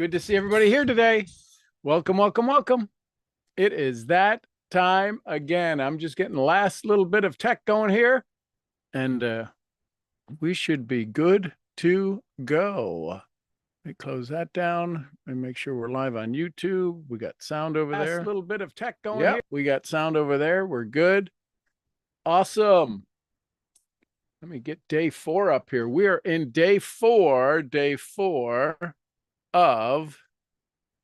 Good to see everybody here today. Welcome, welcome, welcome. It is that time again. I'm just getting the last little bit of tech going here, and we should be good to go. Let me close that down and make sure we're live on YouTube. We got sound over there. Last little bit of tech going here. We got sound over there. We're good. Awesome. Let me get day 4 up here. We are in day four of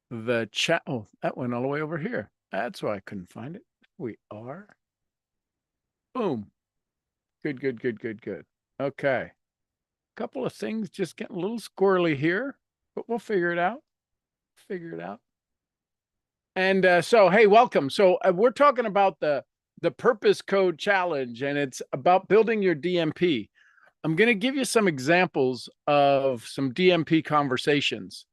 the chat. Oh, that went all the way over here. That's why I couldn't find it. We are. Boom. Good, good, good, good, good. Okay. Couple of things just getting a little squirrely here, but we'll figure it out. And so, hey, welcome. So we're talking about the Purpose Code Challenge, and it's about building your DMP. I'm going to give you some examples of some DMP conversations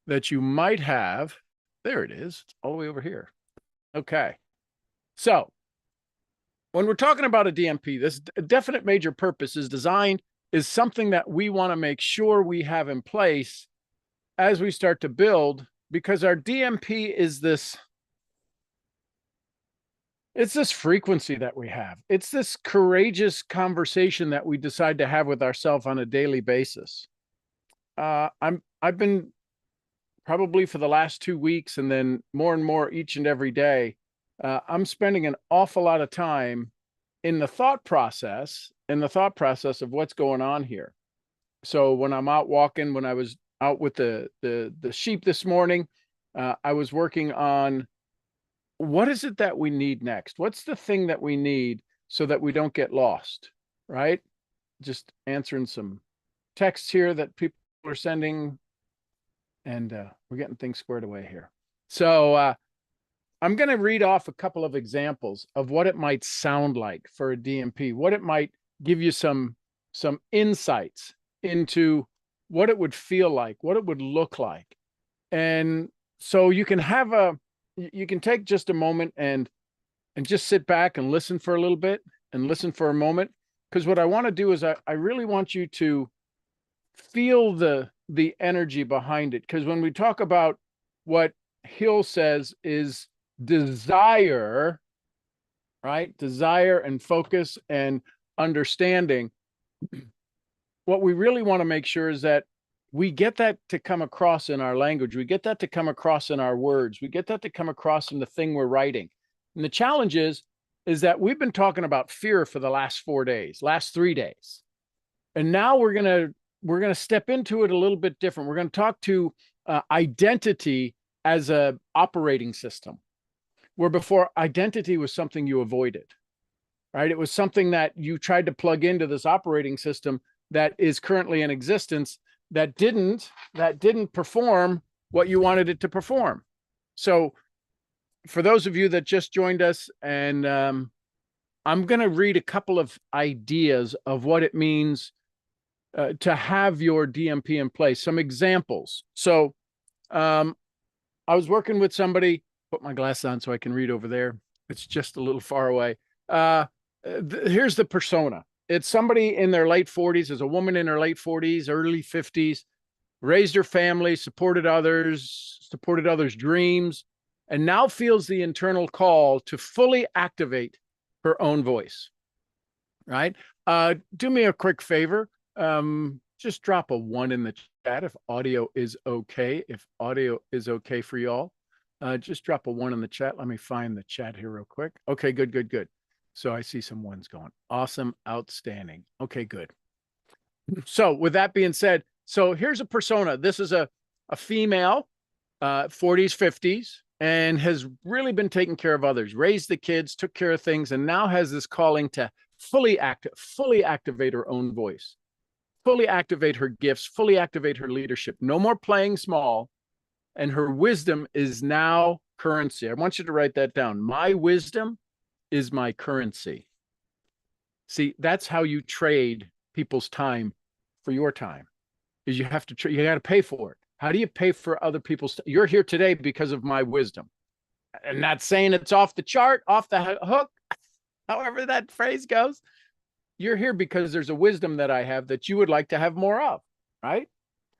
that you might have. There it is. It's all the way over here. Okay. So when we're talking about a DMP, this definite major purpose is something that we want to make sure we have in place as we start to build, because our DMP is it's this frequency that we have. It's this courageous conversation that we decide to have with ourselves on a daily basis. I've been probably for the last 2 weeks, and then more and more each and every day, I'm spending an awful lot of time in the thought process of what's going on here. So when I'm out walking, when I was out with the sheep this morning, I was working on what is it that we need next? What's the thing that we need so that we don't get lost, right? Just answering some texts here that people are sending, and we're getting things squared away here. So I'm going to read off a couple of examples of what it might sound like for a DMP, what it might give you some insights into what it would feel like, what it would look like. And so you can take just a moment and just sit back and listen for a little bit and listen for a moment. Because what I want to do is I really want you to feel the energy behind it. Because when we talk about what Hill says is desire, right? Desire and focus and understanding. What we really want to make sure is that we get that to come across in our language. We get that to come across in our words. We get that to come across in the thing we're writing. And the challenge is that we've been talking about fear for the last 3 days. And now we're going to step into it a little bit different. We're going to talk to identity as a operating system, where before identity was something you avoided, right? It was something that you tried to plug into this operating system that is currently in existence that didn't perform what you wanted it to perform. So for those of you that just joined us, and I'm going to read a couple of ideas of what it means to have your DMP in place, some examples. So I was working with somebody, put my glasses on so I can read over there. It's just a little far away. Here's the persona. It's somebody in their late 40s, is a woman in her late 40s, early 50s, raised her family, supported others' dreams, and now feels the internal call to fully activate her own voice, right? Do me a quick favor. Just drop a 1 in the chat if audio is okay. If audio is okay for y'all, just drop a 1 in the chat. Let me find the chat here real quick. Okay, good, good, good. So I see some 1s going. Awesome, outstanding. Okay, good. So with that being said, so here's a persona. This is a female, 40s, 50s, and has really been taking care of others, raised the kids, took care of things, and now has this calling to fully activate her own voice, fully activate her gifts, fully activate her leadership. No more playing small. And her wisdom is now currency. I want you to write that down. My wisdom is my currency. See, that's how you trade people's time for your time. Is you have to you got to pay for it. How do you pay for other people's? You're here today because of my wisdom. I'm not saying it's off the chart, off the hook, however that phrase goes. You're here because there's a wisdom that I have that you would like to have more of, right?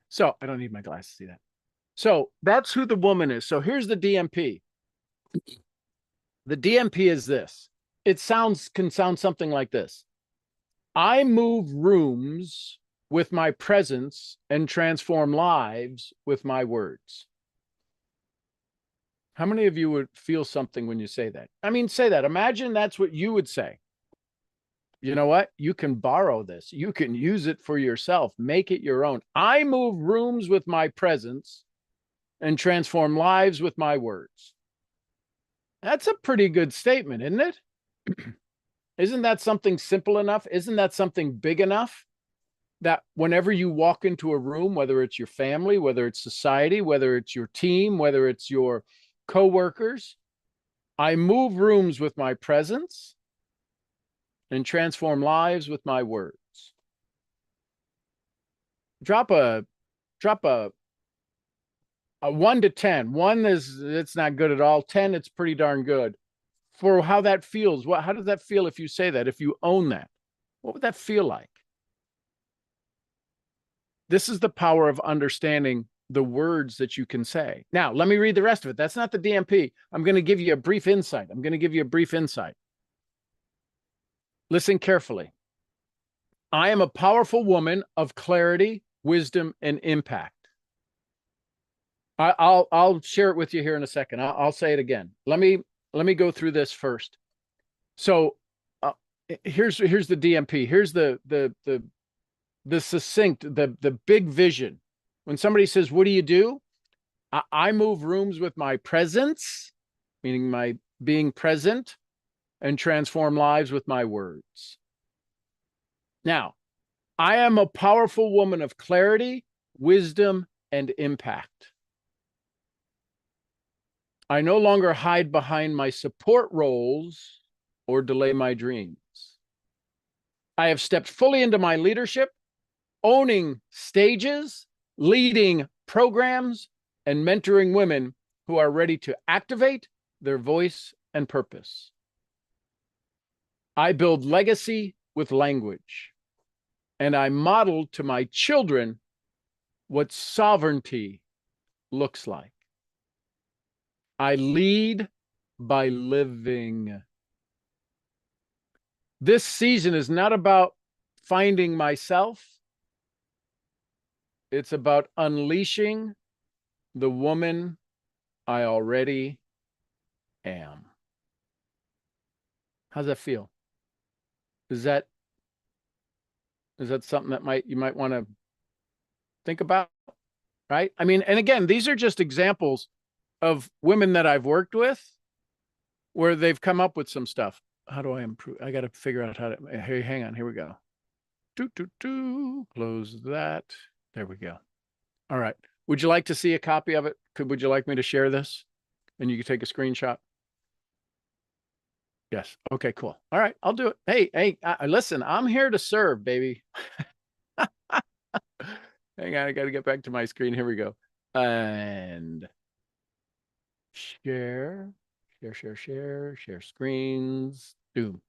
So I don't need my glasses to see that. So that's who the woman is. So here's the DMP. The DMP is this. It can sound something like this. I move rooms with my presence and transform lives with my words. How many of you would feel something when you say that? I mean, say that. Imagine that's what you would say. You know what? You can borrow this. You can use it for yourself. Make it your own. I move rooms with my presence and transform lives with my words. That's a pretty good statement, isn't it? Isn't that something simple enough? Isn't that something big enough that whenever you walk into a room, whether it's your family, whether it's society, whether it's your team, whether it's your coworkers, I move rooms with my presence and transform lives with my words. Drop a 1 to 10. 1 is it's not good at all. 10, it's pretty darn good. For how that feels. How does that feel if you say that, if you own that? What would that feel like? This is the power of understanding the words that you can say. Now, let me read the rest of it. That's not the DMP. I'm going to give you a brief insight. Listen carefully. I am a powerful woman of clarity, wisdom, and impact. I'll share it with you here in a second. I'll say it again. Let me go through this first. So here's the DMP. Here's the succinct, the big vision. When somebody says, what do you do? I move rooms with my presence, meaning my being present, and transform lives with my words. Now, I am a powerful woman of clarity, wisdom, and impact. I no longer hide behind my support roles or delay my dreams. I have stepped fully into my leadership, owning stages, leading programs, and mentoring women who are ready to activate their voice and purpose. I build legacy with language, and I model to my children what sovereignty looks like. I lead by living. This season is not about finding myself. It's about unleashing the woman I already am. How's that feel? Is that something that you might want to think about? Right? I mean, and again, these are just examples of women that I've worked with where they've come up with some stuff. How do I improve? I got to figure out how to, hey, hang on, here we go. Close that. There we go. All right. Would you like to see a copy of it? Would you like me to share this? And you can take a screenshot. Yes. Okay, cool. All right. I'll do it. Hey, listen, I'm here to serve, baby. Hang on. I got to get back to my screen. Here we go. And share screens. Doom.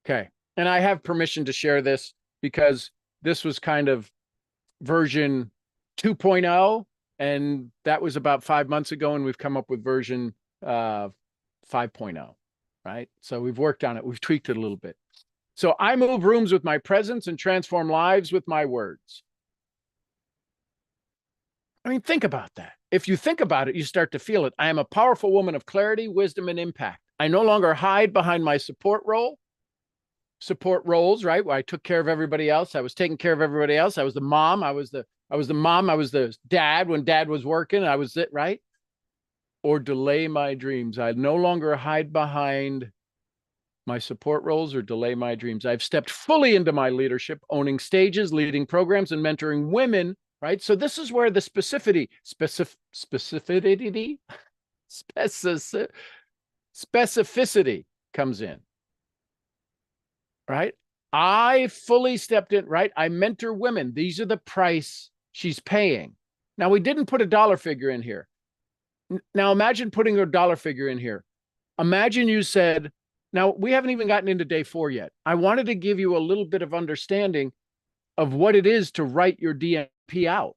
Okay. And I have permission to share this because this was kind of version 2.0, and that was about 5 months ago, and we've come up with version 5.0, right? So we've worked on it. We've tweaked it a little bit. So I move rooms with my presence and transform lives with my words. I mean, think about that. If you think about it, you start to feel it. I am a powerful woman of clarity, wisdom, and impact. I no longer hide behind my support roles, right? Where I took care of everybody else. I was taking care of everybody else. I was the mom. I was the dad when dad was working. I was it, right? Or delay my dreams. I no longer hide behind my support roles or delay my dreams. I've stepped fully into my leadership, owning stages, leading programs, and mentoring women, right? So this is where the specificity comes in, right? I fully stepped in, right? I mentor women. These are the price she's paying. Now, we didn't put a dollar figure in here. Now, imagine putting a dollar figure in here. Imagine you said, now we haven't even gotten into day 4 yet. I wanted to give you a little bit of understanding of what it is to write your DMP out.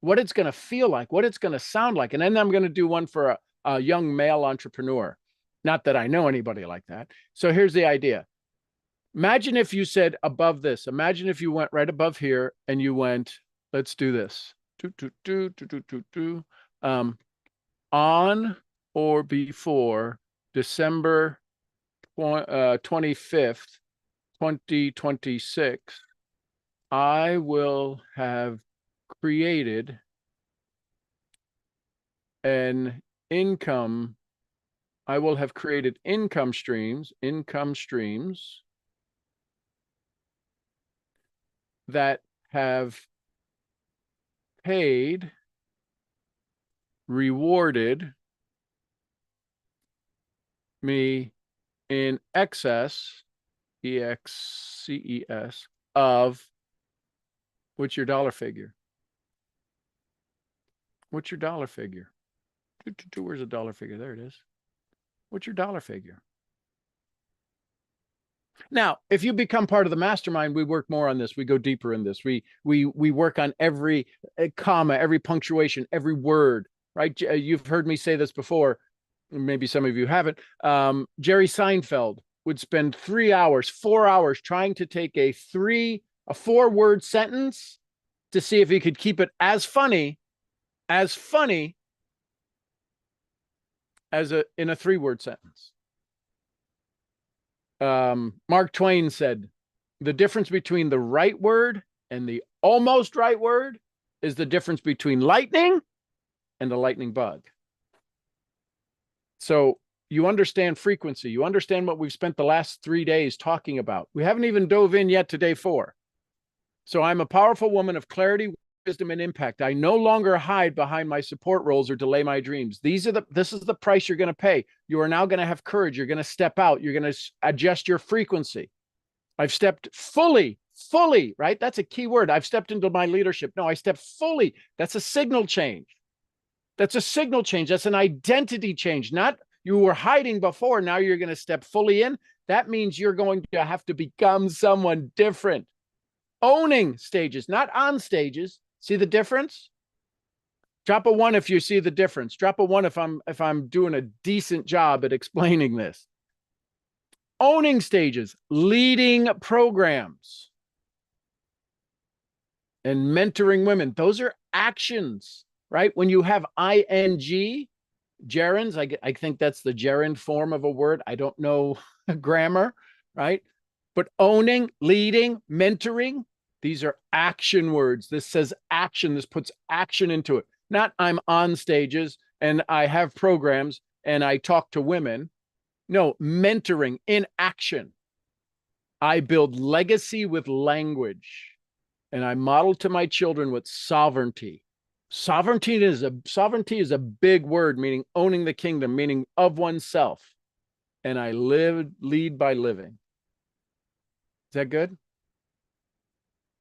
what it's going to feel like, what it's going to sound like. And then I'm going to do one for a young male entrepreneur. Not that I know anybody like that. So here's the idea. Imagine if you said above this, imagine if you went right above here and you went, let's do this. On or before December 25th, 2026, I will have created an income. I will have created income streams that have paid, rewarded me in excess, EXCES, of, what's your dollar figure? What's your dollar figure? Where's the dollar figure? There it is. What's your dollar figure? Now, if you become part of the mastermind, we work more on this. We go deeper in this. We work on every comma, every punctuation, every word, right? You've heard me say this before. Maybe some of you haven't. Jerry Seinfeld would spend 3 hours, 4 hours trying to take a 4-word sentence to see if he could keep it as funny as in a 3-word sentence. Mark Twain said, the difference between the right word and the almost right word is the difference between lightning and a lightning bug. So you understand frequency. You understand what we've spent the last 3 days talking about. We haven't even dove in yet to day 4. So I'm a powerful woman of clarity, wisdom, and impact. I no longer hide behind my support roles or delay my dreams. This is the price you're going to pay. You are now going to have courage. You're going to step out. You're going to adjust your frequency. I've stepped fully, right? That's a key word. I've stepped into my leadership. No, I stepped fully. That's a signal change. That's a signal change. That's an identity change. Not you were hiding before. Now you're going to step fully in. That means you're going to have to become someone different. Owning stages, not on stages. See the difference? Drop a 1 if you see the difference. Drop a 1 if I'm doing a decent job at explaining this. Owning stages, leading programs, and mentoring women. Those are actions, right? When you have ing, gerunds, I think that's the gerund form of a word. I don't know grammar, right? But owning, leading, mentoring, these are action words. This says action. This puts action into it. Not I'm on stages and I have programs and I talk to women. No, mentoring in action. I build legacy with language and I model to my children with sovereignty. Sovereignty is a big word, meaning owning the kingdom, meaning of oneself. And I lead by living. Is that good?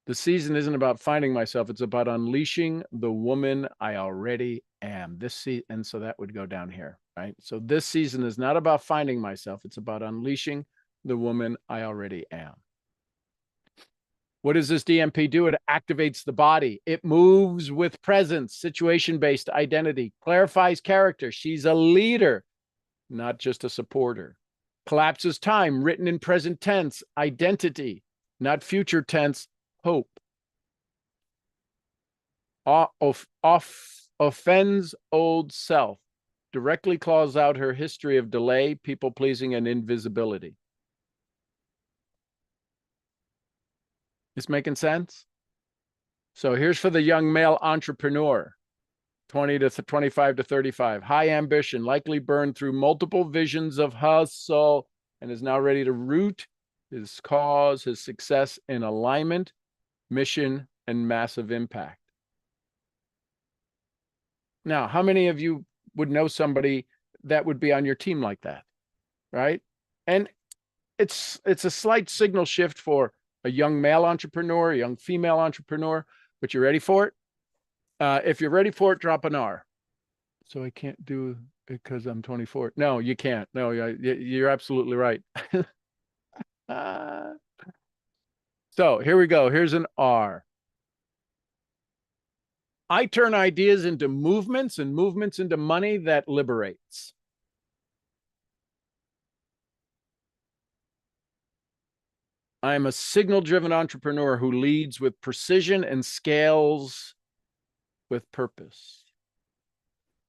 The season isn't about finding myself. It's about unleashing the woman I already am. And so that would go down here, right? So this season is not about finding myself. It's about unleashing the woman I already am. What does this DMP do? It activates the body. It moves with presence, situation-based identity, clarifies character. She's a leader, not just a supporter. Collapses time, written in present tense, identity, not future tense, hope. Offends old self, directly calls out her history of delay, people-pleasing, and invisibility. This making sense? So here's for the young male entrepreneur, 20 to 25 to 35. High ambition, likely burned through multiple visions of hustle, and is now ready to root his cause, his success in alignment, mission, and massive impact. Now, how many of you would know somebody that would be on your team like that, right? And it's a slight signal shift for a young male entrepreneur, a young female entrepreneur, but you ready for it? If you're ready for it, drop an R. So I can't do it because I'm 24. No, you can't. No, you're absolutely right. So here we go. Here's an R. I turn ideas into movements and movements into money that liberates. I am a signal-driven entrepreneur who leads with precision and scales with purpose.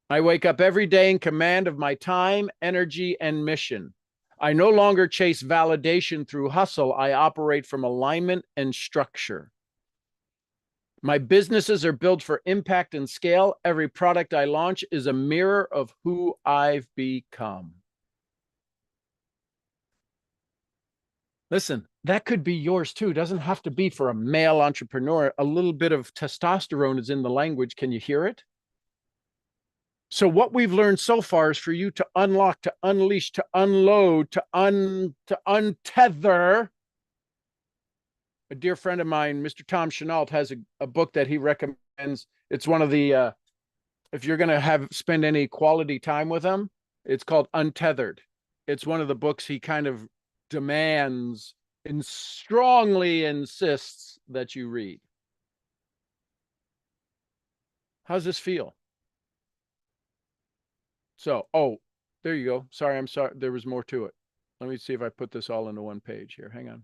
I wake up every day in command of my time, energy, and mission. I no longer chase validation through hustle. I operate from alignment and structure. My businesses are built for impact and scale. Every product I launch is a mirror of who I've become. Listen, that could be yours too. It doesn't have to be for a male entrepreneur. A little bit of testosterone is in the language. Can you hear it? So what we've learned so far is for you to unlock, to unleash, to unload, to untether. A dear friend of mine, Mr. Tom Chenault, has a book that he recommends. It's one of the, if you're going to spend any quality time with him, it's called Untethered. It's one of the books he kind of demands and strongly insists that you read. How's this feel? So, oh, there you go. Sorry, I'm sorry. There was more to it. Let me see if I put this all into one page here. Hang on.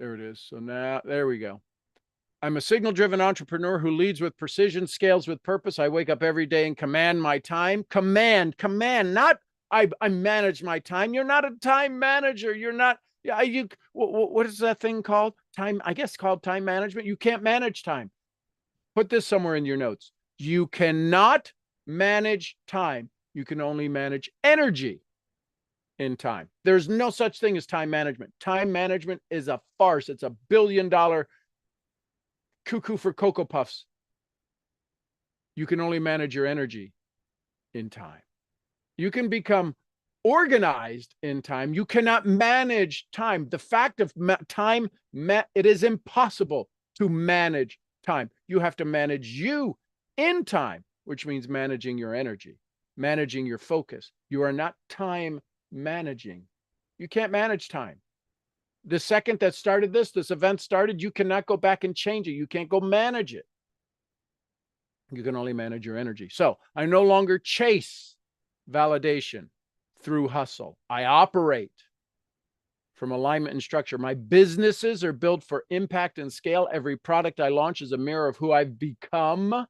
There it is. So now, there we go. I'm a signal-driven entrepreneur who leads with precision, scales with purpose. I wake up every day and command my time. Command, not I manage my time. You're not a time manager. You're not, what is that thing called? Time, I guess called time management. You can't manage time. Put this somewhere in your notes. You cannot manage time. You can only manage energy in time. There's no such thing as time management. Time management is a farce. It's $1 billion cuckoo for Cocoa Puffs. You can only manage your energy in time. You can become organized in time. You cannot manage time. The fact of time, it is impossible to manage time. You have to manage you in time, which means managing your energy, managing your focus. You are not time managing. You can't manage time. The second that started this event started, you cannot go back and change it. You can't go manage it. You can only manage your energy. So I no longer chase validation through hustle. I operate from alignment and structure. My businesses are built for impact and scale. Every product I launch is a mirror of who I've become.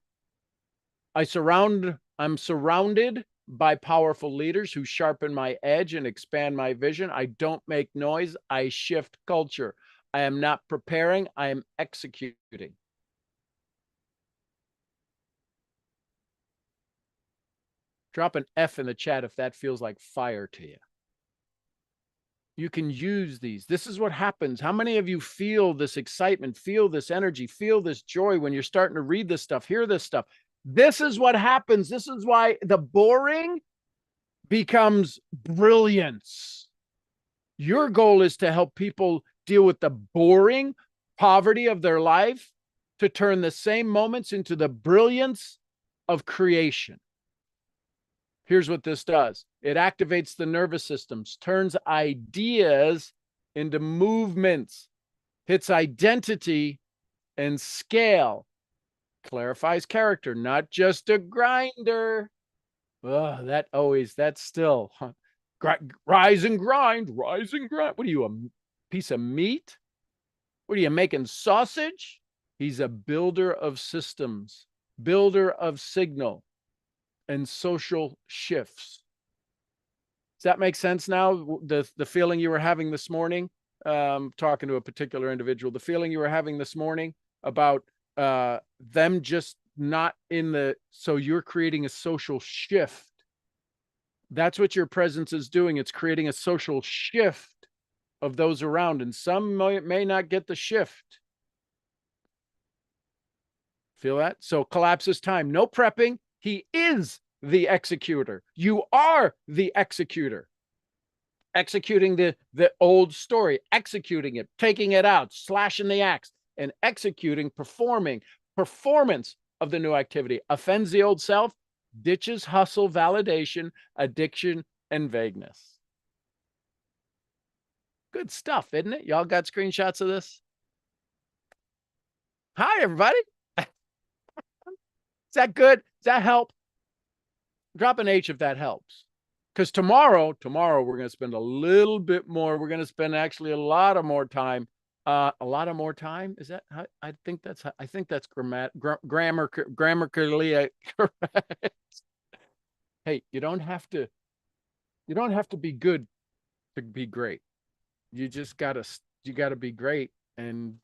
I'm surrounded by powerful leaders who sharpen my edge and expand my vision. I don't make noise. I shift culture. I am not preparing. I am executing. Drop an F in the chat if that feels like fire to you. You can use these. This is what happens. How many of you feel this excitement, feel this energy, feel this joy when you're starting to read this stuff, hear this stuff? This is what happens. This is why the boring becomes brilliance. Your goal is to help people deal with the boring poverty of their life, to turn the same moments into the brilliance of creation. Here's what this does. It activates the nervous systems, turns ideas into movements, hits identity and scale, clarifies character, not just a grinder. That's still rise and grind, rise and grind. What are you, a piece of meat? What are you, making sausage? He's a builder of systems, builder of signal and social shifts. Does that make sense now? The feeling you were having this morning, talking to a particular individual, the feeling you were having this morning about them just not in the, so you're creating a social shift. That's what your presence is doing. It's creating a social shift of those around, and some may not get the shift. Feel that? So collapses time. No prepping. He is the executor. You are the executor. Executing the old story, executing it, taking it out, slashing the axe, and executing, performance of the new activity. Offends the old self, ditches hustle, validation, addiction, and vagueness. Good stuff, isn't it? Y'all got screenshots of this? Hi, everybody. Is that good? Does that help? Drop an H if that helps. Because tomorrow we're going to spend a little bit more. We're going to spend actually a lot of more time. A lot of more time. Is that? I think that's grammatically correct. Hey, you don't have to be good to be great. You just gotta be great, and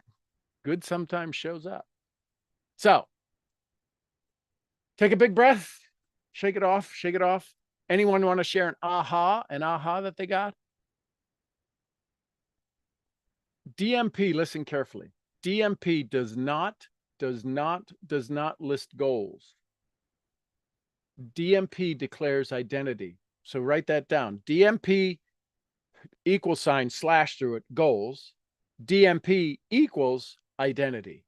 good sometimes shows up. So take a big breath, shake it off, shake it off. Anyone want to share an aha that they got? DMP, listen carefully. DMP does not list goals. DMP declares identity. So write that down. DMP =/ through it, goals. DMP equals identity.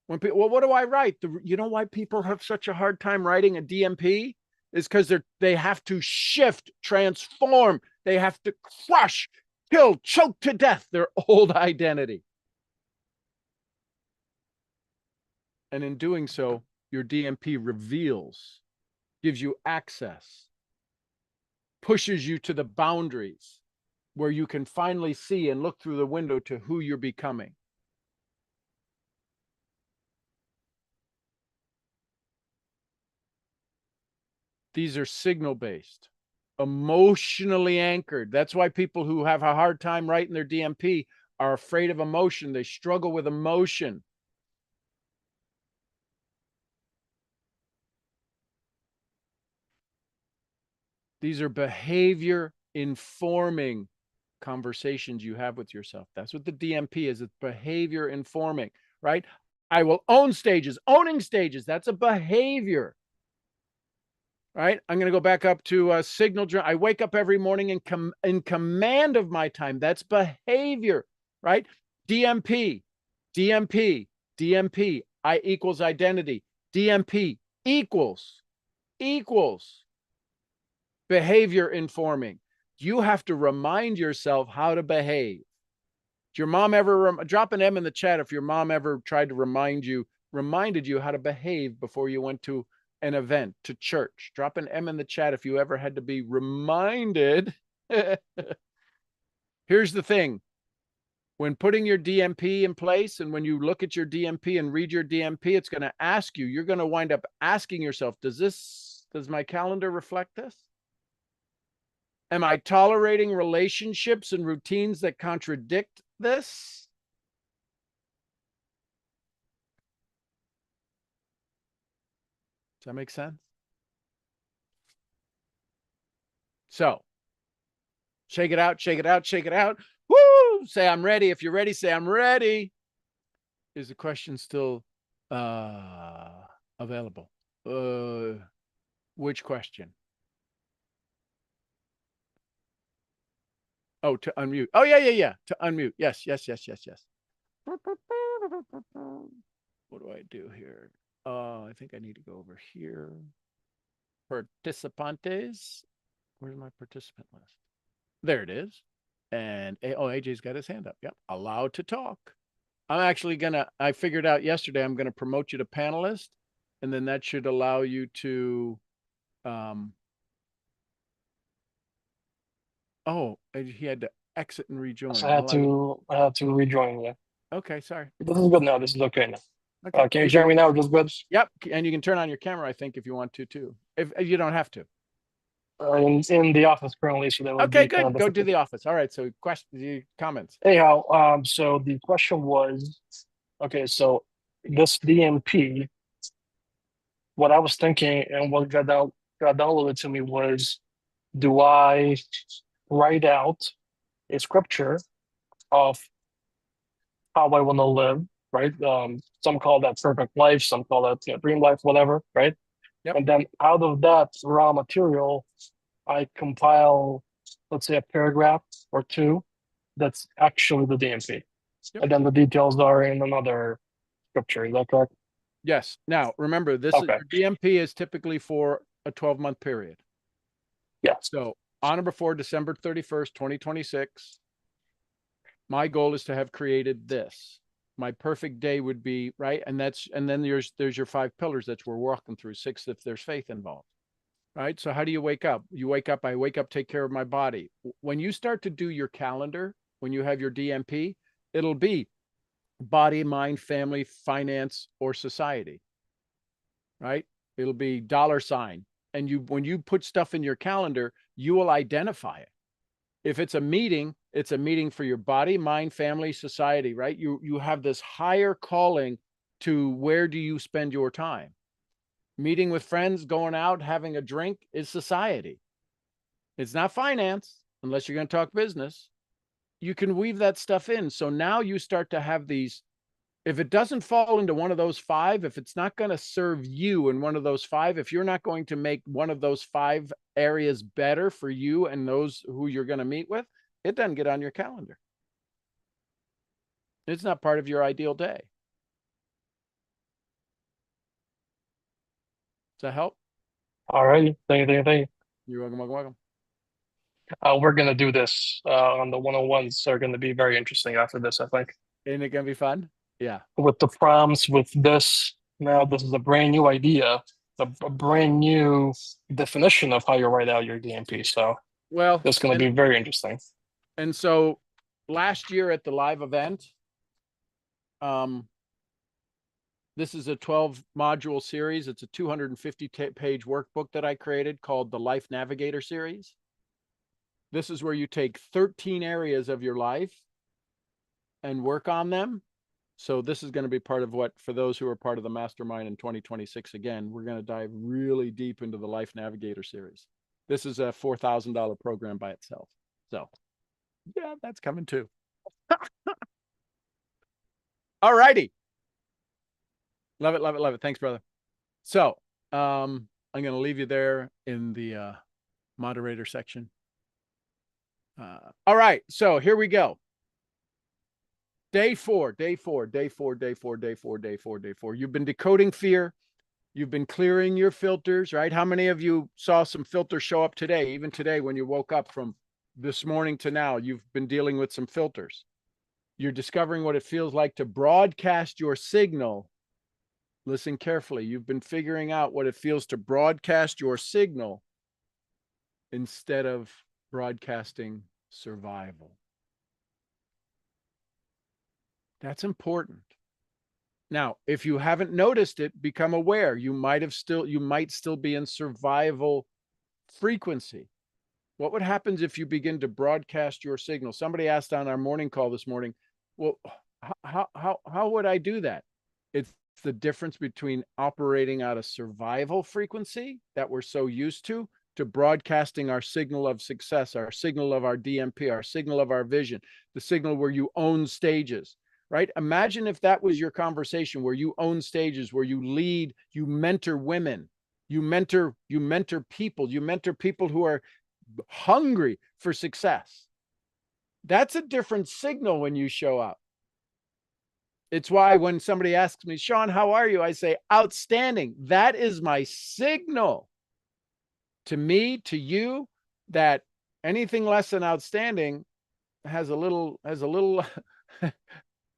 When people, well, what do I write? You know why people have such a hard time writing a DMP? Is because they have to shift, transform. They have to crush, kill, choke to death their old identity. And in doing so, your DMP reveals, gives you access, pushes you to the boundaries where you can finally see and look through the window to who you're becoming. These are signal-based, emotionally anchored. That's why people who have a hard time writing their DMP are afraid of emotion. They struggle with emotion. These are behavior informing conversations you have with yourself. That's what the DMP is. It's behavior informing, right? I will own stages. Owning stages, that's a behavior. Right? I'm going to go back up to signal. I wake up every morning in command of my time. That's behavior, right? DMP, DMP, DMP. I equals identity. DMP equals behavior informing. You have to remind yourself how to behave. Did your mom ever drop an M in the chat if your mom ever tried to reminded you how to behave before you went to an event, to church? Drop an M in the chat if you ever had to be reminded. Here's the thing. When putting your DMP in place, and when you look at your DMP and read your DMP, it's going to ask you, you're going to wind up asking yourself, does my calendar reflect this? Am I tolerating relationships and routines that contradict this? Does that make sense? So shake it out, shake it out, shake it out. Woo! Say, I'm ready. If you're ready, say, I'm ready. Is the question still available? Which question? Oh, to unmute. Oh, yeah. To unmute. Yes. What do I do here? I think I need to go over here. Participantes. Where's my participant list? There it is. And AJ's got his hand up. Yep. Allowed to talk. I'm actually I figured out yesterday, I'm going to promote you to panelist, and then that should allow you to, he had to exit and rejoin. So I had to rejoin. Yeah. Okay, sorry. This is good now. This is okay now. Okay. Can you hear me now? Just good. Yep. And you can turn on your camera, I think, if you want to too. If you don't have to. In the office currently, so that would Okay, be kind good. of Go to difficult. the office. All right. So questions, comments. Anyhow, so the question was, okay, so this DMP, what I was thinking and what got downloaded to me was, do I write out a scripture of how I want to live, right? Some call that perfect life, some call that dream life, whatever, right? Yep. And then out of that raw material, I compile, let's say, a paragraph or two that's actually the DMP. Yep. And then the details are in another scripture. Is that correct? Yes. Now, remember, this is your DMP is typically for a 12-month period. Yes. So on or before December 31st, 2026, my goal is to have created this. My perfect day would be, right? And then there's your 5 pillars that we're walking through, 6 if there's faith involved. Right? So how do you wake up? I wake up, take care of my body. When you start to do your calendar, when you have your DMP, it'll be body, mind, family, finance, or society. Right? It'll be $sign. And when you put stuff in your calendar, you will identify it. If it's a meeting for your body, mind, family, society, right? You have this higher calling to where do you spend your time? Meeting with friends, going out, having a drink is society. It's not finance, unless you're going to talk business. You can weave that stuff in. So now you start to have these, if it doesn't fall into one of those 5, if it's not going to serve you in one of those 5, if you're not going to make one of those 5 areas better for you and those who you're going to meet with, it doesn't get on your calendar. It's not part of your ideal day. Does that help? All right. Thank you. You're welcome. We're gonna do this on the one-on-ones. Are going to be very interesting after this, I think. Isn't it going to be fun? Yeah. With the prompts, with this. Now, this is a brand new idea, a brand new definition of how you write out your DMP. So Well, that's going to be very interesting. And so last year at the live event, this is a 12 module series. It's a 250 page workbook that I created called the Life Navigator series. This is where you take 13 areas of your life and work on them. So this is going to be part of what, for those who are part of the mastermind in 2026, again, we're going to dive really deep into the Life Navigator series. This is a $4,000 program by itself. So yeah, that's coming too. All righty. Love it. Thanks, brother. So I'm going to leave you there in the moderator section. All right. So here we go. Day four. You've been decoding fear. You've been clearing your filters, right? How many of you saw some filters show up today? Even today, when you woke up from this morning to now, you've been dealing with some filters. You're discovering what it feels like to broadcast your signal. Listen carefully. You've been figuring out what it feels to broadcast your signal instead of broadcasting survival. That's important. Now, if you haven't noticed it, become aware. You might still be in survival frequency. What would happen if you begin to broadcast your signal? Somebody asked on our morning call this morning, well, how would I do that? It's the difference between operating out of survival frequency that we're so used to broadcasting our signal of success, our signal of our DMP, our signal of our vision, the signal where you own stages, right? Imagine if that was your conversation, where you own stages, where you lead, you mentor women, you mentor people who are hungry for success. That's a different signal when you show up. It's why when somebody asks me, Sean, how are you? I say, outstanding. That is my signal to me, to you, that anything less than outstanding has a little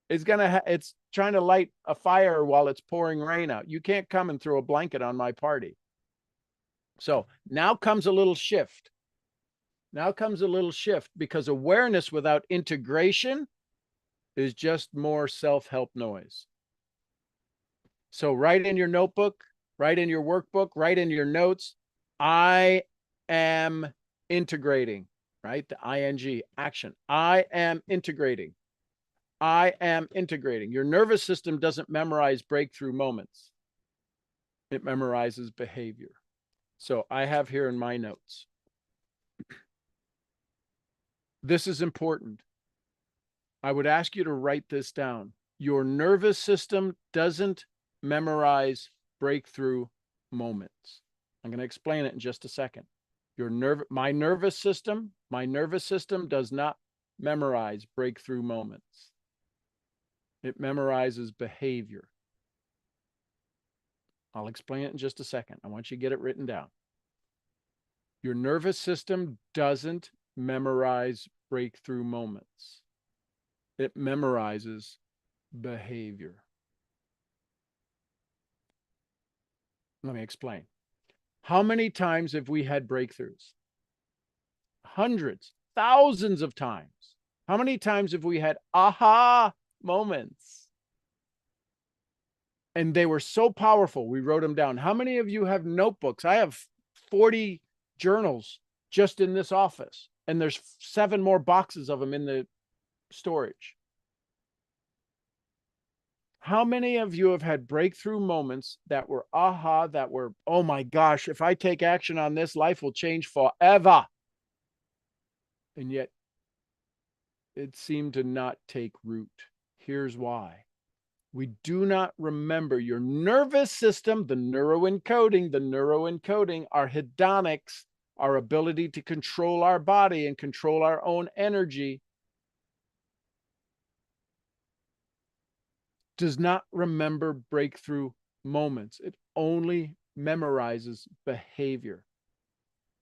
it's trying to light a fire while it's pouring rain out. You can't come and throw a blanket on my party. So now comes a little shift. Because awareness without integration is just more self-help noise. So write in your notebook, write in your workbook, write in your notes, I am integrating, right? The ING, action. I am integrating. I am integrating. Your nervous system doesn't memorize breakthrough moments. It memorizes behavior. So I have here in my notes. This is important. I would ask you to write this down. Your nervous system doesn't memorize breakthrough moments. I'm going to explain it in just a second. My nervous system does not memorize breakthrough moments. It memorizes behavior. I'll explain it in just a second. I want you to get it written down. Your nervous system doesn't memorize breakthrough moments. It memorizes behavior. Let me explain. How many times have we had breakthroughs? Hundreds, thousands of times. How many times have we had aha moments? And they were so powerful, we wrote them down. How many of you have notebooks? I have 40 journals just in this office, and there's 7 more boxes of them in the storage. How many of you have had breakthrough moments that were aha, that were, oh my gosh, if I take action on this, life will change forever? And yet it seemed to not take root. Here's why. We do not remember your nervous system, the neuroencoding, our hedonics, our ability to control our body and control our own energy, does not remember breakthrough moments. It only memorizes behavior.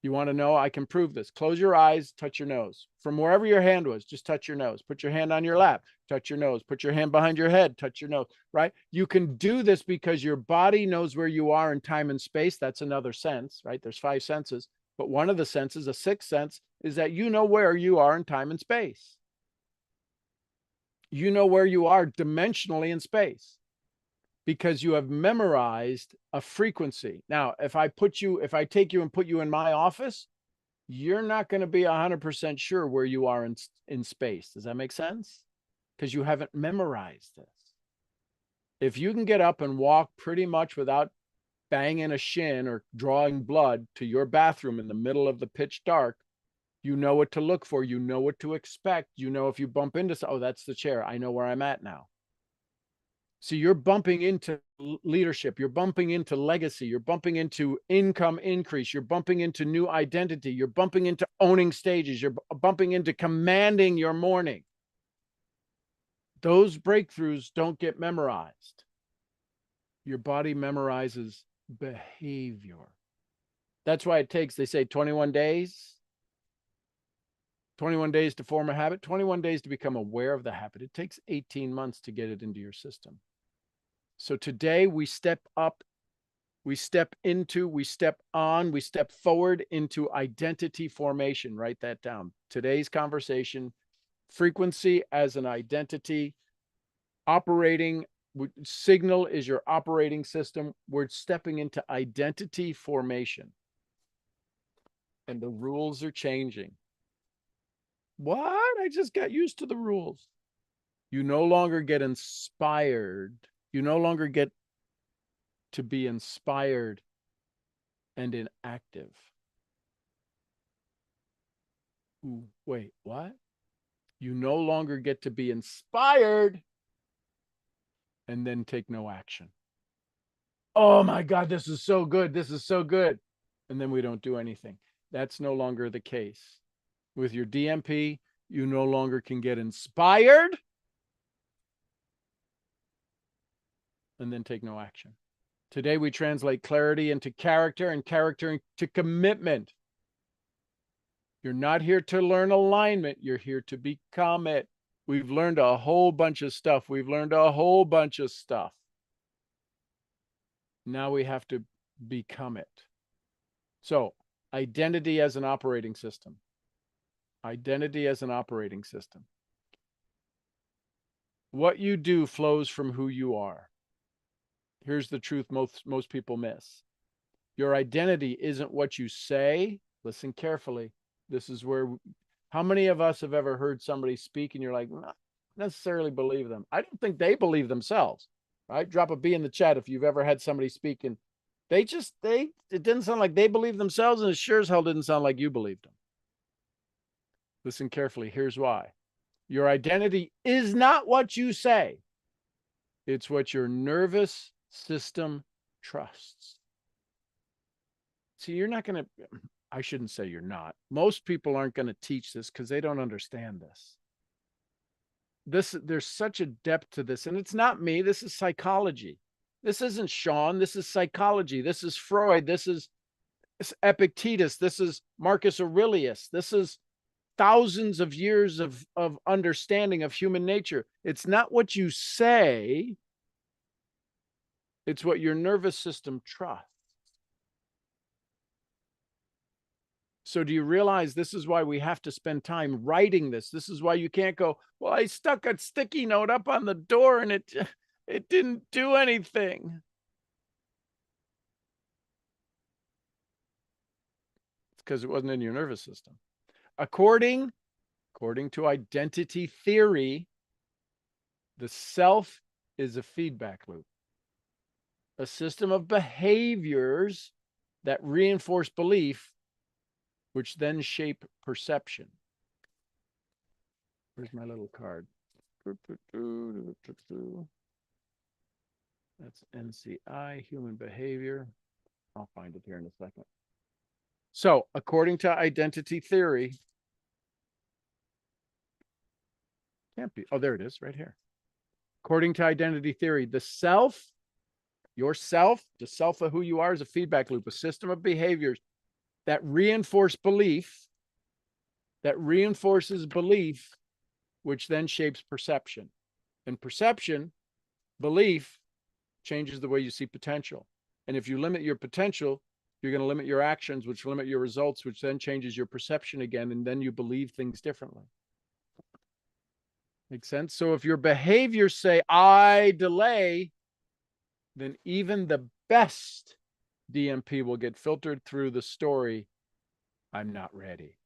You want to know? I can prove this. Close your eyes, touch your nose. From wherever your hand was, just touch your nose. Put your hand on your lap, touch your nose. Put your hand behind your head, touch your nose, right? You can do this because your body knows where you are in time and space. That's another sense, right? There's 5 senses. But one of the senses, a 6th sense, is that you know where you are in time and space. You know where you are dimensionally in space, because you have memorized a frequency. Now, if I take you and put you in my office, you're not going to be 100% sure where you are in space. Does that make sense? Because you haven't memorized this. If you can get up and walk pretty much without banging a shin or drawing blood to your bathroom in the middle of the pitch dark, you know what to look for. You know what to expect. You know, if you bump into, oh, that's the chair. I know where I'm at now. So you're bumping into leadership, you're bumping into legacy, you're bumping into income increase, you're bumping into new identity, you're bumping into owning stages, you're bumping into commanding your morning. Those breakthroughs don't get memorized. Your body memorizes behavior. That's why it takes, they say 21 days. 21 days to form a habit, 21 days to become aware of the habit. It takes 18 months to get it into your system. So today we step up, we step forward into identity formation. Write that down. Today's conversation, frequency as an identity, operating signal is your operating system. We're stepping into identity formation. And the rules are changing. What? I just got used to the rules. You no longer get inspired. You no longer get to be inspired and inactive. Ooh, wait, what? You no longer get to be inspired and then take no action. Oh my God, this is so good. This is so good. And then we don't do anything. That's no longer the case. With your DMP, you no longer can get inspired and then take no action. Today, we translate clarity into character and character into commitment. You're not here to learn alignment. You're here to become it. We've learned a whole bunch of stuff. Now we have to become it. So, identity as an operating system. Identity as an operating system. What you do flows from who you are. Here's the truth most people miss. Your identity isn't what you say. Listen carefully. This is where, how many of us have ever heard somebody speak and you're like, not necessarily believe them? I don't think they believe themselves, right? Drop a B in the chat if you've ever had somebody speak and it didn't sound like they believed themselves, and it sure as hell didn't sound like you believed them. Listen carefully. Here's why. Your identity is not what you say. It's what your nervous system trusts. See, you're not going to, I shouldn't say you're not. Most people aren't going to teach this because they don't understand this. There's such a depth to this, and it's not me. This is psychology. This isn't Sean. This is psychology. This is Freud. This is Epictetus. This is Marcus Aurelius. This is thousands of years of understanding of human nature. It's not what you say, it's what your nervous system trusts. So do you realize this is why we have to spend time writing this? This is why you can't go, well, I stuck a sticky note up on the door and it didn't do anything. It's because it wasn't in your nervous system. According to identity theory, the self is a feedback loop, a system of behaviors that reinforce belief, which then shape perception. Where's my little card? That's NCI, human behavior. I'll find it here in a second. So, according to identity theory, can't be. Oh, there it is, right here. According to identity theory, the self, yourself, the self of who you are, is a feedback loop, a system of behaviors that reinforce belief, that reinforces belief, which then shapes perception. And perception, belief, changes the way you see potential. And if you limit your potential, you're going to limit your actions, which limit your results, which then changes your perception again, and then you believe things differently. Make sense? So if your behaviors say, I delay, then even the best DMP will get filtered through the story, I'm not ready.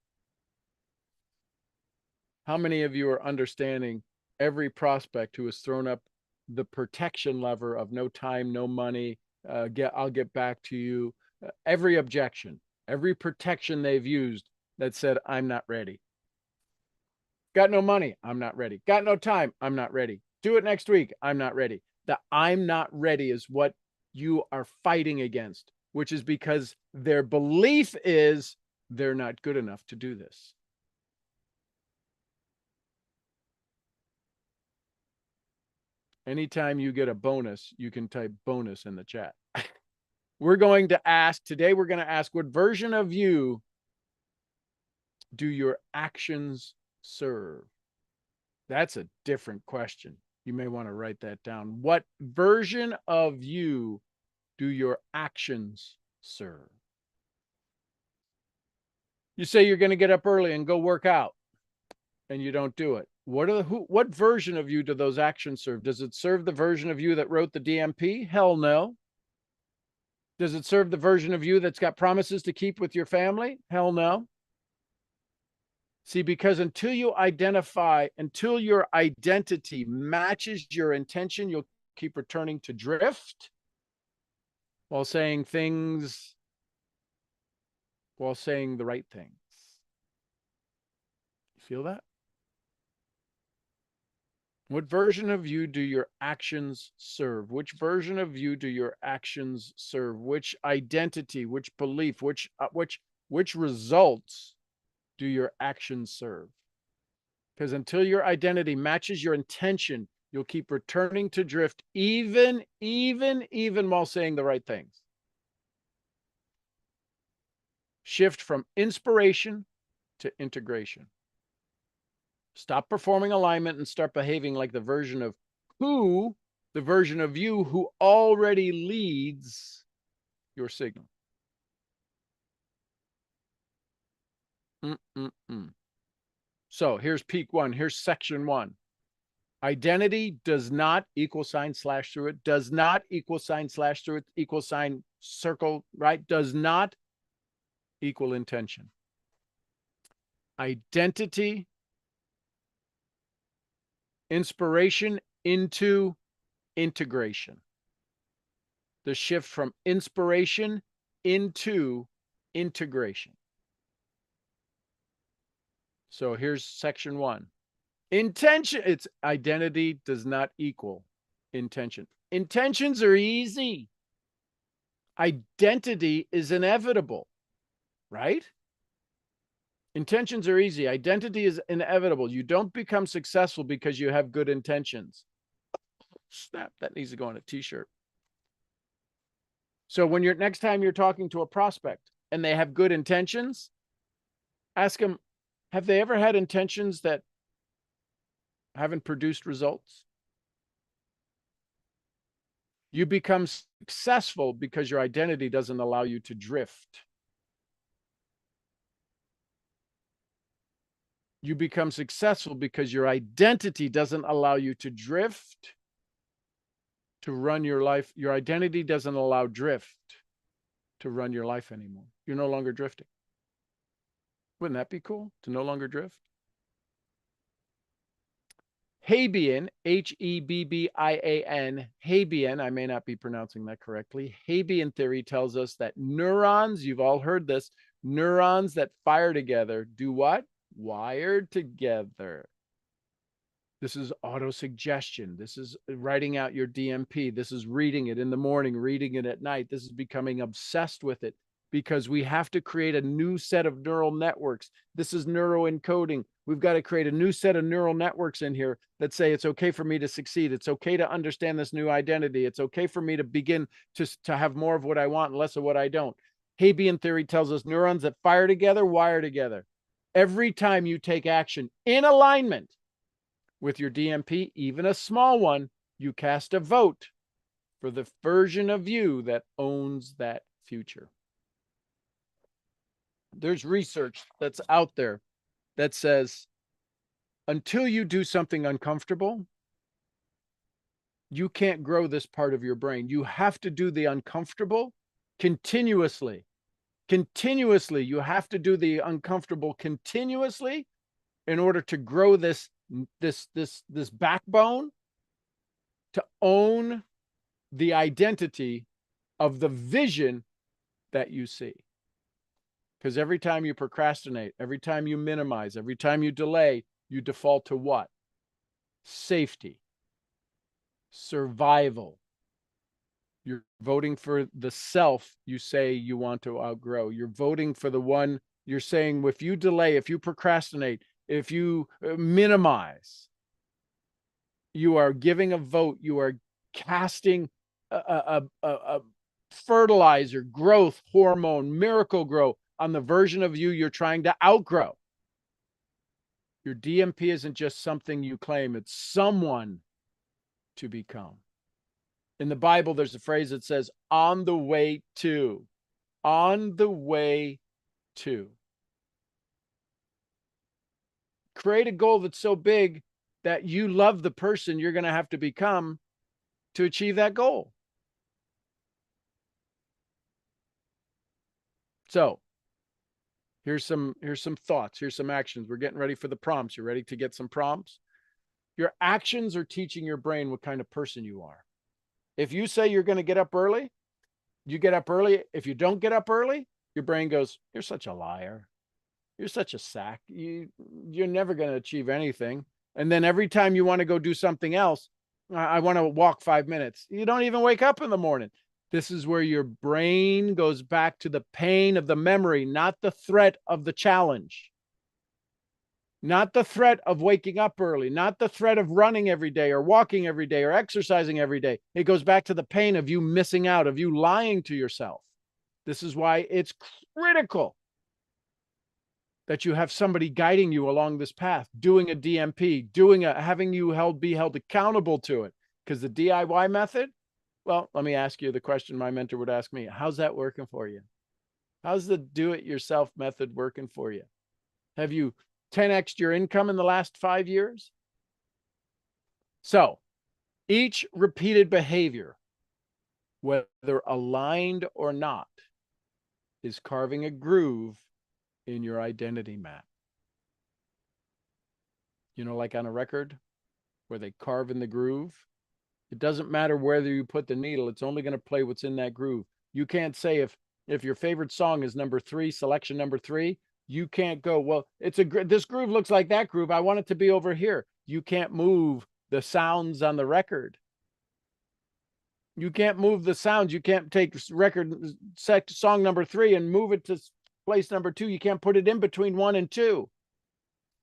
How many of you are understanding every prospect who has thrown up the protection lever of no time, no money, I'll get back to you, every objection, every protection they've used that said, I'm not ready. Got no money, I'm not ready. Got no time, I'm not ready. Do it next week, I'm not ready. The I'm not ready is what you are fighting against, which is because their belief is they're not good enough to do this. Anytime you get a bonus, you can type bonus in the chat. We're going to ask, today we're going to ask, what version of you do your actions serve? That's a different question. You may want to write that down. What version of you do your actions serve? You say you're going to get up early and go work out, and you don't do it. What version of you do those actions serve? Does it serve the version of you that wrote the DMP? Hell no. Does it serve the version of you that's got promises to keep with your family? Hell no. See, because until your identity matches your intention, you'll keep returning to drift while saying the right things. Feel that? What version of you do your actions serve? Which version of you do your actions serve? Which identity, which belief, which results do your actions serve? Because until your identity matches your intention, you'll keep returning to drift, even while saying the right things. Shift from inspiration to integration. Stop performing alignment and start behaving like the version of you who already leads your signal. So here's peak one. Here's section one. Identity does not equal sign slash through it, does not equal sign slash through it, equal sign circle, right? Does not equal intention. Identity, inspiration into integration. The shift from inspiration into integration. So here's section one. Intention, it's identity does not equal intention. Intentions are easy. Identity is inevitable, right? Intentions are easy. Identity is inevitable. You don't become successful because you have good intentions. Snap, that needs to go on a t-shirt. So when next time you're talking to a prospect and they have good intentions, ask them, have they ever had intentions that haven't produced results? You become successful because your identity doesn't allow you to drift. You become successful because your identity doesn't allow you to drift, to run your life. Your identity doesn't allow drift to run your life anymore. You're no longer drifting. Wouldn't that be cool to no longer drift? Hebbian, Hebbian, Hebbian, I may not be pronouncing that correctly. Hebbian theory tells us that neurons, you've all heard this, neurons that fire together do what? Wired together. This is autosuggestion. This is writing out your DMP. This is reading it in the morning, reading it at night. This is becoming obsessed with it because we have to create a new set of neural networks. This is neuroencoding. We've got to create a new set of neural networks in here that say it's okay for me to succeed. It's okay to understand this new identity. It's okay for me to begin to have more of what I want and less of what I don't. Hebbian theory tells us neurons that fire together, wire together. Every time you take action in alignment with your DMP, even a small one, you cast a vote for the version of you that owns that future. There's research that's out there that says until you do something uncomfortable, you can't grow this part of your brain. You have to do the uncomfortable continuously. Continuously, you have to do the uncomfortable continuously in order to grow this backbone to own the identity of the vision that you see. Because every time you procrastinate, every time you minimize, every time you delay, you default to what? Safety, survival. You're voting for the self you say you want to outgrow. You're voting for the one you're saying, if you delay, if you procrastinate, if you minimize, you are giving a vote. You are casting a fertilizer, growth hormone, miracle grow on the version of you you're trying to outgrow. Your DMP isn't just something you claim. It's someone to become. In the Bible, there's a phrase that says, on the way to. On the way to. Create a goal that's so big that you love the person you're going to have to become to achieve that goal. So here's some thoughts. Here's some actions. We're getting ready for the prompts. You ready to get some prompts? Your actions are teaching your brain what kind of person you are. If you say you're going to get up early, you get up early. If you don't get up early, your brain goes, you're such a liar. You're such a sack. You're never going to achieve anything. And then every time you want to go do something else, I want to walk 5 minutes. You don't even wake up in the morning. This is where your brain goes back to the pain of the memory, not the threat of the challenge. Not the threat of waking up early, not the threat of running every day or walking every day or exercising every day. It goes back to the pain of you missing out, of you lying to yourself. This is why it's critical that you have somebody guiding you along this path, doing a DMP, having you be held accountable to it. Because the DIY method, well, let me ask you the question my mentor would ask me. How's that working for you? How's the do-it-yourself method working for you? Have you 10x'd your income in the last 5 years? So each repeated behavior, whether aligned or not, is carving a groove in your identity map. You know, like on a record where they carve in the groove. It doesn't matter whether you put the needle, it's only going to play what's in that groove. You can't say if your favorite song is number 3, selection number 3, you can't go, well, this groove looks like that groove. I want it to be over here. You can't move the sounds on the record. You can't move the sounds. You can't take song number 3 and move it to place number 2. You can't put it in between 1 and 2.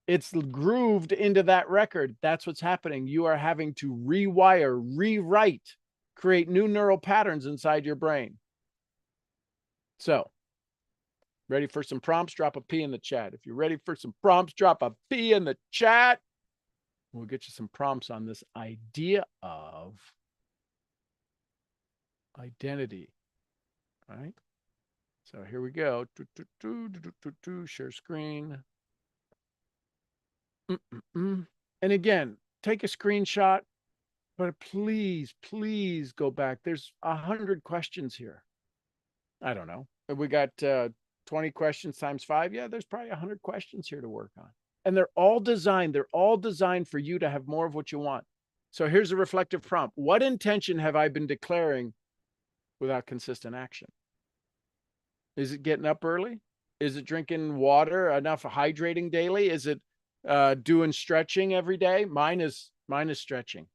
It's grooved into that record. That's what's happening. You are having to rewire, rewrite, create new neural patterns inside your brain. So Ready for some prompts? Drop a P in the chat. If you're ready for some prompts, drop a P in the chat. We'll get you some prompts on this idea of identity. All right. So here we go. Share screen. And again, take a screenshot, but please, please go back. There's 100 questions here. I don't know. We got 20 questions times 5. Yeah, there's probably 100 questions here to work on. And they're all designed for you to have more of what you want. So here's a reflective prompt. What intention have I been declaring without consistent action? Is it getting up early? Is it drinking water, enough hydrating daily? Is it doing stretching every day? Mine is stretching.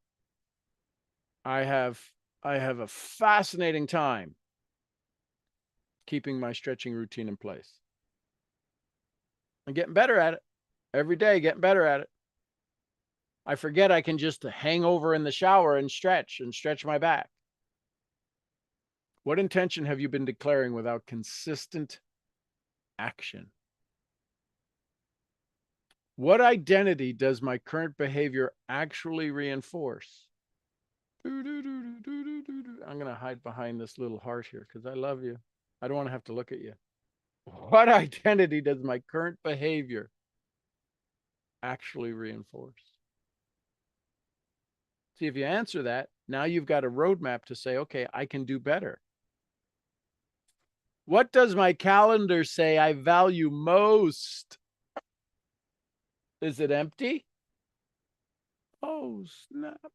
I have a fascinating time keeping my stretching routine in place. I'm getting better at it. Every day, getting better at it. I forget I can just hang over in the shower and stretch my back. What intention have you been declaring without consistent action? What identity does my current behavior actually reinforce? I'm going to hide behind this little heart here because I love you. I don't want to have to look at you. What identity does my current behavior actually reinforce? See, if you answer that, now you've got a roadmap to say, okay, I can do better. What does my calendar say I value most? Is it empty? Oh, snap.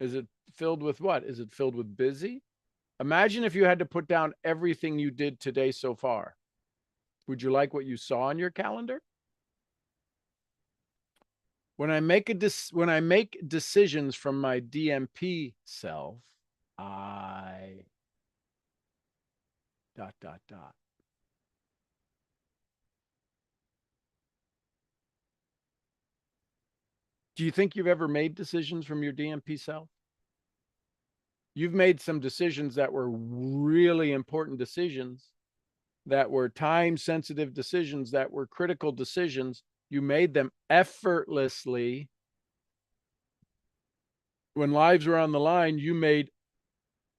Is it filled with what? Is it filled with busy? Imagine if you had to put down everything you did today so far. Would you like what you saw on your calendar? When I make decisions from my DMP self, I ... Do you think you've ever made decisions from your DMP self? You've made some decisions that were really important decisions, that were time-sensitive decisions, that were critical decisions. You made them effortlessly. When lives were on the line, you made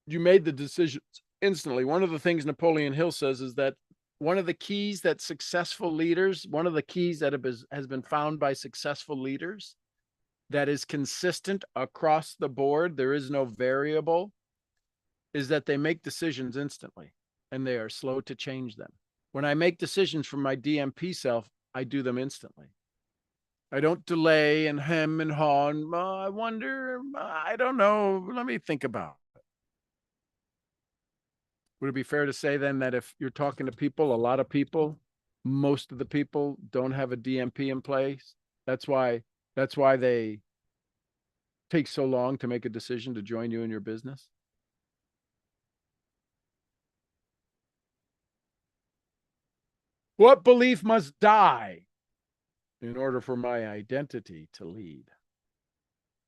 the decisions instantly. One of the things Napoleon Hill says is that one of the keys that successful leaders, one of the keys that has been found by successful leaders that is consistent across the board, there is no variable, is that they make decisions instantly and they are slow to change them. When I make decisions from my DMP self, I do them instantly. I don't delay and hem and haw and I wonder, I don't know, let me think about it. Would it be fair to say then that if you're talking to people, a lot of people, most of the people don't have a DMP in place? That's why they take so long to make a decision to join you in your business? What belief must die in order for my identity to lead?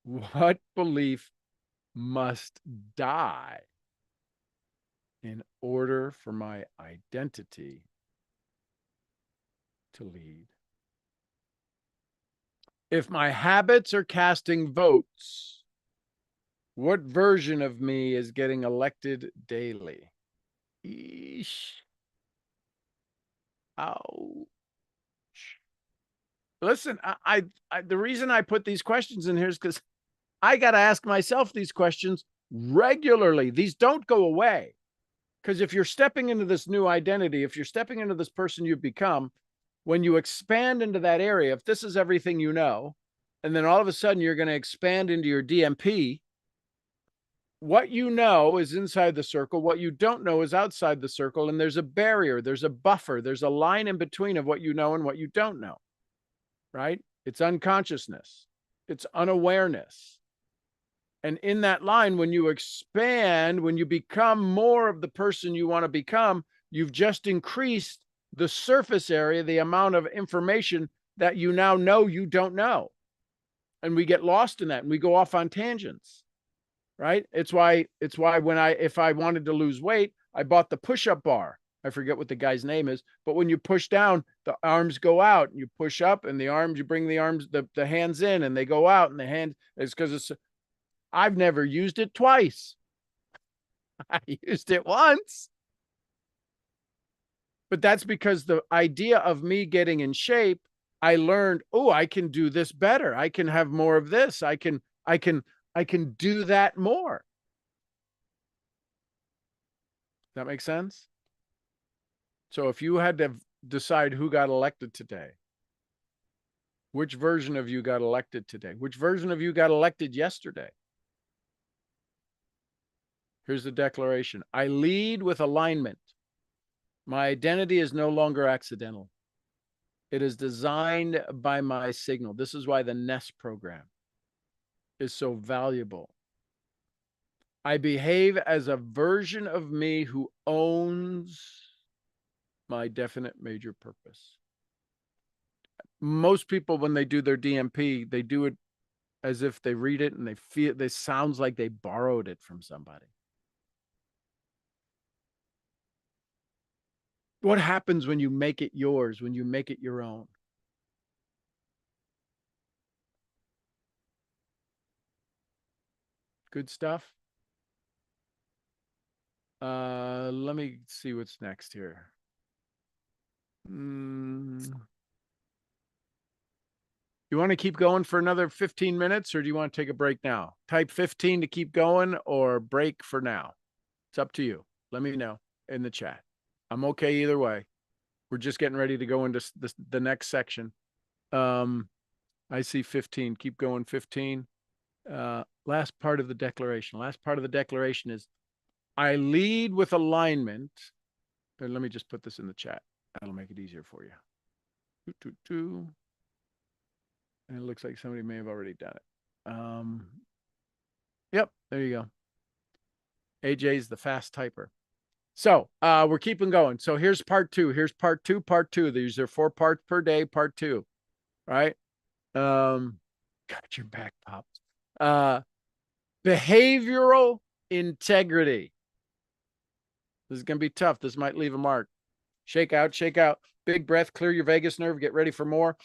What belief must die in order for my identity to lead? If my habits are casting votes, what version of me is getting elected daily? Eesh. Ouch. Listen, I the reason I put these questions in here is because I got to ask myself these questions regularly. These don't go away. Because if you're stepping into this new identity, if you're stepping into this person you've become, when you expand into that area, if this is everything you know, and then all of a sudden you're going to expand into your DMP, what you know is inside the circle. What you don't know is outside the circle. And there's a barrier, there's a buffer, there's a line in between of what you know and what you don't know, right? It's unconsciousness. It's unawareness. And in that line, when you expand, when you become more of the person you want to become, you've just increased the surface area, the amount of information that you now know you don't know. And we get lost in that and we go off on tangents, right? It's why if I wanted to lose weight, I bought the push-up bar. I forget what the guy's name is, but when you push down, the arms go out, and you push up, and the arms, you bring the arms, the hands in, and they go out, and the hand is because I've never used it twice. I used it once. But that's because the idea of me getting in shape, I learned, oh, I can do this better. I can have more of this. I can do that more. That makes sense? So if you had to decide who got elected today, which version of you got elected today? Which version of you got elected yesterday? Here's the declaration. I lead with alignment. My identity is no longer accidental. It is designed by my signal. This is why the NEST program is so valuable. I behave as a version of me who owns my definite major purpose. Most people, when they do their DMP, they do it as if they read it and they feel it sounds like they borrowed it from somebody. What happens when you make it yours, when you make it your own? Good stuff. Let me see what's next here. You want to keep going for another 15 minutes, or do you want to take a break now? Type 15 to keep going, or break for now. It's up to you. Let me know in the chat. I'm okay either way. We're just getting ready to go into the next section. I see 15. Keep going, 15. Last part of the declaration. Last part of the declaration is, I lead with alignment. And let me just put this in the chat. That'll make it easier for you. And it looks like somebody may have already done it. Yep, there you go. AJ's the fast typer. So we're keeping going. So here's part 2. Here's part 2, part 2. These are 4 parts per day, part 2. Right? Got your back, Pop. Behavioral integrity. This is going to be tough. This might leave a mark. Shake out, shake out. Big breath, clear your vagus nerve, get ready for more.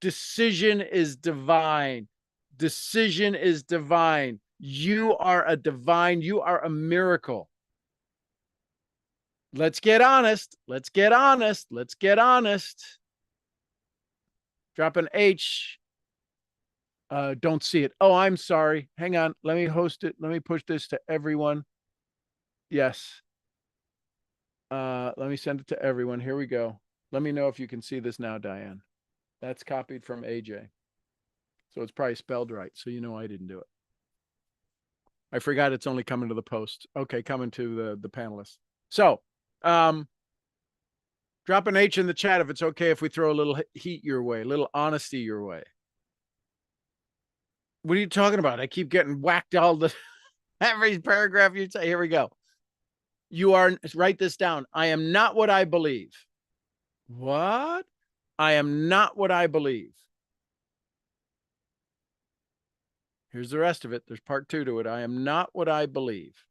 Decision is divine. Decision is divine. You are a divine, you are a miracle. Let's get honest. Let's get honest. Let's get honest. Drop an H. Don't see it. Oh, I'm sorry. Hang on. Let me host it. Let me push this to everyone. Yes. Let me send it to everyone. Here we go. Let me know if you can see this now, Diane. That's copied from AJ. So it's probably spelled right. So you know I didn't do it. I forgot it's only coming to the post. Okay, coming to the panelists. So drop an H in the chat if it's okay if we throw a little heat your way, a little honesty your way. What are you talking about? I keep getting whacked all the every paragraph you say. Here we go. You are, write this down. I am not what I believe. What? I am not what I believe. Here's the rest of it. There's part 2 to it. I am not what I believe.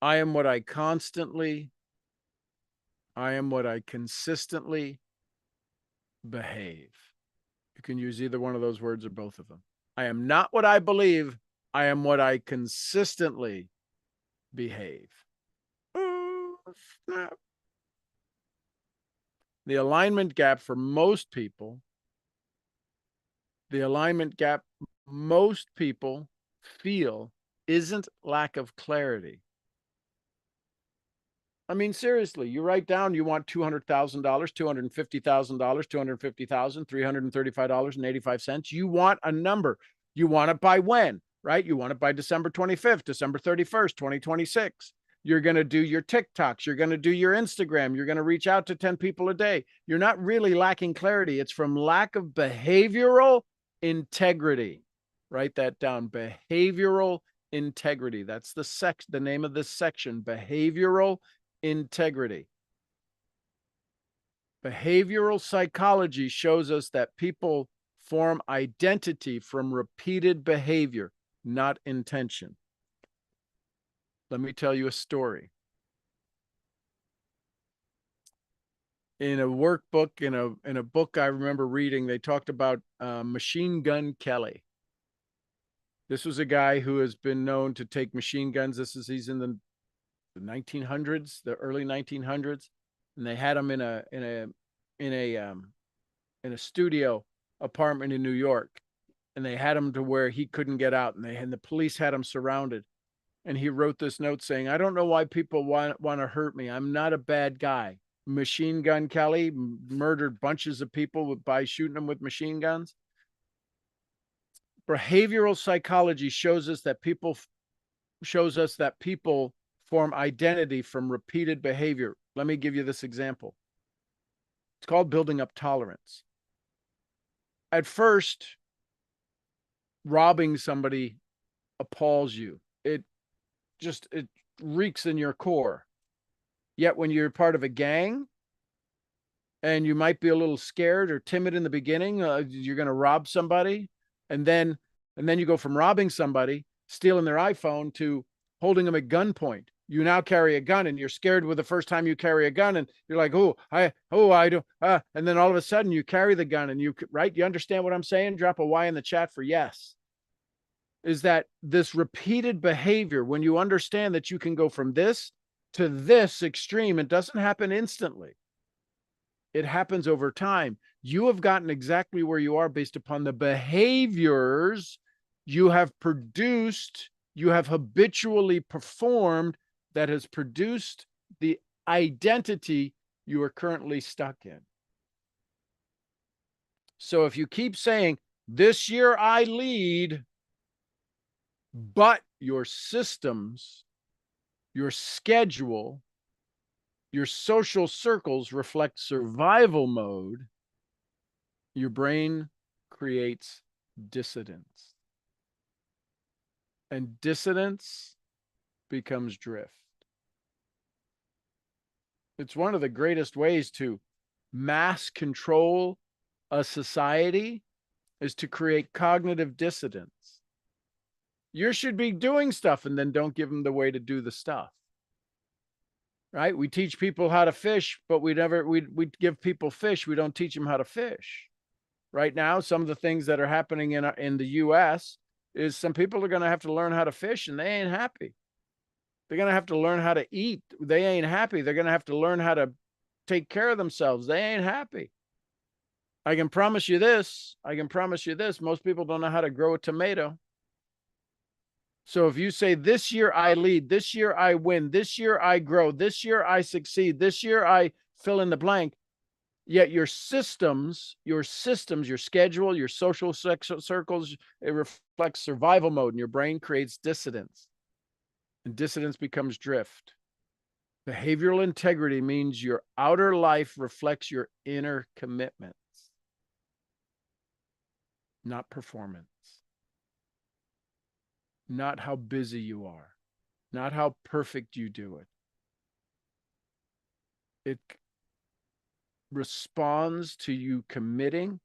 I am what I constantly, I am what I consistently behave. You can use either one of those words or both of them. I am not what I believe. I am what I consistently behave. Oh, snap. The alignment gap for most people, the alignment gap most people feel isn't lack of clarity. I mean, seriously, you write down you want $200,000, $250,000, $250,000, $335.85. You want a number. You want it by when, right? You want it by December 25th, December 31st, 2026. You're going to do your TikToks. You're going to do your Instagram. You're going to reach out to 10 people a day. You're not really lacking clarity. It's from lack of behavioral integrity. Write that down. Behavioral integrity. That's the name of this section. Behavioral integrity. Behavioral psychology shows us that people form identity from repeated behavior, not intention. Let me tell you a story. In a workbook, in a book I remember reading, they talked about Machine Gun Kelly. This was a guy who has been known to take machine guns. He's in the 1900s, the early 1900s, and they had him in a studio apartment in New York, and they had him to where he couldn't get out, and the police had him surrounded. And he wrote this note saying, "I don't know why people want to hurt me. I'm not a bad guy." Machine Gun Kelly murdered bunches of people by shooting them with machine guns. Behavioral psychology shows us that people form identity from repeated behavior. Let me give you this example. It's called building up tolerance. At first, robbing somebody appalls you. It reeks in your core. Yet when you're part of a gang and you might be a little scared or timid in the beginning, you're going to rob somebody, and then you go from robbing somebody, stealing their iPhone, to holding them at gunpoint. You now carry a gun, and you're scared with the first time you carry a gun, and you're like, I do, and then all of a sudden you carry the gun, and you understand what I'm saying? Drop a Y in the chat for yes. Is that this repeated behavior, when you understand that you can go from this to this extreme, it doesn't happen instantly. It happens over time. You have gotten exactly where you are based upon the behaviors you have produced, you have habitually performed, that has produced the identity you are currently stuck in. So if you keep saying, "This year I lead," but your systems, your schedule, your social circles reflect survival mode, your brain creates dissidence. And dissidence becomes drift. It's one of the greatest ways to mass control a society, is to create cognitive dissidence. You should be doing stuff, and then don't give them the way to do the stuff. Right? We teach people how to fish, but we give people fish. We don't teach them how to fish. Right now, some of the things that are happening in the US is some people are going to have to learn how to fish, and they ain't happy. They're going to have to learn how to eat. They ain't happy. They're going to have to learn how to take care of themselves. They ain't happy. I can promise you this. Most people don't know how to grow a tomato. So if you say, "This year I lead, this year I win, this year I grow, this year I succeed, this year I fill in the blank," yet your systems, your schedule, your social circles, it reflects survival mode, and your brain creates dissidence. And dissidence becomes drift. Behavioral integrity means your outer life reflects your inner commitments, not performance. Not how busy you are, not how perfect you do it. It responds to you committing.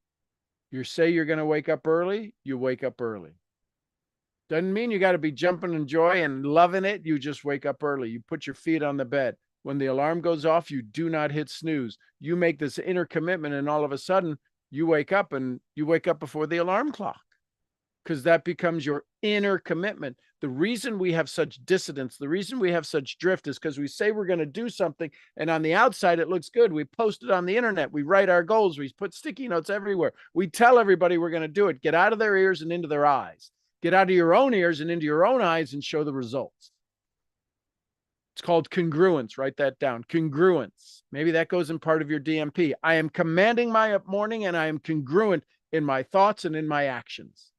You say you're going to wake up early, you wake up early. Doesn't mean you got to be jumping in joy and loving it. You just wake up early. You put your feet on the bed. When the alarm goes off, you do not hit snooze. You make this inner commitment, and all of a sudden you wake up, and you wake up before the alarm clock, because that becomes your inner commitment. The reason we have such dissidence, the reason we have such drift, is because we say we're going to do something, and on the outside it looks good. We post it on the internet. We write our goals. We put sticky notes everywhere. We tell everybody we're going to do it. Get out of their ears and into their eyes. Get out of your own ears and into your own eyes, and show the results. It's called congruence. Write that down. Congruence. Maybe that goes in part of your DMP. I am commanding my morning, and I am congruent in my thoughts and in my actions.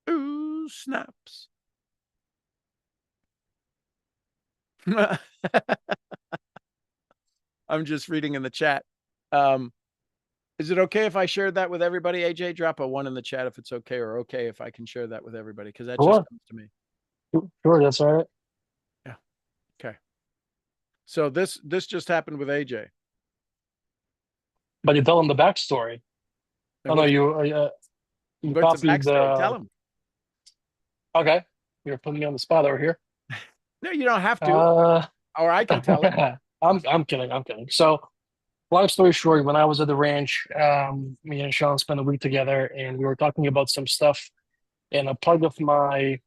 Ooh, snaps. I'm just reading in the chat. Is it okay if I shared that with everybody? AJ, drop a 1 in the chat if it's okay, or okay if I can share that with everybody, because that just comes to me. Sure, that's all right. Yeah. Okay. So this just happened with AJ. But you tell him the backstory. Oh no, you what's the backstory? Tell him. Okay, you're putting me on the spot over here. No, you don't have to, Uh, or I can tell it. I'm kidding. I'm kidding. So, long story short, when I was at the ranch, me and Sean spent a week together, and we were talking about some stuff. And a part of my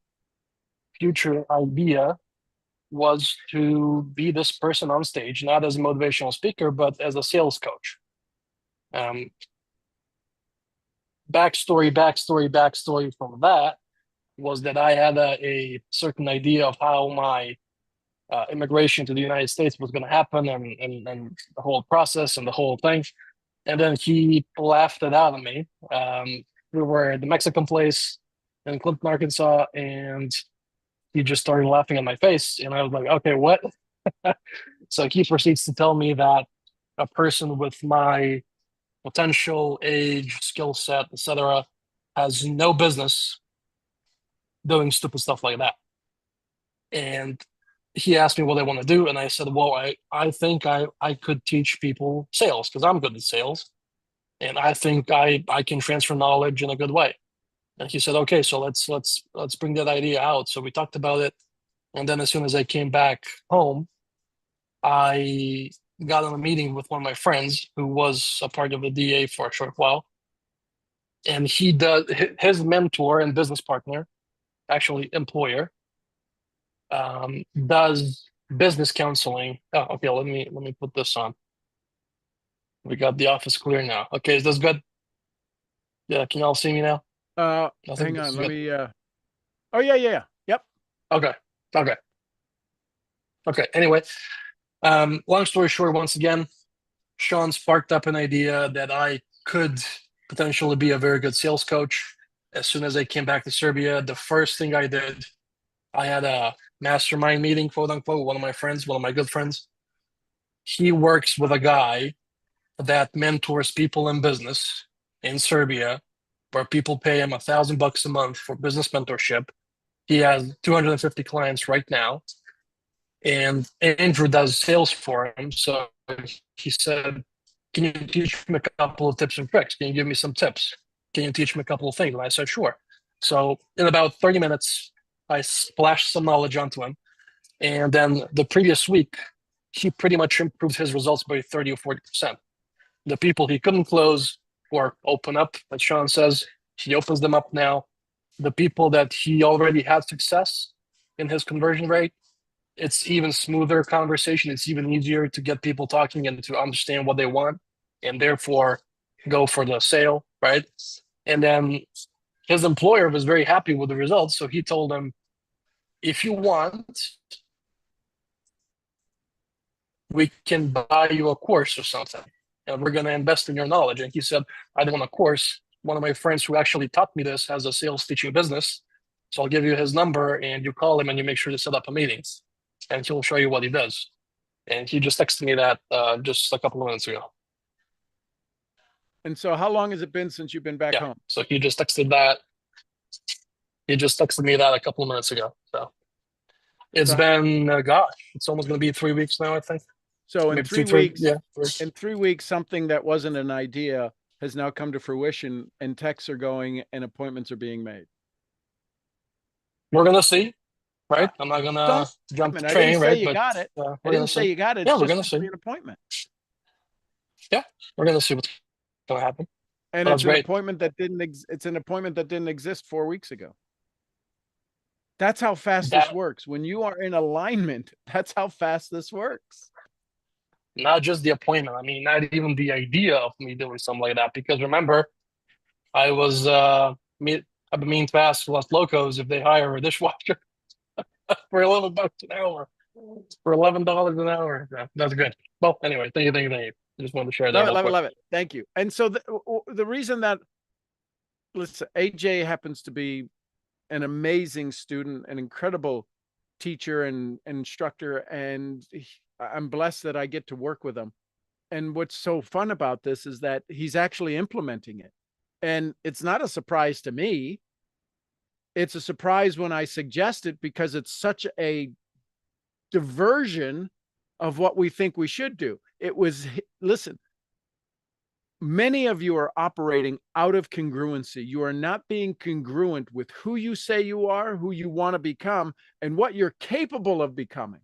future idea was to be this person on stage, not as a motivational speaker, but as a sales coach. Um, backstory from that was that I had a certain idea of how my immigration to the United States was going to happen, and the whole process and the whole thing. And then he laughed it out of me. We were at the Mexican place in Clinton, Arkansas, and he just started laughing at my face. And I was like, okay, what? So he proceeds to tell me that a person with my potential, age, skill set, etc., has no business doing stupid stuff like that. And he asked me what I want to do, and I said, well, I think I could teach people sales because I'm good at sales, and I think I can transfer knowledge in a good way. And he said, okay, so let's bring that idea out. So we talked about it, and then as soon as I came back home, I got on a meeting with one of my friends who was a part of the DA for a short while, and he does his mentor and business partner, actually employer, does business counseling. Oh, okay. Let me put this on. We got the office clear now. Okay, is this good? Yeah, can y'all see me now? I think Hang this on, is let good. me, oh, yeah, yeah, yeah. Yep. Okay, okay, okay. Anyway, long story short, once again, Sean sparked up an idea that I could potentially be a very good sales coach. As soon as I came back to Serbia, the first thing I did, I had a mastermind meeting, quote unquote, one of my friends, one of my good friends. He works with a guy that mentors people in business in Serbia, where people pay him $1,000 a month for business mentorship. He has 250 clients right now, and Andrew does sales for him. So he said, "Can you teach me a couple of tips and tricks? Can you give me some tips? Can you teach me a couple of things?" And I said, "Sure." So in about 30 minutes, I splashed some knowledge onto him, and then the previous week, he pretty much improved his results by 30 or 40%. The people he couldn't close or open up, as Sean says, he opens them up now. The people that he already had success in his conversion rate, it's even smoother conversation. It's even easier to get people talking and to understand what they want, and therefore go for the sale, right? And then his employer was very happy with the results. So he told him, if you want, we can buy you a course or something, and we're going to invest in your knowledge. And he said, I don't want a course. One of my friends who actually taught me this has a sales teaching business. So I'll give you his number, and you call him and you make sure to set up a meeting, and he'll show you what he does. And he just texted me that just a couple of minutes ago. And so how long has it been since you've been back Yeah. home? So he just texted that. He just texted me that a couple of minutes ago. So it's So, been, gosh, it's almost going to be 3 weeks now, I think. so in Maybe three three, weeks, yeah. in 3 weeks, something that wasn't an idea has now come to fruition, and texts are going and appointments are being made. We're going to see, right? I'm not going to So, jump the I didn't train, say right? you But got it. we're I going to didn't say see. you got it. Yeah, It's we're just going to see. an appointment. Yeah, we're going to see what's going to happen. And But it's that's an great. appointment that it's an appointment that didn't exist 4 weeks ago. That's how fast this That, works. When you are in alignment, that's how fast this works. not just the appointment. I mean, not even the idea of me doing something like that. Because remember, I was, I've been meaning to ask Los Locos if they hire a dishwasher for $11 an hour. For $11 an hour. Yeah, that's good. Well, anyway, thank you. I just wanted to share that Love it, real love it, quick. love it. Thank you. And so the reason that, listen, AJ happens to be an amazing student, an incredible teacher and instructor, and I'm blessed that I get to work with him. And what's so fun about this is that he's actually implementing it. And it's not a surprise to me. It's a surprise when I suggest it because it's such a diversion of what we think we should do. It was, listen, many of you are operating out of congruency. You are not being congruent with who you say you are, who you want to become, and what you're capable of becoming.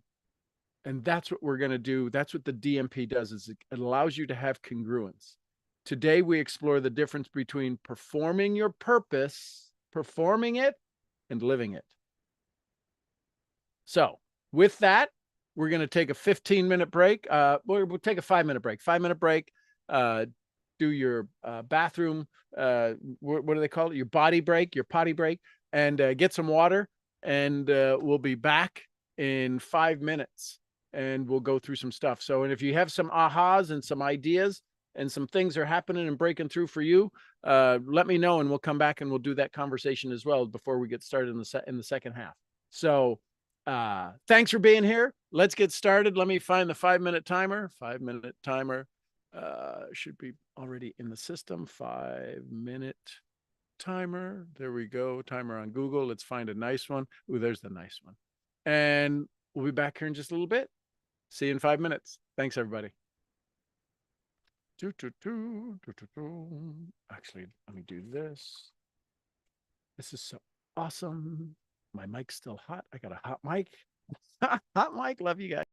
And that's what we're going to do. That's what the DMP does, is it allows you to have congruence. Today, we explore the difference between performing your purpose, performing it, and living it. So with that, we're going to take a 15-minute break. We'll take a 5-minute break. 5-minute break. Do your bathroom. What do they call it? Your body break, your potty break, and get some water. And we'll be back in 5 minutes, and we'll go through some stuff. So, and if you have some ahas and some ideas and some things are happening and breaking through for you, let me know, and we'll come back and we'll do that conversation as well before we get started in the second half. So thanks for being here. Let's get started. Let me find the 5-minute timer. 5-minute timer should be already in the system. 5-minute timer. There we go. Timer on Google. Let's find a nice one. Ooh, there's the nice one. And we'll be back here in just a little bit. See you in 5 minutes. Thanks, everybody. Actually, let me do this. This is so awesome. My mic's still hot. I got a hot mic. Hot mic. Love you guys.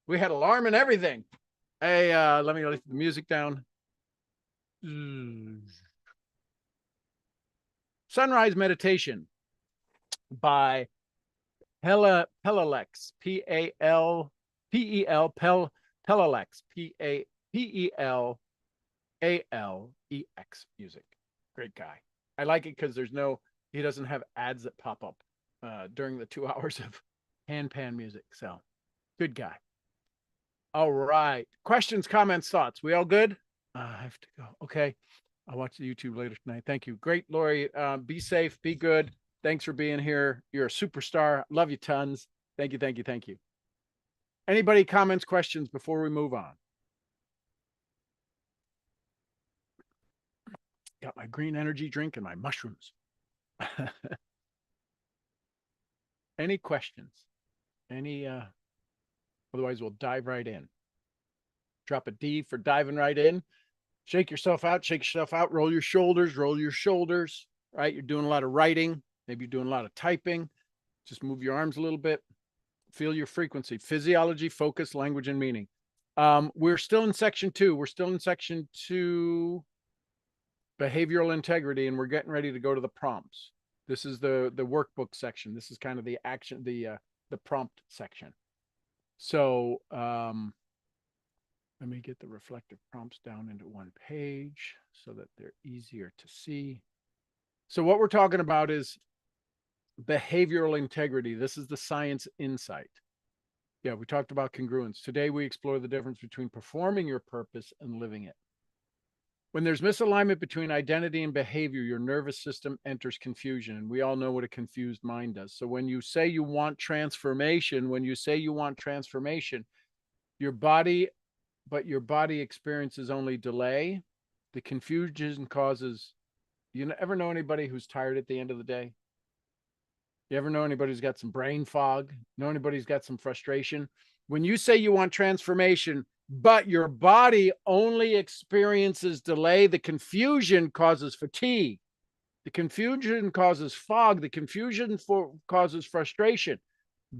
We had alarm and everything. Hey, let me let the music down. Sunrise Meditation by Pelelex, Pelelex, Pelalex music. Great guy. I like it because he doesn't have ads that pop up during the 2 hours of handpan music. So good guy. All right. Questions, comments, thoughts. We all good? I have to go. Okay. I'll watch the YouTube later tonight. Thank you. Great, Lori. Be safe. Be good. Thanks for being here. You're a superstar. Love you tons. Thank you. Thank you. Thank you. Anybody comments, questions before we move on? Got my green energy drink and my mushrooms. Any questions? Otherwise we'll dive right in. Drop a D for diving right in. Shake yourself out, roll your shoulders, right? You're doing a lot of writing. Maybe you're doing a lot of typing. Just move your arms a little bit. Feel your frequency, physiology, focus, language, and meaning. We're still in section 2. We're still in section 2, behavioral integrity, and we're getting ready to go to the prompts. This is the workbook section. This is kind of the action, the prompt section. So let me get the reflective prompts down into one page so that they're easier to see. So what we're talking about is behavioral integrity. This is the science insight. Yeah, we talked about congruence. Today we explore the difference between performing your purpose and living it. When there's misalignment between identity and behavior, your nervous system enters confusion. And we all know what a confused mind does. So when you say you want transformation, your body experiences only delay. The confusion causes, you ever know anybody who's tired at the end of the day? You ever know anybody who's got some brain fog? Know anybody who's got some frustration? When you say you want transformation, but your body only experiences delay, the confusion causes fatigue. The confusion causes fog. The confusion causes frustration.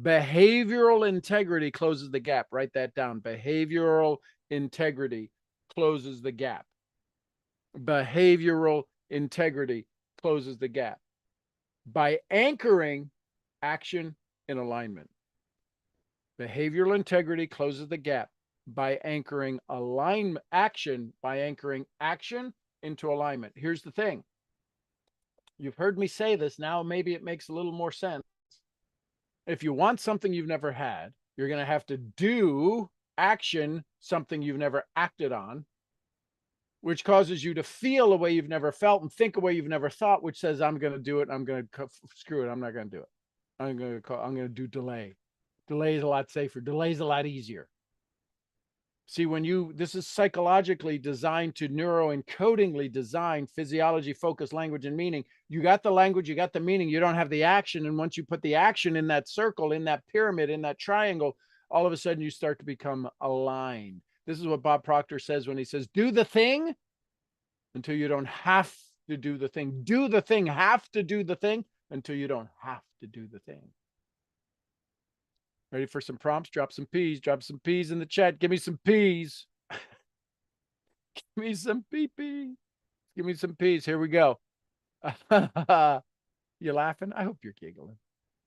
Behavioral integrity closes the gap. Write that down. Behavioral integrity closes the gap. Behavioral integrity closes the gap by anchoring action in alignment. Behavioral integrity closes the gap by anchoring action into alignment. Here's the thing. You've heard me say this. Now maybe it makes a little more sense. If you want something you've never had, you're going to have to do action something you've never acted on, which causes you to feel a way you've never felt and think a way you've never thought, which says, I'm going to do it. I'm going to screw it. I'm not going to do it. I'm going to do delay. Delay is a lot safer. Delay is a lot easier. See, this is psychologically designed to neuroencodingly design physiology, focus, language, and meaning. You got the language, you got the meaning, you don't have the action. And once you put the action in that circle, in that pyramid, in that triangle, all of a sudden you start to become aligned. This is what Bob Proctor says when he says, do the thing until you don't have to do the thing. Do the thing, have to do the thing until you don't have to do the thing. Ready for some prompts? Drop some P's in the chat. Give me some P's. Give me some PP. Give me some P's. Here we go. You laughing? I hope you're giggling.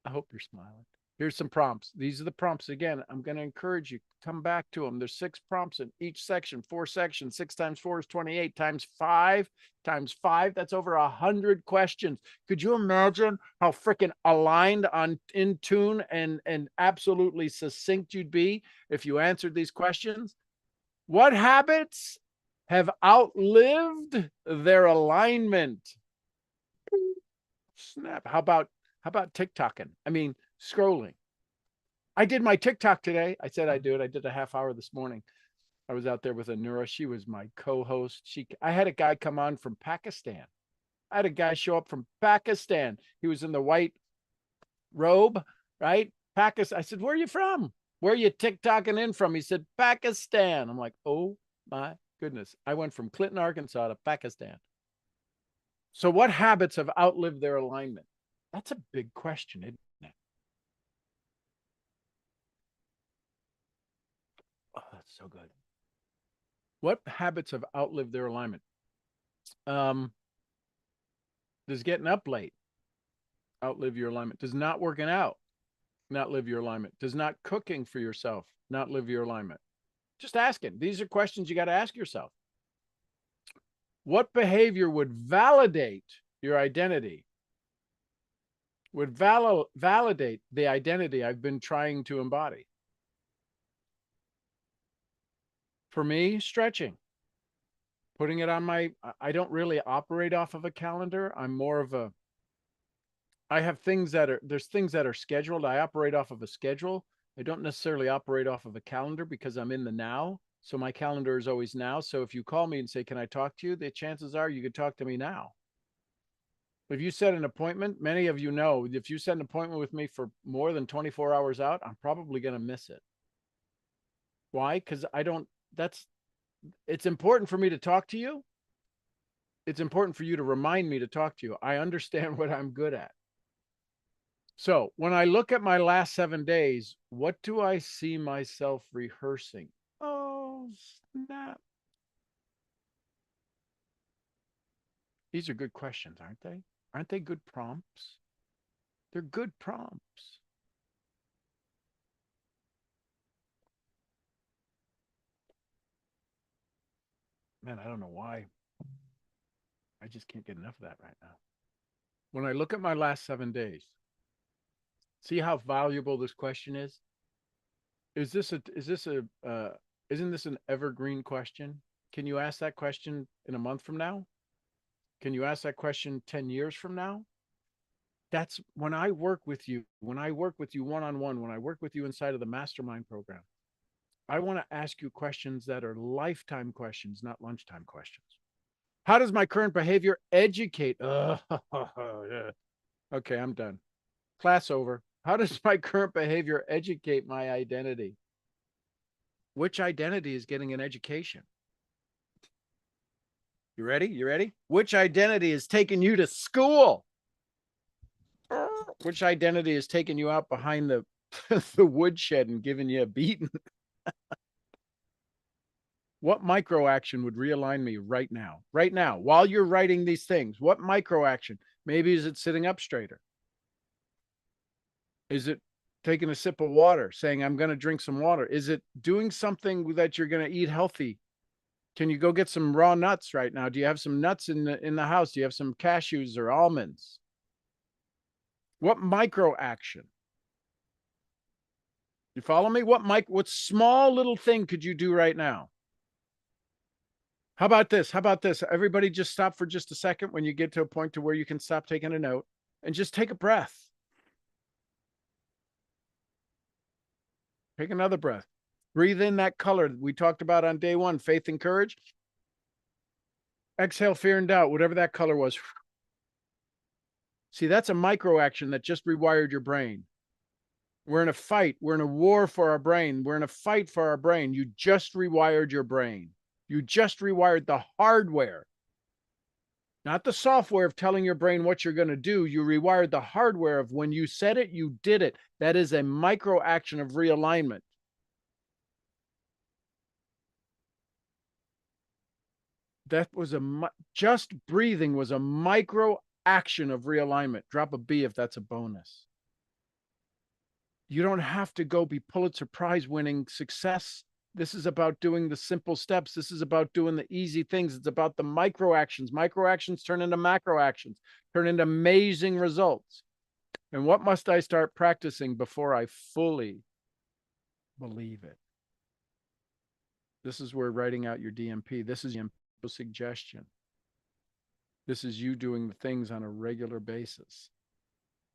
I hope you're smiling. Here's some prompts. These are the prompts. Again, I'm going to encourage you, come back to them. There's 6 prompts in each section, 4 sections. 6 times 4 is 28 times 5 times 5. That's over 100 questions. Could you imagine how freaking aligned in tune and absolutely succinct you'd be if you answered these questions? What habits have outlived their alignment? Snap. How about TikToking? I mean, scrolling. I did my TikTok today. I said I'd do it. I did a half hour this morning. I was out there with Anura. She was my co-host. I had a guy come on from Pakistan. I had a guy show up from Pakistan. He was in the white robe, right? Pakistan. I said, where are you from? Where are you TikToking in from? He said, Pakistan. I'm like, oh my goodness. I went from Clinton, Arkansas to Pakistan. So what habits have outlived their alignment? That's a big question, isn't it? so good. What habits have outlived their alignment? Does getting up late outlive your alignment? Does not working out not live your alignment? Does not cooking for yourself not live your alignment? Just asking. These are questions you got to ask yourself. What behavior would validate your identity? Would validate the identity I've been trying to embody? For me, stretching. Putting it on I don't really operate off of a calendar. I'm more of a, I have things that are, there's things that are scheduled. I operate off of a schedule. I don't necessarily operate off of a calendar because I'm in the now. So my calendar is always now. So if you call me and say, can I talk to you? The chances are you could talk to me now. If you set an appointment, many of you know, if you set an appointment with me for more than 24 hours out, I'm probably going to miss it. Why? Because it's important for me to talk to you. It's important for you to remind me to talk to you. I understand what I'm good at. So when I look at my last 7 days, what do I see myself rehearsing? Oh, snap. These are good questions, aren't they? Aren't they good prompts? They're good prompts. Man, I don't know why. I just can't get enough of that right now. When I look at my last 7 days, see how valuable this question is? Isn't this an evergreen question? Can you ask that question in a month from now? Can you ask that question 10 years from now? That's when I work with you, one-on-one, when I work with you inside of the mastermind program, I want to ask you questions that are lifetime questions, not lunchtime questions. How does my current behavior educate? Yeah. Okay, I'm done. Class over. How does my current behavior educate my identity? Which identity is getting an education? You ready? You ready? Which identity is taking you to school? Which identity is taking you out behind the woodshed and giving you a beating? What micro action would realign me right now? Right now, while you're writing these things, what micro action? Maybe is it sitting up straighter? Is it taking a sip of water, saying, I'm going to drink some water? Is it doing something that you're going to eat healthy? Can you go get some raw nuts right now? Do you have some nuts in the house? Do you have some cashews or almonds? What micro action? You follow me? What small little thing could you do right now? How about this? How about this? Everybody just stop for just a second when you get to a point to where you can stop taking a note and just take a breath. Take another breath. Breathe in that color we talked about on day one, faith and courage. Exhale, fear and doubt, whatever that color was. See, that's a micro action that just rewired your brain. We're in a fight. We're in a war for our brain. We're in a fight for our brain. You just rewired your brain. You just rewired the hardware, not the software of telling your brain what you're going to do. You rewired the hardware of when you said it, you did it. That is a micro action of realignment. That was just breathing was a micro action of realignment. Drop a B if that's a bonus. You don't have to go be Pulitzer Prize winning success. This is about doing the simple steps. This is about doing the easy things. It's about the micro actions. Micro actions turn into macro actions, turn into amazing results. And what must I start practicing before I fully believe it? This is where writing out your DMP. This is your suggestion. This is you doing the things on a regular basis.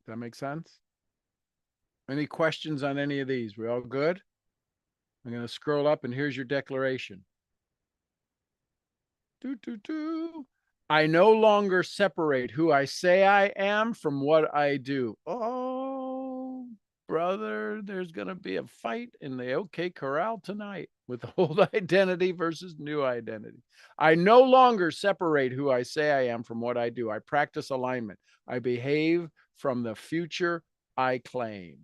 Does that make sense? Any questions on any of these? We all good? I'm going to scroll up and here's your declaration. I no longer separate who I say I am from what I do. Oh, brother, there's going to be a fight in the OK Corral tonight with old identity versus new identity. I no longer separate who I say I am from what I do. I practice alignment. I behave from the future I claim.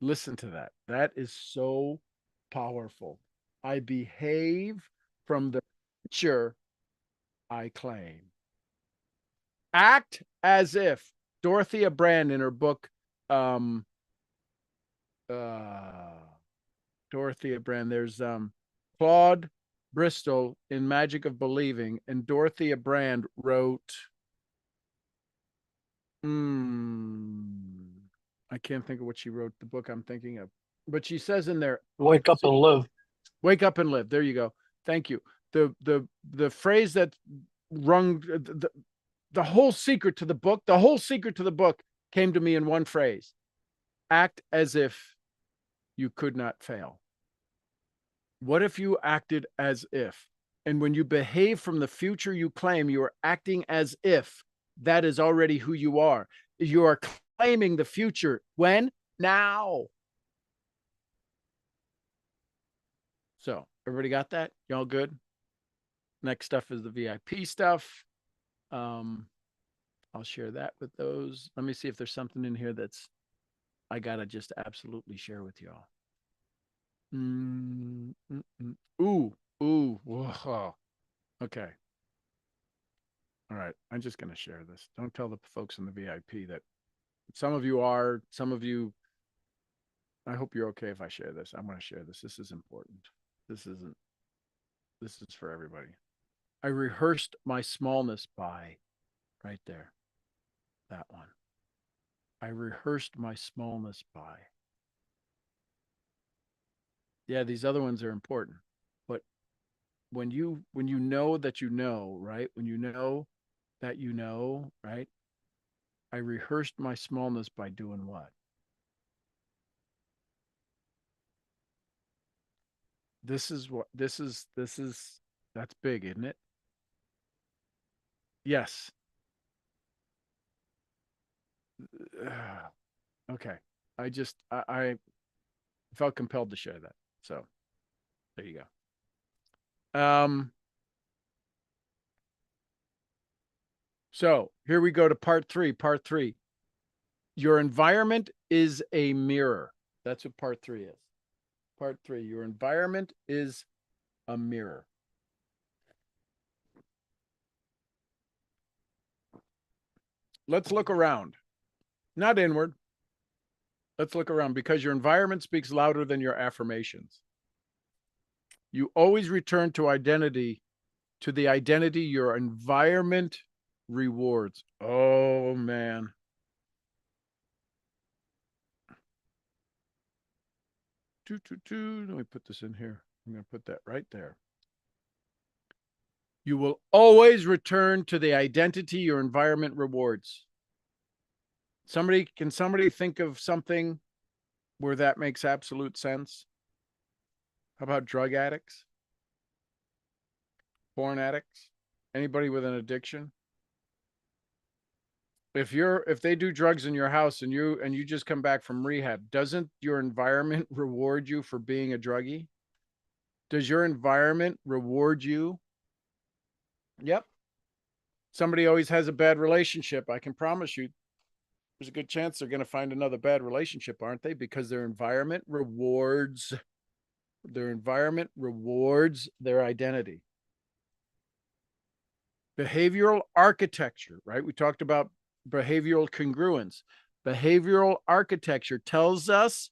Listen to that. That is so powerful. I behave from the future I claim. Act as if. Dorothea Brande in her book, Dorothea Brande, there's Claude Bristol in Magic of Believing, and Dorothea Brande wrote, I can't think of what she wrote, the book I'm thinking of, but she says in there, Wake up and live. Wake up and live. There you go. Thank you. The phrase that rung the whole secret to the book, came to me in one phrase: act as if you could not fail. What if you acted as if? And when you behave from the future you claim, you are acting as if that is already who you are. You are claiming the future. When? Now. So, everybody got that? Y'all good? Next stuff is the VIP stuff. I'll share that with those. Let me see if there's something in here that's I gotta just absolutely share with y'all. Ooh. Whoa. Okay. All right. I'm just gonna share this. Don't tell the folks in the VIP that some of you are, some of you. I hope you're okay if I share this. I'm gonna share this. This is important. This is for everybody. I rehearsed my smallness by right there. That one. I rehearsed my smallness by. Yeah, these other ones are important. But when you know that you know, right? When you know that you know, right? I rehearsed my smallness by doing what? This is that's big, isn't it? Yes. Okay. I felt compelled to share that. So there you go. So here we go to part three. Part three. Your environment is a mirror. That's what part three is. Part three. Your environment is a mirror. Let's look around, not inward. Let's look around because your environment speaks louder than your affirmations. You always return to the identity your environment rewards. Oh, man. Let me put this in here. I'm going to put that right there. You will always return to the identity your environment rewards. Can somebody think of something where that makes absolute sense? How about drug addicts? Porn addicts? Anybody with an addiction? If they do drugs in your house and you just come back from rehab, doesn't your environment reward you for being a druggie? Does your environment reward you? Yep. Somebody always has a bad relationship. I can promise you there's a good chance they're going to find another bad relationship, aren't they? Because their environment rewards their identity. Behavioral architecture, right? We talked about behavioral congruence. Behavioral architecture tells us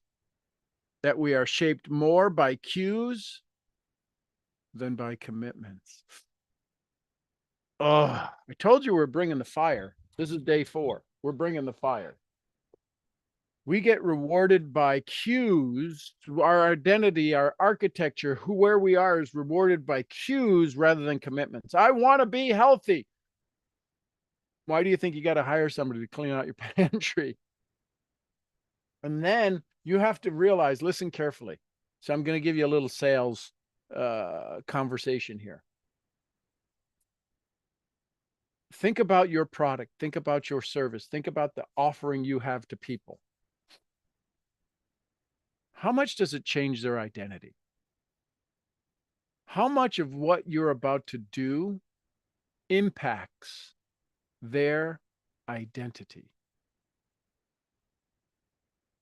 that we are shaped more by cues than by commitments. Oh, I told you we're bringing the fire. This is day 4. We're bringing the fire. We get rewarded by cues. Our identity, our architecture, where we are is rewarded by cues rather than commitments. I want to be healthy. Why do you think you got to hire somebody to clean out your pantry? And then you have to realize, listen carefully. So I'm going to give you a little sales conversation here. Think about your product. Think about your service. Think about the offering you have to people. How much does it change their identity? How much of what you're about to do impacts their identity?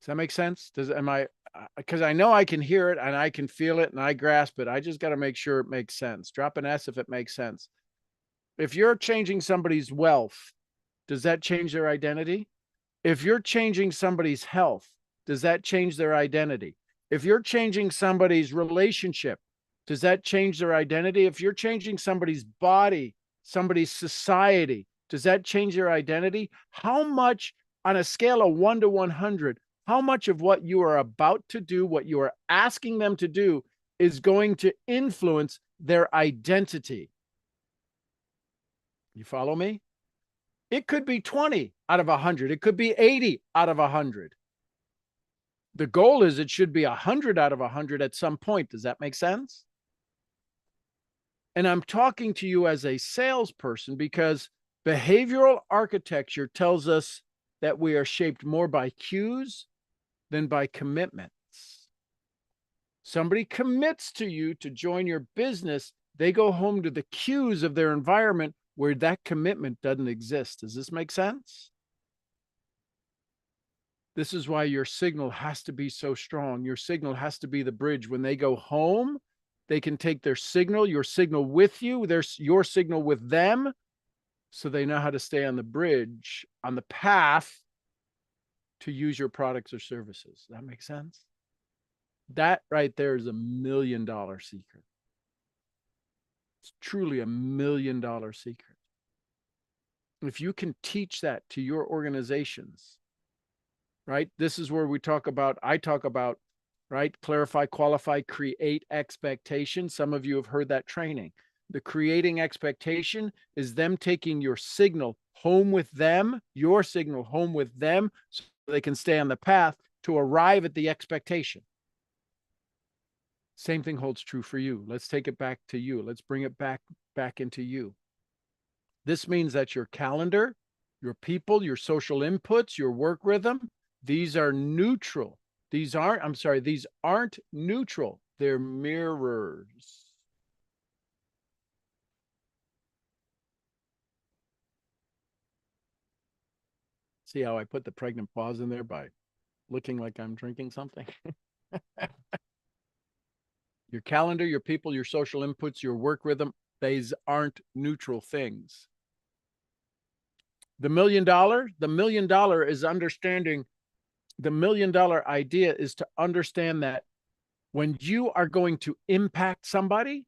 Does that make sense? because I know I can hear it and I can feel it and I grasp it. I just got to make sure it makes sense. Drop an S if it makes sense. If you're changing somebody's wealth, does that change their identity? If you're changing somebody's health, does that change their identity? If you're changing somebody's relationship, does that change their identity? If you're changing somebody's body, somebody's society, does that change their identity? How much, on a scale of 1 to 100, how much of what you are about to do, what you are asking them to do, is going to influence their identity? You follow me? It could be 20 out of 100. It could be 80 out of 100. The goal is it should be 100 out of 100 at some point. Does that make sense? And I'm talking to you as a salesperson because behavioral architecture tells us that we are shaped more by cues than by commitments. Somebody commits to you to join your business, they go home to the cues of their environment where that commitment doesn't exist. Does this make sense? This is why your signal has to be so strong. Your signal has to be the bridge. When they go home, they can take their signal, your signal with you, your signal with them, so they know how to stay on the bridge, on the path to use your products or services. That makes sense? That right there is $1 million secret. It's truly $1 million secret. If you can teach that to your organizations, right? This is where I talk about, right? Clarify, qualify, create expectation. Some of you have heard that training. The creating expectation is them taking your signal home with them, your signal home with them, so they can stay on the path to arrive at the expectation. Same thing holds true for you. Let's take it back to you. Let's bring it back into you. This means that your calendar, your people, your social inputs, your work rhythm, these are neutral. These aren't neutral. They're mirrors. See how I put the pregnant pause in there by looking like I'm drinking something? Your calendar, your people, your social inputs, your work rhythm, these aren't neutral things. The $1 million is understanding. The $1 million idea is to understand that when you are going to impact somebody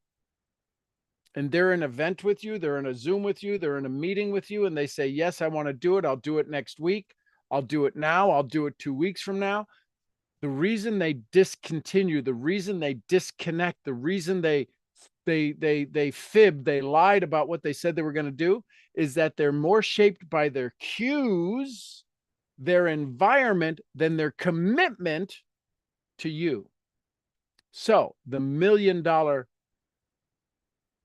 and they're in an event with you, they're in a Zoom with you, they're in a meeting with you, and they say, yes, I want to do it. I'll do it next week. I'll do it now. I'll do it 2 weeks from now. The reason they discontinue, the reason they disconnect, the reason they fibbed, they lied about what they said they were going to do is that they're more shaped by their cues, their environment, than their commitment to you. So the $1 million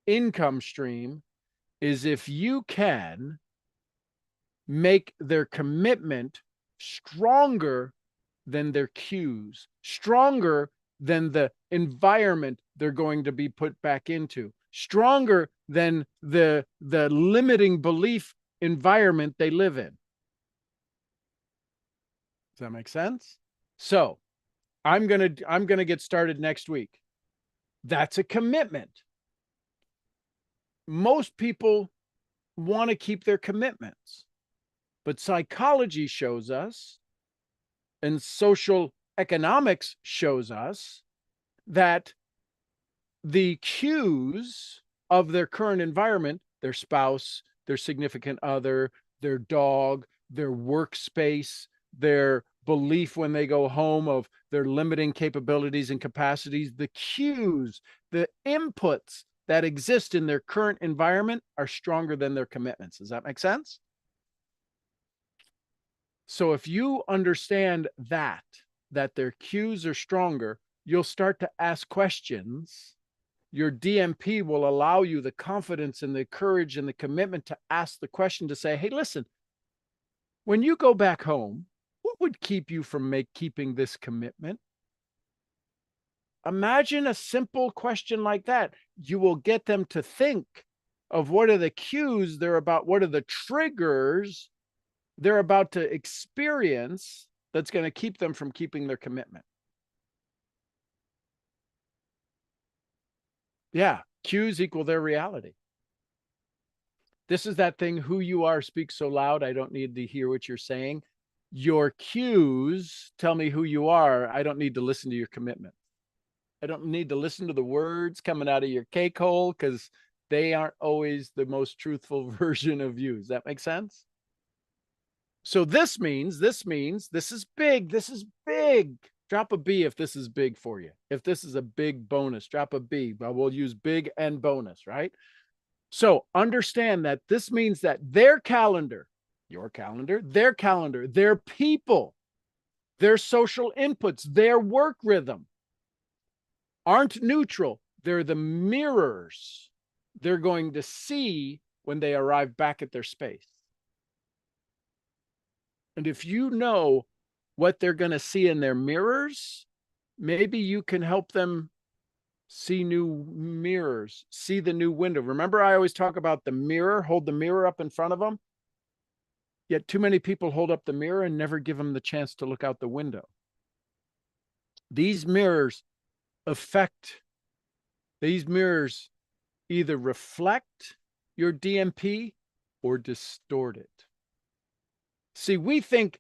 income stream is if you can make their commitment stronger than their cues, stronger than the environment they're going to be put back into, stronger than the limiting belief environment they live in. Does that make sense? So I'm gonna get started next week. That's a commitment. Most people want to keep their commitments, but psychology shows us, and social economics shows us, that the cues of their current environment, their spouse, their significant other, their dog, their workspace, their belief when they go home of their limiting capabilities and capacities, the cues, the inputs that exist in their current environment are stronger than their commitments. Does that make sense? So if you understand that their cues are stronger, you'll start to ask questions. Your DMP will allow you the confidence and the courage and the commitment to ask the question, to say, hey, listen, when you go back home, what would keep you from keeping this commitment? Imagine a simple question like that. You will get them to think of what are the cues they're about, what are the triggers they're about to experience that's going to keep them from keeping their commitment. Yeah, cues equal their reality. This is that thing, who you are speaks so loud, I don't need to hear what you're saying. Your cues tell me who you are. I don't need to listen to your commitment. I don't need to listen to the words coming out of your cake hole because they aren't always the most truthful version of you. Does that make sense? So this means this is big. This is big. Drop a B if this is big for you. If this is a big bonus, drop a B. But we'll use big and bonus, right? So understand that this means that their calendar, your calendar, their people, their social inputs, their work rhythm aren't neutral. They're the mirrors they're going to see when they arrive back at their space. And if you know what they're going to see in their mirrors, maybe you can help them see new mirrors, see the new window. Remember, I always talk about the mirror, hold the mirror up in front of them. Yet too many people hold up the mirror and never give them the chance to look out the window. These mirrors either reflect your DMP or distort it. See, we think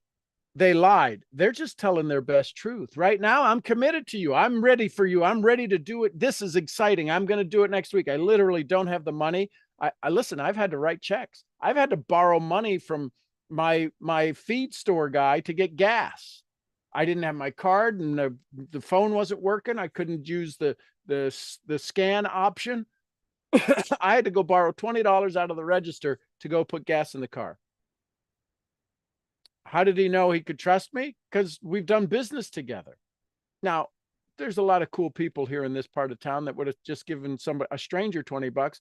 they lied. They're just telling their best truth. Right now, I'm committed to you. I'm ready for you. I'm ready to do it. This is exciting. I'm going to do it next week. I literally don't have the money. I listen, I've had to write checks. I've had to borrow money from my feed store guy to get gas. I didn't have my card and the phone wasn't working. I couldn't use the scan option. I had to go borrow $20 out of the register to go put gas in the car. How did he know he could trust me? Because we've done business together. Now, there's a lot of cool people here in this part of town that would have just given a stranger $20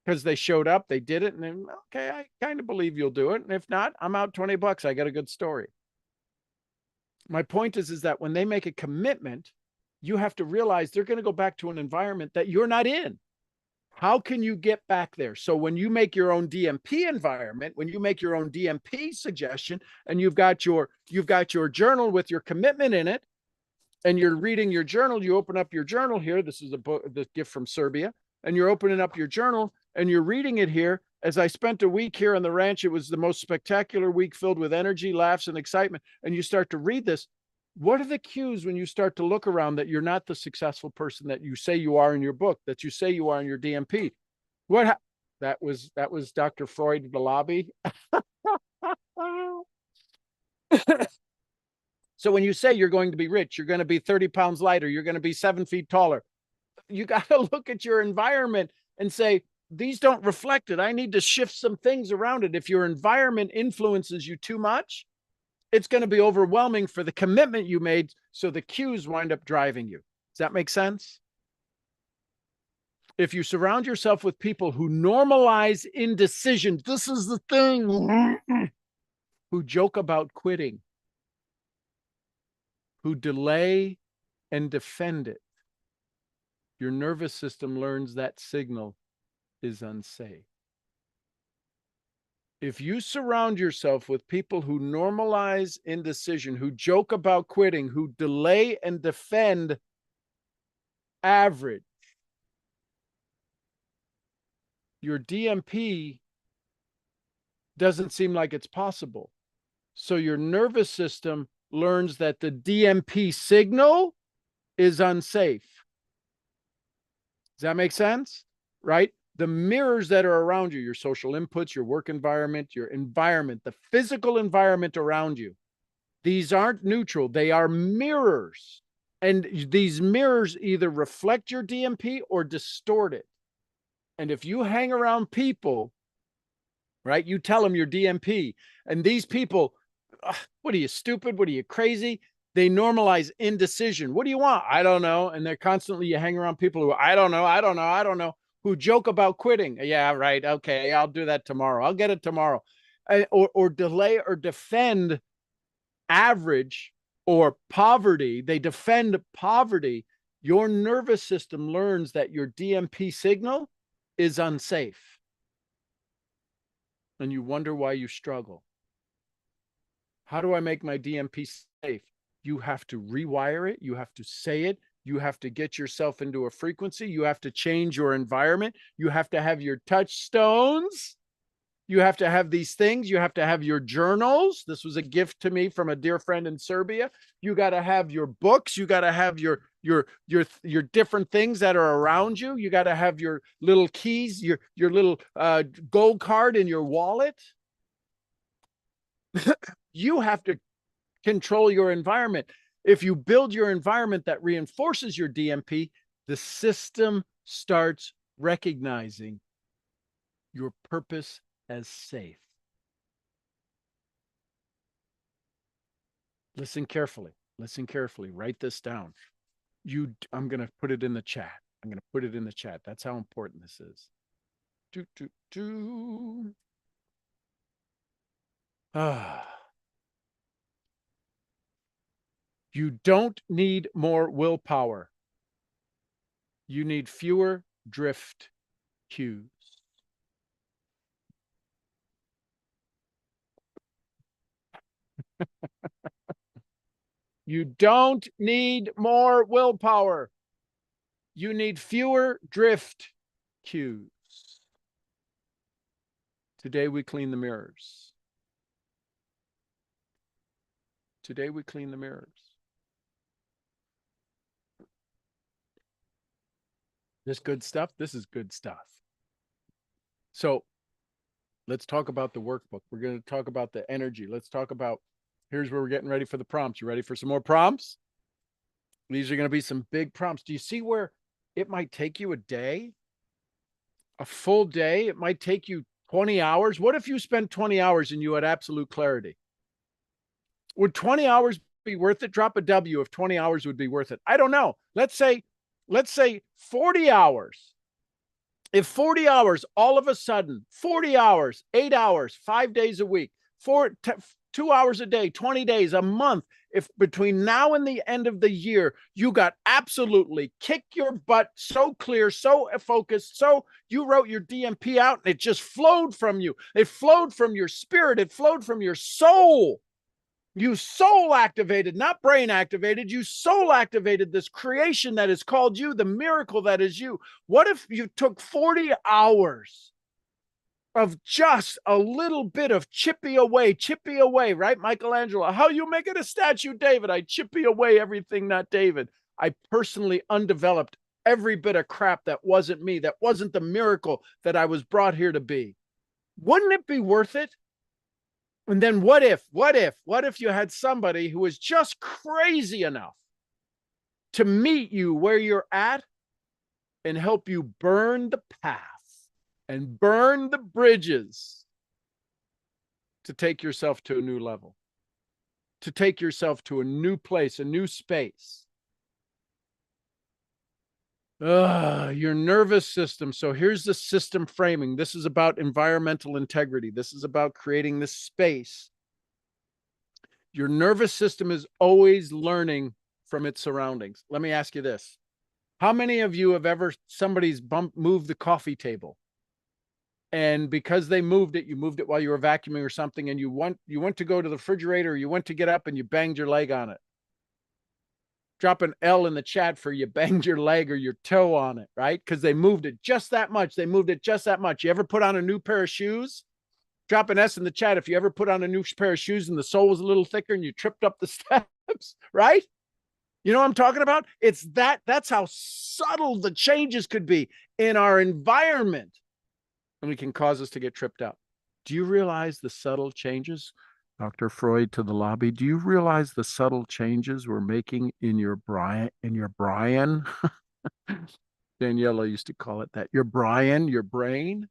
because they showed up, they did it, and then, okay, I kind of believe you'll do it. And if not, I'm out $20. I got a good story. My point is that when they make a commitment, you have to realize they're going to go back to an environment that you're not in. How can you get back there? So when you make your own DMP environment, when you make your own DMP suggestion, and you've got your journal with your commitment in it, and you're reading your journal, you open up your journal here. This is a book, the gift from Serbia, and you're opening up your journal and you're reading it here. As I spent a week here on the ranch, it was the most spectacular week filled with energy, laughs, and excitement. And you start to read this. What are the cues when you start to look around that you're not the successful person that you say you are in your book, that you say you are in your DMP? That was Dr. Freud Valabi. So when you say you're going to be rich, you're going to be 30 pounds lighter, you're going to be 7 feet taller, you got to look at your environment and say, these don't reflect it. I need to shift some things around it. If your environment influences you too much, it's going to be overwhelming for the commitment you made. So the cues wind up driving you. Does that make sense? If you surround yourself with people who normalize indecision, this is the thing, who joke about quitting, who delay and defend it, your nervous system learns that signal is unsafe. If you surround yourself with people who normalize indecision, who joke about quitting, who delay and defend average, your DMP doesn't seem like it's possible. So your nervous system learns that the DMP signal is unsafe. Does that make sense? Right? The mirrors that are around you, your social inputs, your work environment, the physical environment around you, these aren't neutral. They are mirrors. And these mirrors either reflect your DMP or distort it. And if you hang around people, right, you tell them your DMP, and these people, what are you, stupid? What are you, crazy? They normalize indecision. What do you want? I don't know. And they're constantly, you hang around people who, I don't know, who joke about quitting. Yeah, right. Okay, I'll do that tomorrow. I'll get it tomorrow. Or delay or defend average or poverty. They defend poverty. Your nervous system learns that your DMP signal is unsafe. And you wonder why you struggle. How do I make my DMP safe? You have to rewire it. You have to say it. You have to get yourself into a frequency. You have to change your environment. You have to have your touchstones. You have to have these things. You have to have your journals. This was a gift to me from a dear friend in Serbia. You got to have your books. You got to have your different things that are around you. You got to have your little keys, your little gold card in your wallet. You have to control your environment. If you build your environment that reinforces your DMP, the system starts recognizing your purpose as safe. Listen carefully. Listen carefully. Write this down. I'm going to put it in the chat. I'm going to put it in the chat. That's how important this is. You don't need more willpower. You need fewer drift cues. You don't need more willpower. You need fewer drift cues. Today we clean the mirrors. Today we clean the mirrors. This good stuff? This is good stuff. So let's talk about the workbook. We're going to talk about the energy. Let's talk about, here's where we're getting ready for the prompts. You ready for some more prompts? These are going to be some big prompts. Do you see where it might take you a day? A full day? It might take you 20 hours. What if you spent 20 hours and you had absolute clarity? Would 20 hours be worth it? Drop a W if 20 hours would be worth it. I don't know. Let's say 40 hours. If 40 hours, all of a sudden, 40 hours, 8 hours, 5 days a week, 2 hours a day, 20 days, a month, if between now and the end of the year, you got absolutely kick your butt, so clear, so focused, so you wrote your DMP out and it just flowed from you. It flowed from your spirit. It flowed from your soul. You soul activated, not brain activated. You soul activated this creation that is called you, the miracle that is you. What if you took 40 hours of just a little bit of chippy away, right? Michelangelo, how you make it a statue, David? I chippy away everything, not David. I personally undeveloped every bit of crap that wasn't me, that wasn't the miracle that I was brought here to be. Wouldn't it be worth it? And then what if you had somebody who was just crazy enough to meet you where you're at and help you burn the path and burn the bridges to take yourself to a new level, to take yourself to a new place, a new space? Your nervous system. So here's the system framing. This is about environmental integrity. This is about creating this space. Your nervous system is always learning from its surroundings. Let me ask you this. How many of you have ever, somebody's moved the coffee table? And because they moved it, you moved it while you were vacuuming or something, and you went to go to the refrigerator, or you went to get up and you banged your leg on it. Drop an L in the chat for you banged your leg or your toe on it, right? Because they moved it just that much. They moved it just that much. You ever put on a new pair of shoes? Drop an S in the chat if you ever put on a new pair of shoes and the sole was a little thicker and you tripped up the steps, right? You know what I'm talking about? It's that's how subtle the changes could be in our environment, and we can cause us to get tripped up. Do you realize the subtle changes? Dr. Freud to the lobby. Do you realize the subtle changes we're making in your Brian? Daniela used to call it that. Your brain.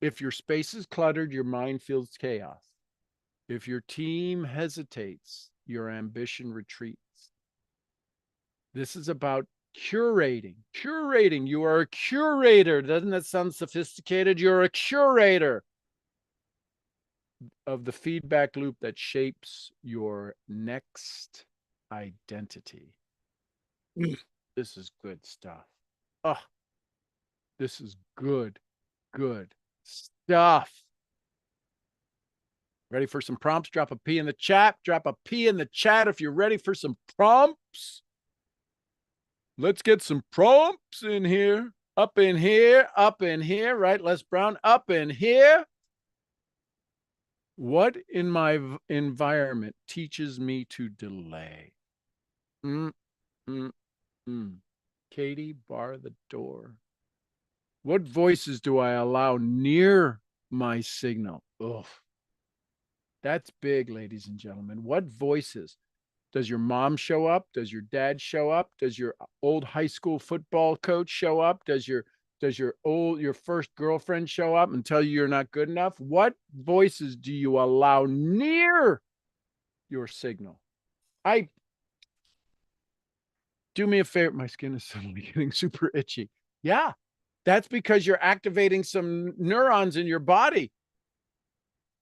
If your space is cluttered, your mind feels chaos. If your team hesitates, your ambition retreats. This is about curating. You are a curator. Doesn't that sound sophisticated? You're a curator of the feedback loop that shapes your next identity. This is good stuff. Oh, this is good stuff. Ready for some prompts? Drop a P in the chat. Drop a P in the chat if you're ready for some prompts. Let's get some prompts in here. Up in here, up in here, right? Les Brown, up in here. What in my environment teaches me to delay? Mm, mm, mm. Katie, bar the door. What voices do I allow near my signal? Ugh. That's big, ladies and gentlemen. What voices? Does your mom show up? Does your dad show up? Does your old high school football coach show up? Does your first girlfriend show up and tell you you're not good enough? What voices do you allow near your signal? Do me a favor. My skin is suddenly getting super itchy. Yeah, that's because you're activating some neurons in your body.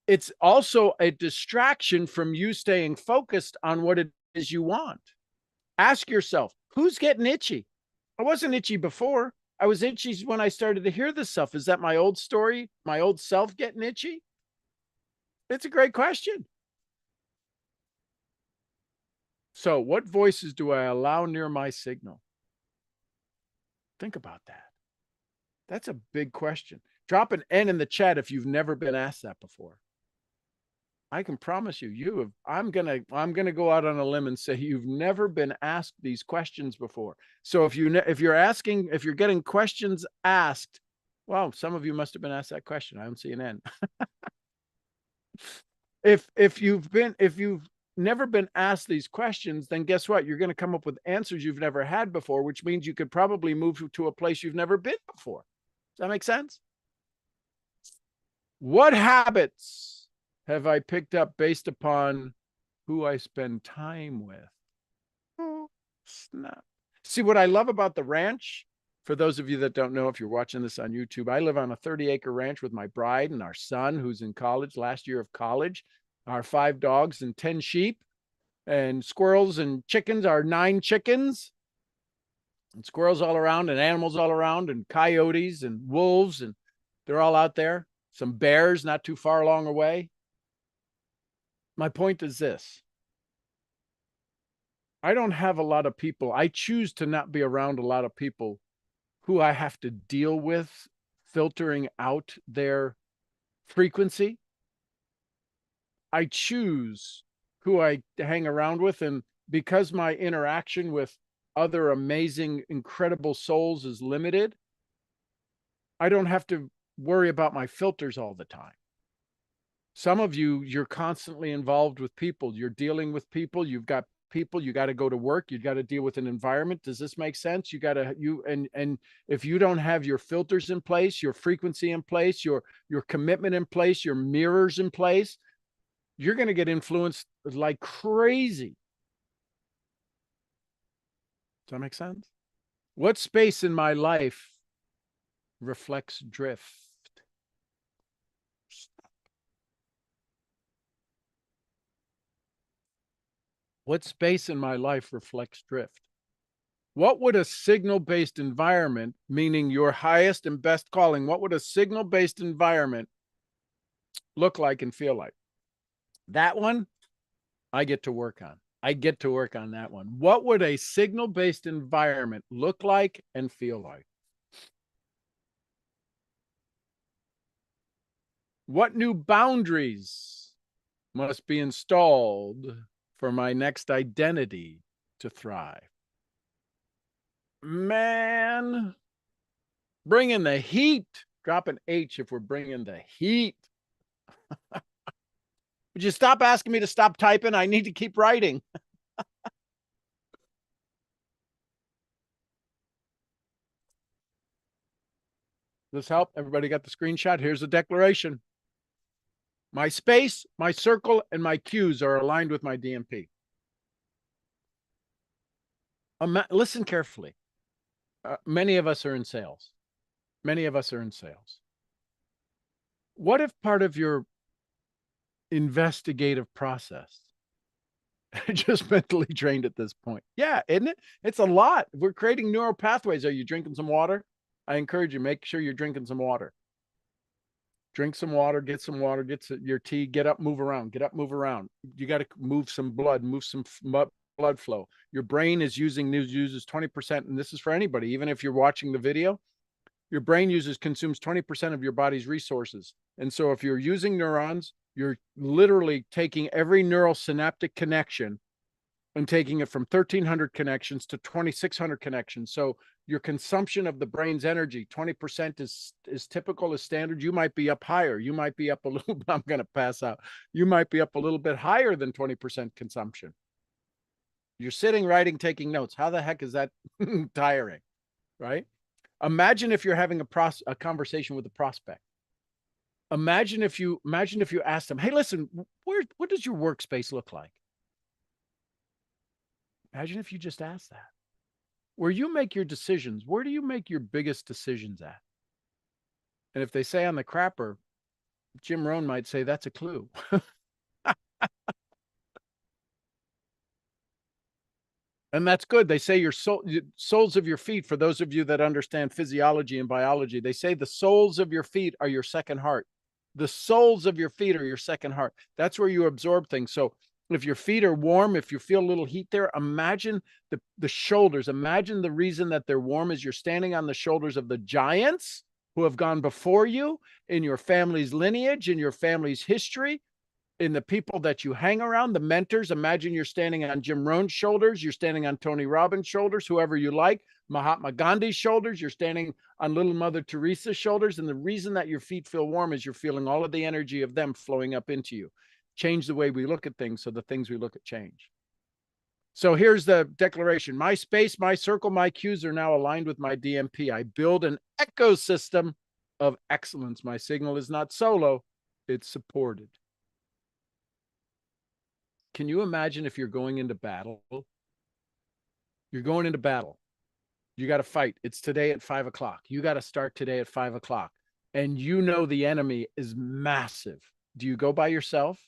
It's also a distraction from you staying focused on what it is you want. Ask yourself, who's getting itchy? I wasn't itchy before. I was itchy when I started to hear this stuff. Is that my old story, my old self getting itchy? It's a great question. So, what voices do I allow near my signal? Think about that. That's a big question. Drop an N in the chat if you've never been asked that before. I can promise you have. I'm gonna go out on a limb and say you've never been asked these questions before. So if you're getting questions asked, well, some of you must have been asked that question. I don't see an N. if you've never been asked these questions, then guess what? You're going to come up with answers you've never had before, which means you could probably move to a place you've never been before. Does that make sense? What habits have I picked up based upon who I spend time with? Oh, snap. See, what I love about the ranch, for those of you that don't know, if you're watching this on YouTube, I live on a 30-acre ranch with my bride and our son, who's in college, last year of college, our 5 dogs and 10 sheep, and squirrels and chickens, our 9 chickens, and squirrels all around, and animals all around, and coyotes and wolves, and they're all out there. Some bears not too far along away. My point is this. I don't have a lot of people. I choose to not be around a lot of people who I have to deal with filtering out their frequency. I choose who I hang around with. And because my interaction with other amazing, incredible souls is limited, I don't have to worry about my filters all the time. Some of you, you're constantly involved with people. You're dealing with people. You've got people. You got to go to work. You got to deal with an environment. Does this make sense? And if you don't have your filters in place, your frequency in place, your commitment in place, your mirrors in place, you're going to get influenced like crazy. Does that make sense? What space in my life reflects drift? What space in my life reflects drift? What would a signal-based environment, meaning your highest and best calling, what would a signal-based environment look like and feel like? That one, I get to work on. I get to work on that one. What would a signal-based environment look like and feel like? What new boundaries must be installed for my next identity to thrive? Man, bringing the heat. Drop an H if we're bringing the heat. Would you stop asking me to stop typing? I need to keep writing. This help? Everybody got the screenshot? Here's the declaration. My space, my circle, and my cues are aligned with my DMP. Listen carefully. Many of us are in sales. Many of us are in sales. What if part of your investigative process just mentally drained at this point? Yeah, isn't it? It's a lot. We're creating neural pathways. Are you drinking some water? I encourage you, make sure you're drinking some water. Drink some water, get your tea, get up, move around, get up, move around. You got to move some blood, move some blood flow. Your brain uses 20%, and this is for anybody, even if you're watching the video, your brain consumes 20% of your body's resources. And so if you're using neurons, you're literally taking every neural synaptic connection and taking it from 1,300 connections to 2,600 connections. So your consumption of the brain's energy, 20% is typical, is standard. You might be up higher. You might be up a little, I'm going to pass out. You might be up a little bit higher than 20% consumption. You're sitting, writing, taking notes. How the heck is that tiring, right? Imagine if you're having a conversation with a prospect. Imagine if you asked them, hey, listen, what does your workspace look like? Imagine if you just asked that. Where you make your decisions, where do you make your biggest decisions at? And if they say on the crapper, Jim Rohn might say that's a clue. And that's good. They say your soles of your feet, for those of you that understand physiology and biology, they say the soles of your feet are your second heart. The soles of your feet are your second heart. That's where you absorb things. So if your feet are warm, if you feel a little heat there, imagine the shoulders. Imagine the reason that they're warm is you're standing on the shoulders of the giants who have gone before you in your family's lineage, in your family's history, in the people that you hang around, the mentors. Imagine you're standing on Jim Rohn's shoulders, you're standing on Tony Robbins' shoulders, whoever you like, Mahatma Gandhi's shoulders, you're standing on little Mother Teresa's shoulders. And the reason that your feet feel warm is you're feeling all of the energy of them flowing up into you. Change the way we look at things so the things we look at change. So here's the declaration. My space, my circle, my cues are now aligned with my DMP. I build an ecosystem of excellence. My signal is not solo, it's supported. Can you imagine if you're going into battle? You're going into battle. You got to fight. It's today at 5 o'clock. You got to start today at 5 o'clock. And you know the enemy is massive. Do you go by yourself?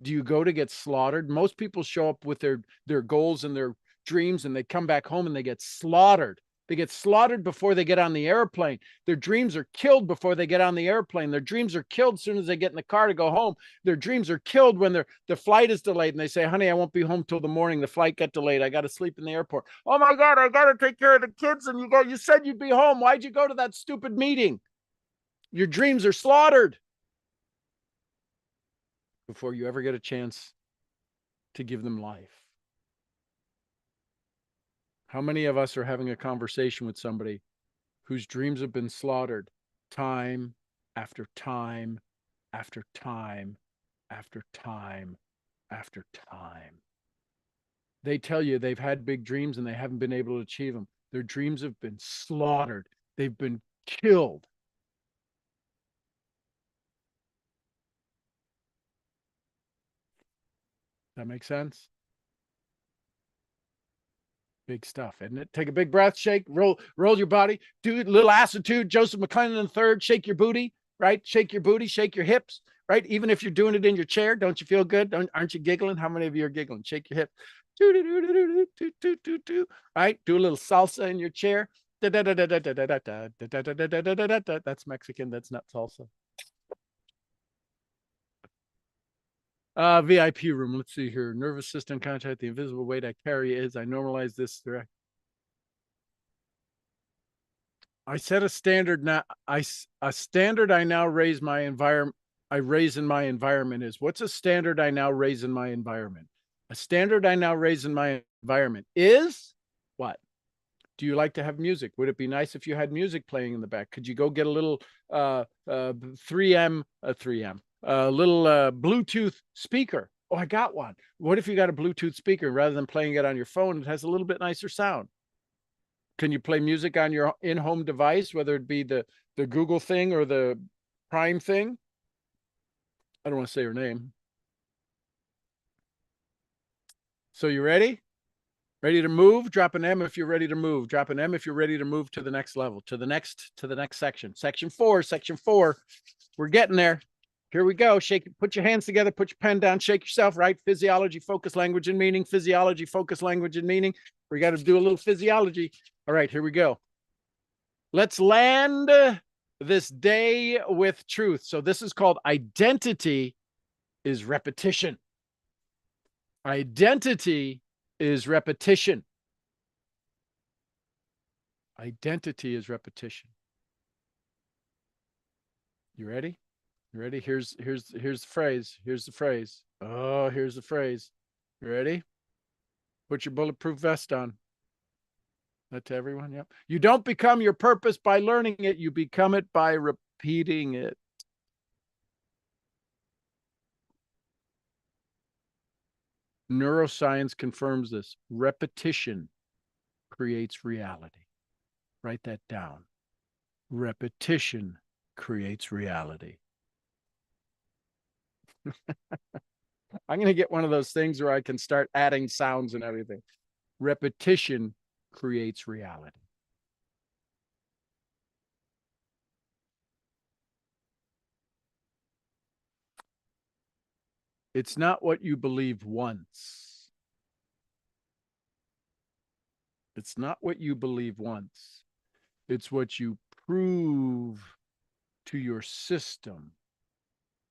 Do you go to get slaughtered? Most people show up with their goals and their dreams, and they come back home and they get slaughtered. They get slaughtered before they get on the airplane. Their dreams are killed before they get on the airplane. Their dreams are killed as soon as they get in the car to go home. Their dreams are killed when the flight is delayed and they say, honey, I won't be home till the morning. The flight got delayed. I got to sleep in the airport. Oh my God, I got to take care of the kids. And you said you'd be home. Why'd you go to that stupid meeting? Your dreams are slaughtered before you ever get a chance to give them life. How many of us are having a conversation with somebody whose dreams have been slaughtered time after time after time after time after time? They tell you they've had big dreams and they haven't been able to achieve them. Their dreams have been slaughtered. They've been killed. That makes sense? Big stuff, isn't it? Take a big breath, shake, roll your body, do a little attitude. Joseph McClellan III, shake your booty, right? Shake your booty, shake your hips, right? Even if you're doing it in your chair, don't you feel good? Aren't you giggling? How many of you are giggling? Shake your hip. Right? Do a little salsa in your chair. That's Mexican. That's not salsa. VIP room. Let's see here. Nervous system contact. The invisible weight I carry is I normalize this direct. I set a standard now. A standard I now raise my environment. I raise in my environment is what's a standard I now raise in my environment? A standard I now raise in my environment is what? Do you like to have music? Would it be nice if you had music playing in the back? Could you go get a little 3M, little Bluetooth speaker? Oh, I got one. What if you got a Bluetooth speaker rather than playing it on your phone? It has a little bit nicer sound. Can you play music on your in-home device, whether it be the Google thing or the Prime thing? I don't want to say her name. So you ready? Ready to move? Drop an M if you're ready to move. Drop an M if you're ready to move to the next level, to the next section. Section four. We're getting there. Here we go. Shake it. Put your hands together. Put your pen down. Shake yourself, right? Physiology, focus, language, and meaning. Physiology, focus, language, and meaning. We got to do a little physiology. All right, here we go. Let's land this day with truth. So this is called identity is repetition. Identity is repetition. Identity is repetition. You ready? You ready? Here's the phrase. Here's the phrase. Oh, here's the phrase. You ready? Put your bulletproof vest on. That to everyone. Yep. You don't become your purpose by learning it. You become it by repeating it. Neuroscience confirms this. Repetition creates reality. Write that down. Repetition creates reality. I'm going to get one of those things where I can start adding sounds and everything. Repetition creates reality. It's not what you believe once. It's not what you believe once. It's what you prove to your system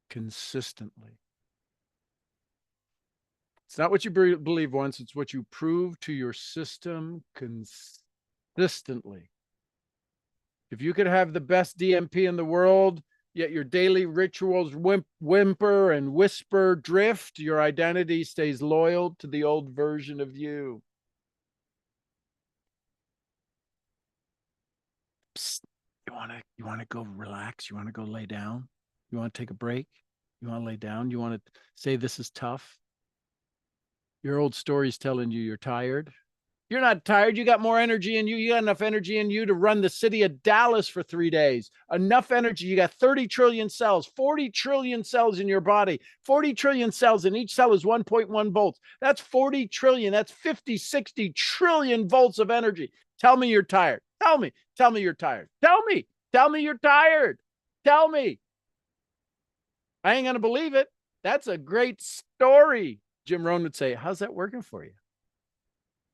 consistently. It's not what you believe once. It's what you prove to your system consistently. If you could have the best DMP in the world, yet your daily rituals whimper and whisper drift, your identity stays loyal to the old version of you. Psst. You want to go relax? You want to go lay down? You want to take a break? You want to lay down? You want to say this is tough? Your old story's telling you you're tired. You're not tired. You got more energy in you. You got enough energy in you to run the city of Dallas for 3 days. Enough energy. You got 30 trillion cells, 40 trillion cells in your body, 40 trillion cells, and each cell is 1.1 volts. That's 40 trillion. That's 50, 60 trillion volts of energy. Tell me you're tired. Tell me you're tired. Tell me you're tired. Tell me. I ain't going to believe it. That's a great story. Jim Rohn would say, how's that working for you?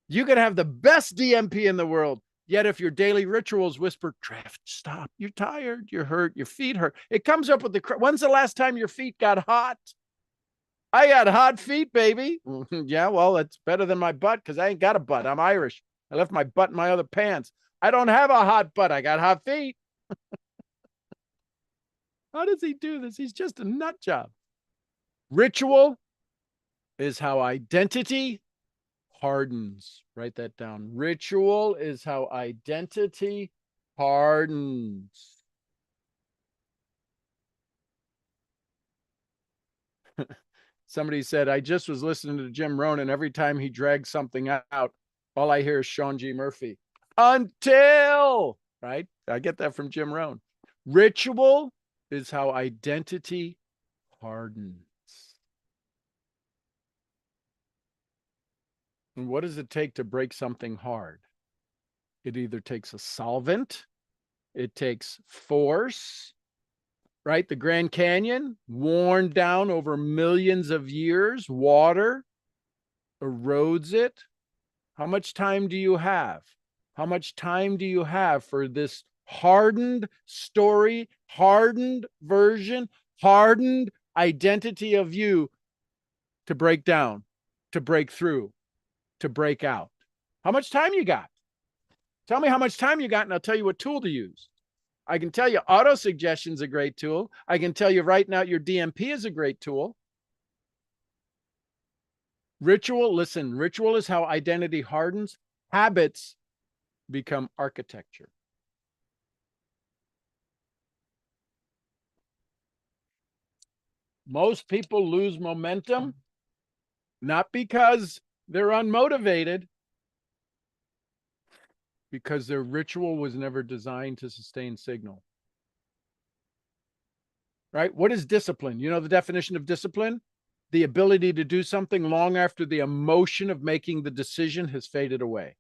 You could have the best DMP in the world, yet if your daily rituals whisper, Trev, stop, you're tired, you're hurt, your feet hurt. It comes up with when's the last time your feet got hot? I got hot feet, baby. Yeah, well, it's better than my butt because I ain't got a butt. I'm Irish. I left my butt in my other pants. I don't have a hot butt. I got hot feet. How does he do this? He's just a nut job. Ritual is how identity hardens. Write that down. Ritual is how identity hardens. Somebody said, I just was listening to Jim Rohn, and every time he drags something out, all I hear is Sean G. Murphy. Until, right? I get that from Jim Rohn. Ritual is how identity hardens. And what does it take to break something hard? It either takes a solvent, it takes force, right? The Grand Canyon, worn down over millions of years, water erodes it. How much time do you have? How much time do you have for this hardened story, hardened version, hardened identity of you to break down, to break through, to break out? How much time you got? Tell me how much time you got, and I'll tell you what tool to use. I can tell you auto suggestion is a great tool. I can tell you writing out your DMP is a great tool. Ritual, listen, ritual is how identity hardens. Habits become architecture. Most people lose momentum, not because they're unmotivated, because their ritual was never designed to sustain signal. Right? What is discipline? You know the definition of discipline? The ability to do something long after the emotion of making the decision has faded away.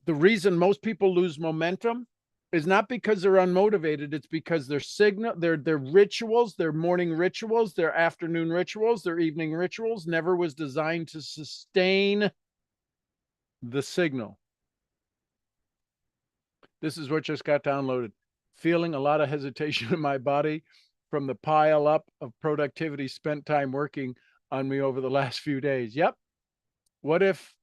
The reason most people lose momentum is not because they're unmotivated. It's because their signal, their rituals, their morning rituals, their afternoon rituals, their evening rituals never was designed to sustain the signal. This is what just got downloaded. Feeling a lot of hesitation in my body from the pile up of productivity spent time working on me over the last few days. Yep. What if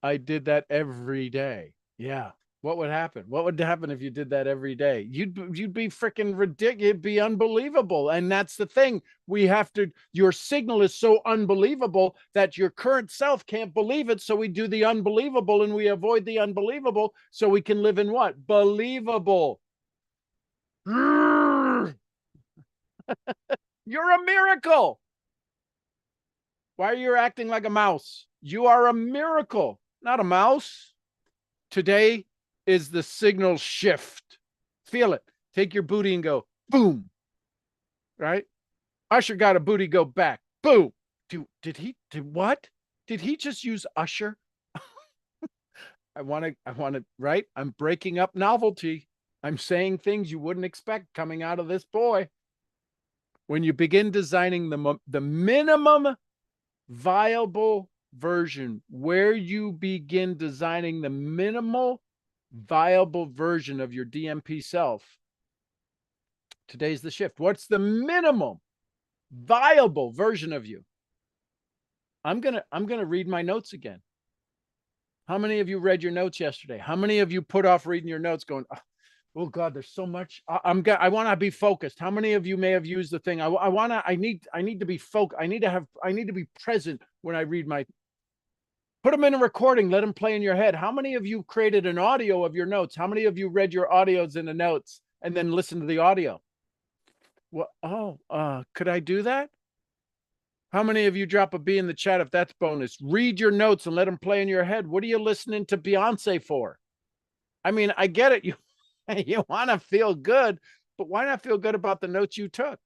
I did that every day? Yeah. What would happen? What would happen if you did that every day? You'd be freaking ridiculous. It'd be unbelievable. And that's the thing. We have to, your signal is so unbelievable that your current self can't believe it. So we do the unbelievable and we avoid the unbelievable so we can live in what? Believable. You're a miracle. Why are you acting like a mouse? You are a miracle, not a mouse. Today is the signal shift. Feel it. Take your booty and go, boom. Right? Usher got a booty, go back. Boom. Did he what? Did he just use Usher? I want to, right? I'm breaking up novelty. I'm saying things you wouldn't expect coming out of this boy. When you begin designing the minimum viable version, where you begin designing the minimal viable version of your DMP self, today's the shift. What's the minimum viable version of you? I'm gonna read my notes again. How many of you read your notes yesterday? How many of you put off reading your notes going, oh God, there's so much. I want to be focused. How many of you may have used the thing? I need to be focused. I need to be present when I read my, put them in a recording, let them play in your head. How many of you created an audio of your notes? How many of you read your audios in the notes and then listened to the audio? Well, could I do that? How many of you drop a B in the chat if that's bonus? Read your notes and let them play in your head. What are you listening to Beyonce for? I mean, I get it. You want to feel good, but why not feel good about the notes you took?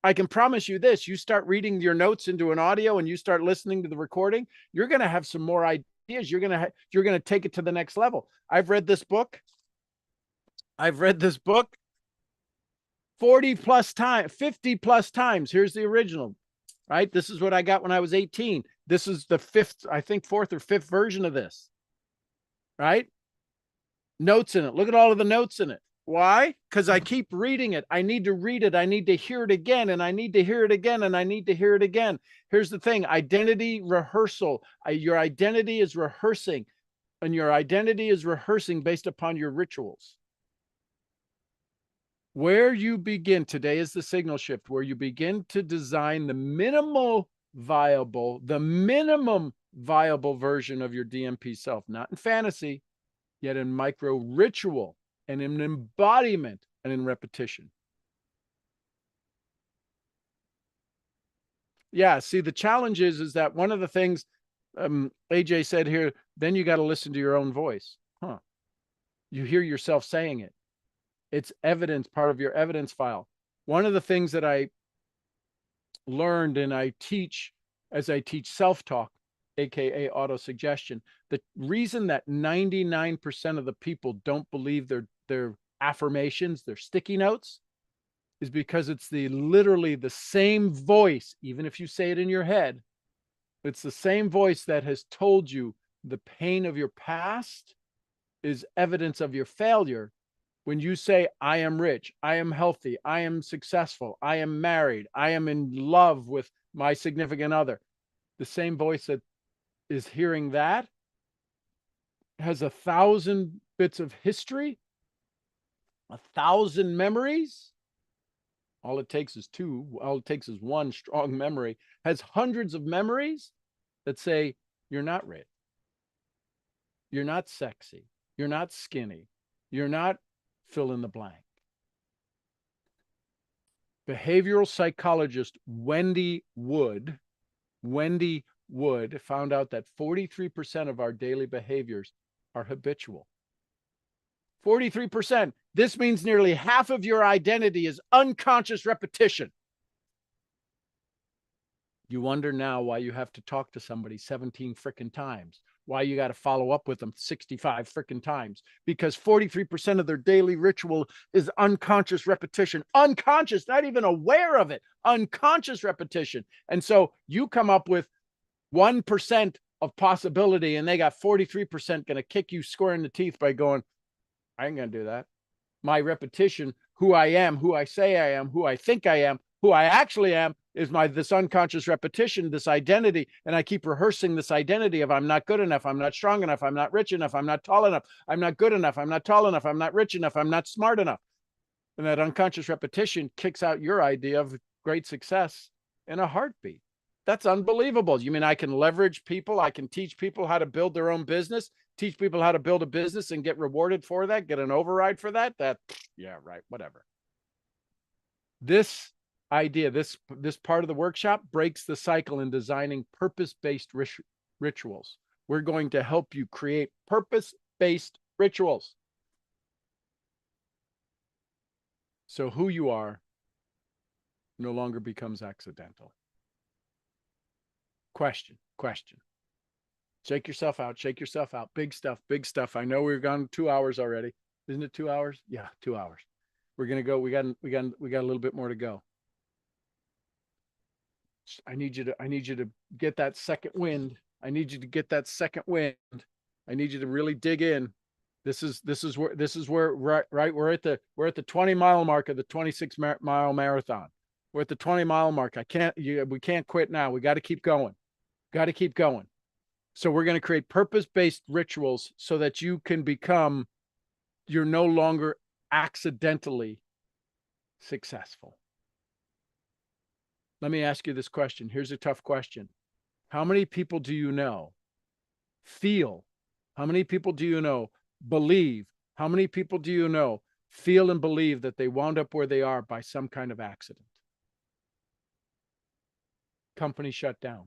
I can promise you this. You start reading your notes into an audio and you start listening to the recording, you're going to have some more ideas. You're going to take it to the next level. I've read this book 40 plus times, 50 plus times. Here's the original, right? This is what I got when I was 18. This is the fourth or fifth version of this, right? Notes in it. Look at all of the notes in it. Why? Because I keep reading it. I need to read it. I need to hear it again, and I need to hear it again, and I need to hear it again. Here's the thing. Identity rehearsal. Your identity is rehearsing, and your identity is rehearsing based upon your rituals. Where you begin, today is the signal shift, where you begin to design the minimum viable version of your DMP self, not in fantasy, yet in micro ritual and in embodiment and in repetition. Yeah, see, the challenge is that one of the things AJ said here, then you got to listen to your own voice. You hear yourself saying it. It's evidence, part of your evidence file. One of the things that I learned and I teach as I teach self-talk, AKA auto-suggestion, the reason that 99% of the people don't believe their affirmations, their sticky notes, is because it's literally the same voice, even if you say it in your head, it's the same voice that has told you the pain of your past is evidence of your failure. When you say, I am rich, I am healthy, I am successful, I am married, I am in love with my significant other, the same voice that is hearing that has 1,000 bits of history, 1,000 memories. All it takes is one strong memory, has hundreds of memories that say, you're not rich, you're not sexy, you're not skinny, you're not fill in the blank. Behavioral psychologist Wendy Wood found out that 43% of our daily behaviors are habitual. 43%. This means nearly half of your identity is unconscious repetition. You wonder now why you have to talk to somebody 17 frickin' times, why you got to follow up with them 65 frickin' times, because 43% of their daily ritual is unconscious repetition. Unconscious, not even aware of it, unconscious repetition. And so you come up with 1% of possibility, and they got 43% going to kick you square in the teeth by going, I ain't going to do that. My repetition, who I am, who I say I am, who I think I am, who I actually am, is this unconscious repetition, this identity, and I keep rehearsing this identity of I'm not good enough, I'm not strong enough, I'm not rich enough, I'm not tall enough, I'm not good enough, I'm not tall enough, I'm not rich enough, I'm not smart enough. And that unconscious repetition kicks out your idea of great success in a heartbeat. That's unbelievable. You mean I can leverage people? I can teach people how to build their own business, teach people how to build a business and get rewarded for that, get an override for that? Yeah, right, whatever. This idea, this part of the workshop breaks the cycle in designing purpose-based rituals. We're going to help you create purpose-based rituals. So who you are no longer becomes accidental. Question. Shake yourself out, shake yourself out. Big stuff, big stuff. I know we've gone 2 hours already. Isn't it 2 hours? Yeah, 2 hours. We're going to go. We got a little bit more to go. I need you to get that second wind. I need you to get that second wind. I need you to really dig in. This is where right we're at the 20-mile mark of the 26-mile marathon. We're at the 20-mile mark. We can't quit now. We got to keep going. Got to keep going. So we're going to create purpose-based rituals so that you're no longer accidentally successful. Let me ask you this question. Here's a tough question. How many people do you know feel? How many people do you know believe? How many people do you know feel and believe that they wound up where they are by some kind of accident? Company shut down.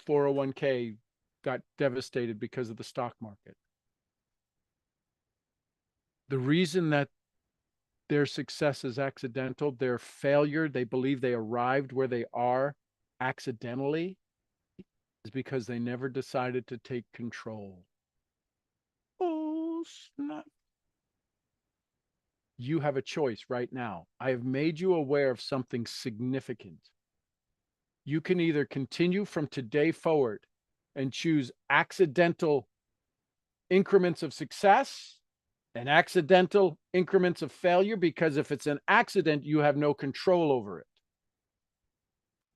401k got devastated because of the stock market. The reason that their success is accidental, their failure, they believe they arrived where they are accidentally, is because they never decided to take control. Oh, snap. You have a choice right now. I have made you aware of something significant. You can either continue from today forward and choose accidental increments of success and accidental increments of failure, because if it's an accident, you have no control over it.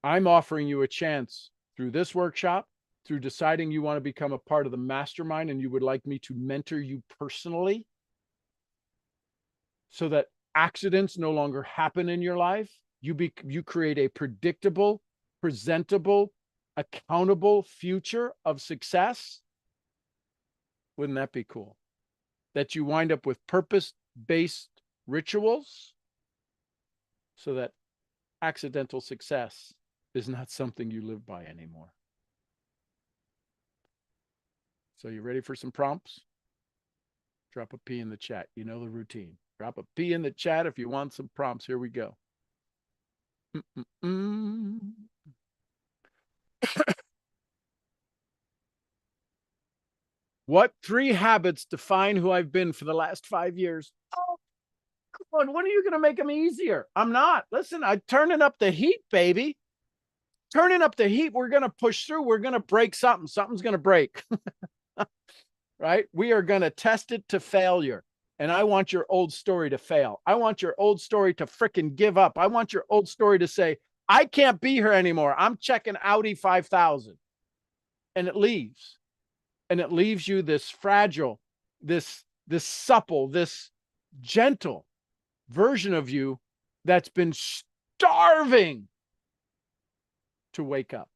I'm offering you a chance through this workshop, through deciding you want to become a part of the mastermind and you would like me to mentor you personally so that accidents no longer happen in your life. You create a predictable, presentable, accountable future of success. Wouldn't that be cool? That you wind up with purpose-based rituals so that accidental success is not something you live by anymore. So you ready for some prompts? Drop a P in the chat. You know the routine. Drop a P in the chat if you want some prompts. Here we go. What 3 habits define who I've been for the last 5 years? Oh, come on. When are you going to make them easier? I'm not. Listen, I'm turning up the heat, baby. Turning up the heat. We're going to push through. We're going to break something. Something's going to break. Right? We are going to test it to failure. And I want your old story to fail. I want your old story to fricking give up. I want your old story to say, I can't be here anymore. I'm checking Audi 5000. And it leaves. And it leaves you this fragile, this supple, this gentle version of you that's been starving to wake up.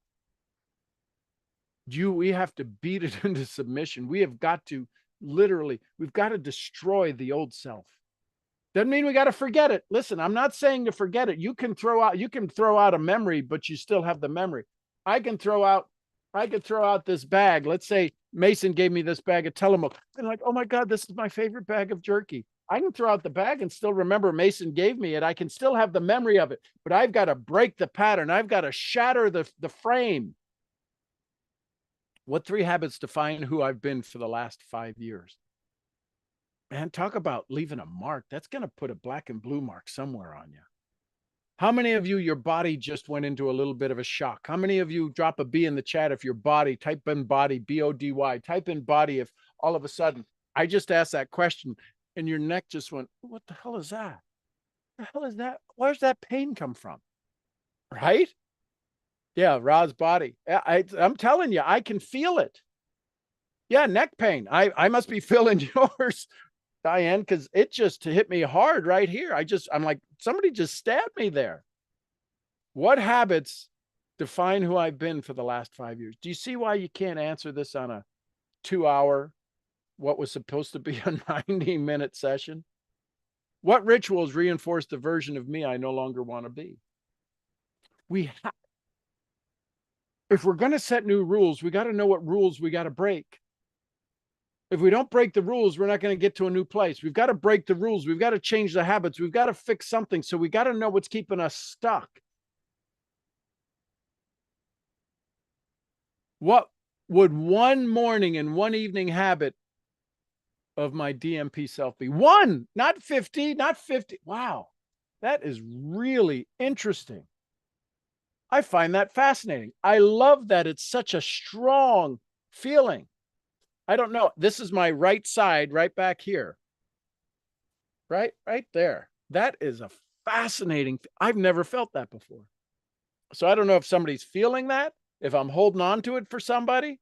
We have to beat it into submission. We have got to we've got to destroy the old self. Doesn't mean we got to forget it. Listen, I'm not saying to forget it. You can throw out a memory, but you still have the memory. I could throw out this bag. Let's say Mason gave me this bag of Tillamook. And like, oh my God, this is my favorite bag of jerky. I can throw out the bag and still remember Mason gave me it. I can still have the memory of it, but I've got to break the pattern. I've got to shatter the frame. What 3 habits define who I've been for the last 5 years? Man, talk about leaving a mark. That's going to put a black and blue mark somewhere on you. How many of you, your body just went into a little bit of a shock? How many of you, drop a B in the chat if your body, type in body, B-O-D-Y, type in body if all of a sudden, I just asked that question and your neck just went, what the hell is that? The hell is that? Where's that pain come from? right? Yeah, Ra's body. I'm telling you, I can feel it. Yeah, neck pain. I must be feeling yours, Diane, because it just hit me hard right here. I'm like, somebody just stabbed me there. What habits define who I've been for the last 5 years? Do you see why you can't answer this on a 2 hour, what was supposed to be a 90-minute session? What rituals reinforce the version of me I no longer want to be? If we're going to set new rules, we got to know what rules we got to break. If we don't break the rules, we're not going to get to a new place. We've got to break the rules. We've got to change the habits. We've got to fix something. So we got to know what's keeping us stuck. What would one morning and one evening habit of my DMP self be? One, not 50, not 50. Wow. That is really interesting. I find that fascinating. I love that it's such a strong feeling. I don't know. This is my right side, right back here. Right there. That is a fascinating. I've never felt that before. So I don't know if somebody's feeling that, if I'm holding on to it for somebody.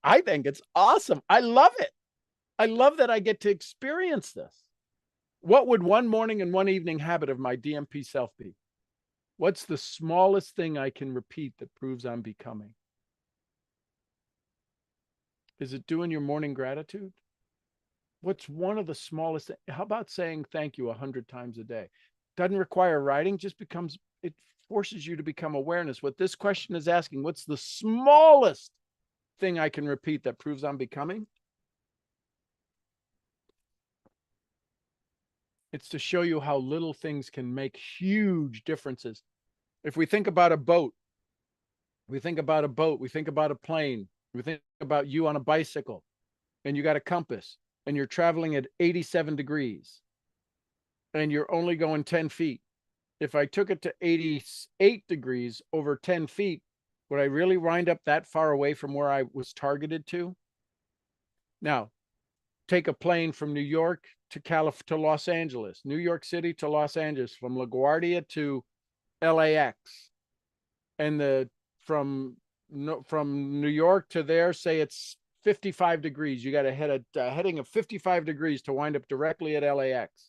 I think it's awesome. I love it. I love that I get to experience this. What would one morning and one evening habit of my DMP self be? What's the smallest thing I can repeat that proves I'm becoming? Is it doing your morning gratitude? What's one of the smallest? How about saying thank you 100 times a day? Doesn't require writing, just becomes, it forces you to become awareness. What this question is asking, what's the smallest thing I can repeat that proves I'm becoming? It's to show you how little things can make huge differences. If we think about a boat, we think about a plane, we think about you on a bicycle, and you got a compass, and you're traveling at 87 degrees, and you're only going 10 feet. If I took it to 88 degrees over 10 feet, would I really wind up that far away from where I was targeted to? Now, take a plane from New York to Los Angeles, New York City to Los Angeles, from LaGuardia to LAX, and from New York to there, say it's 55 degrees. You got to head a heading of 55 degrees to wind up directly at LAX.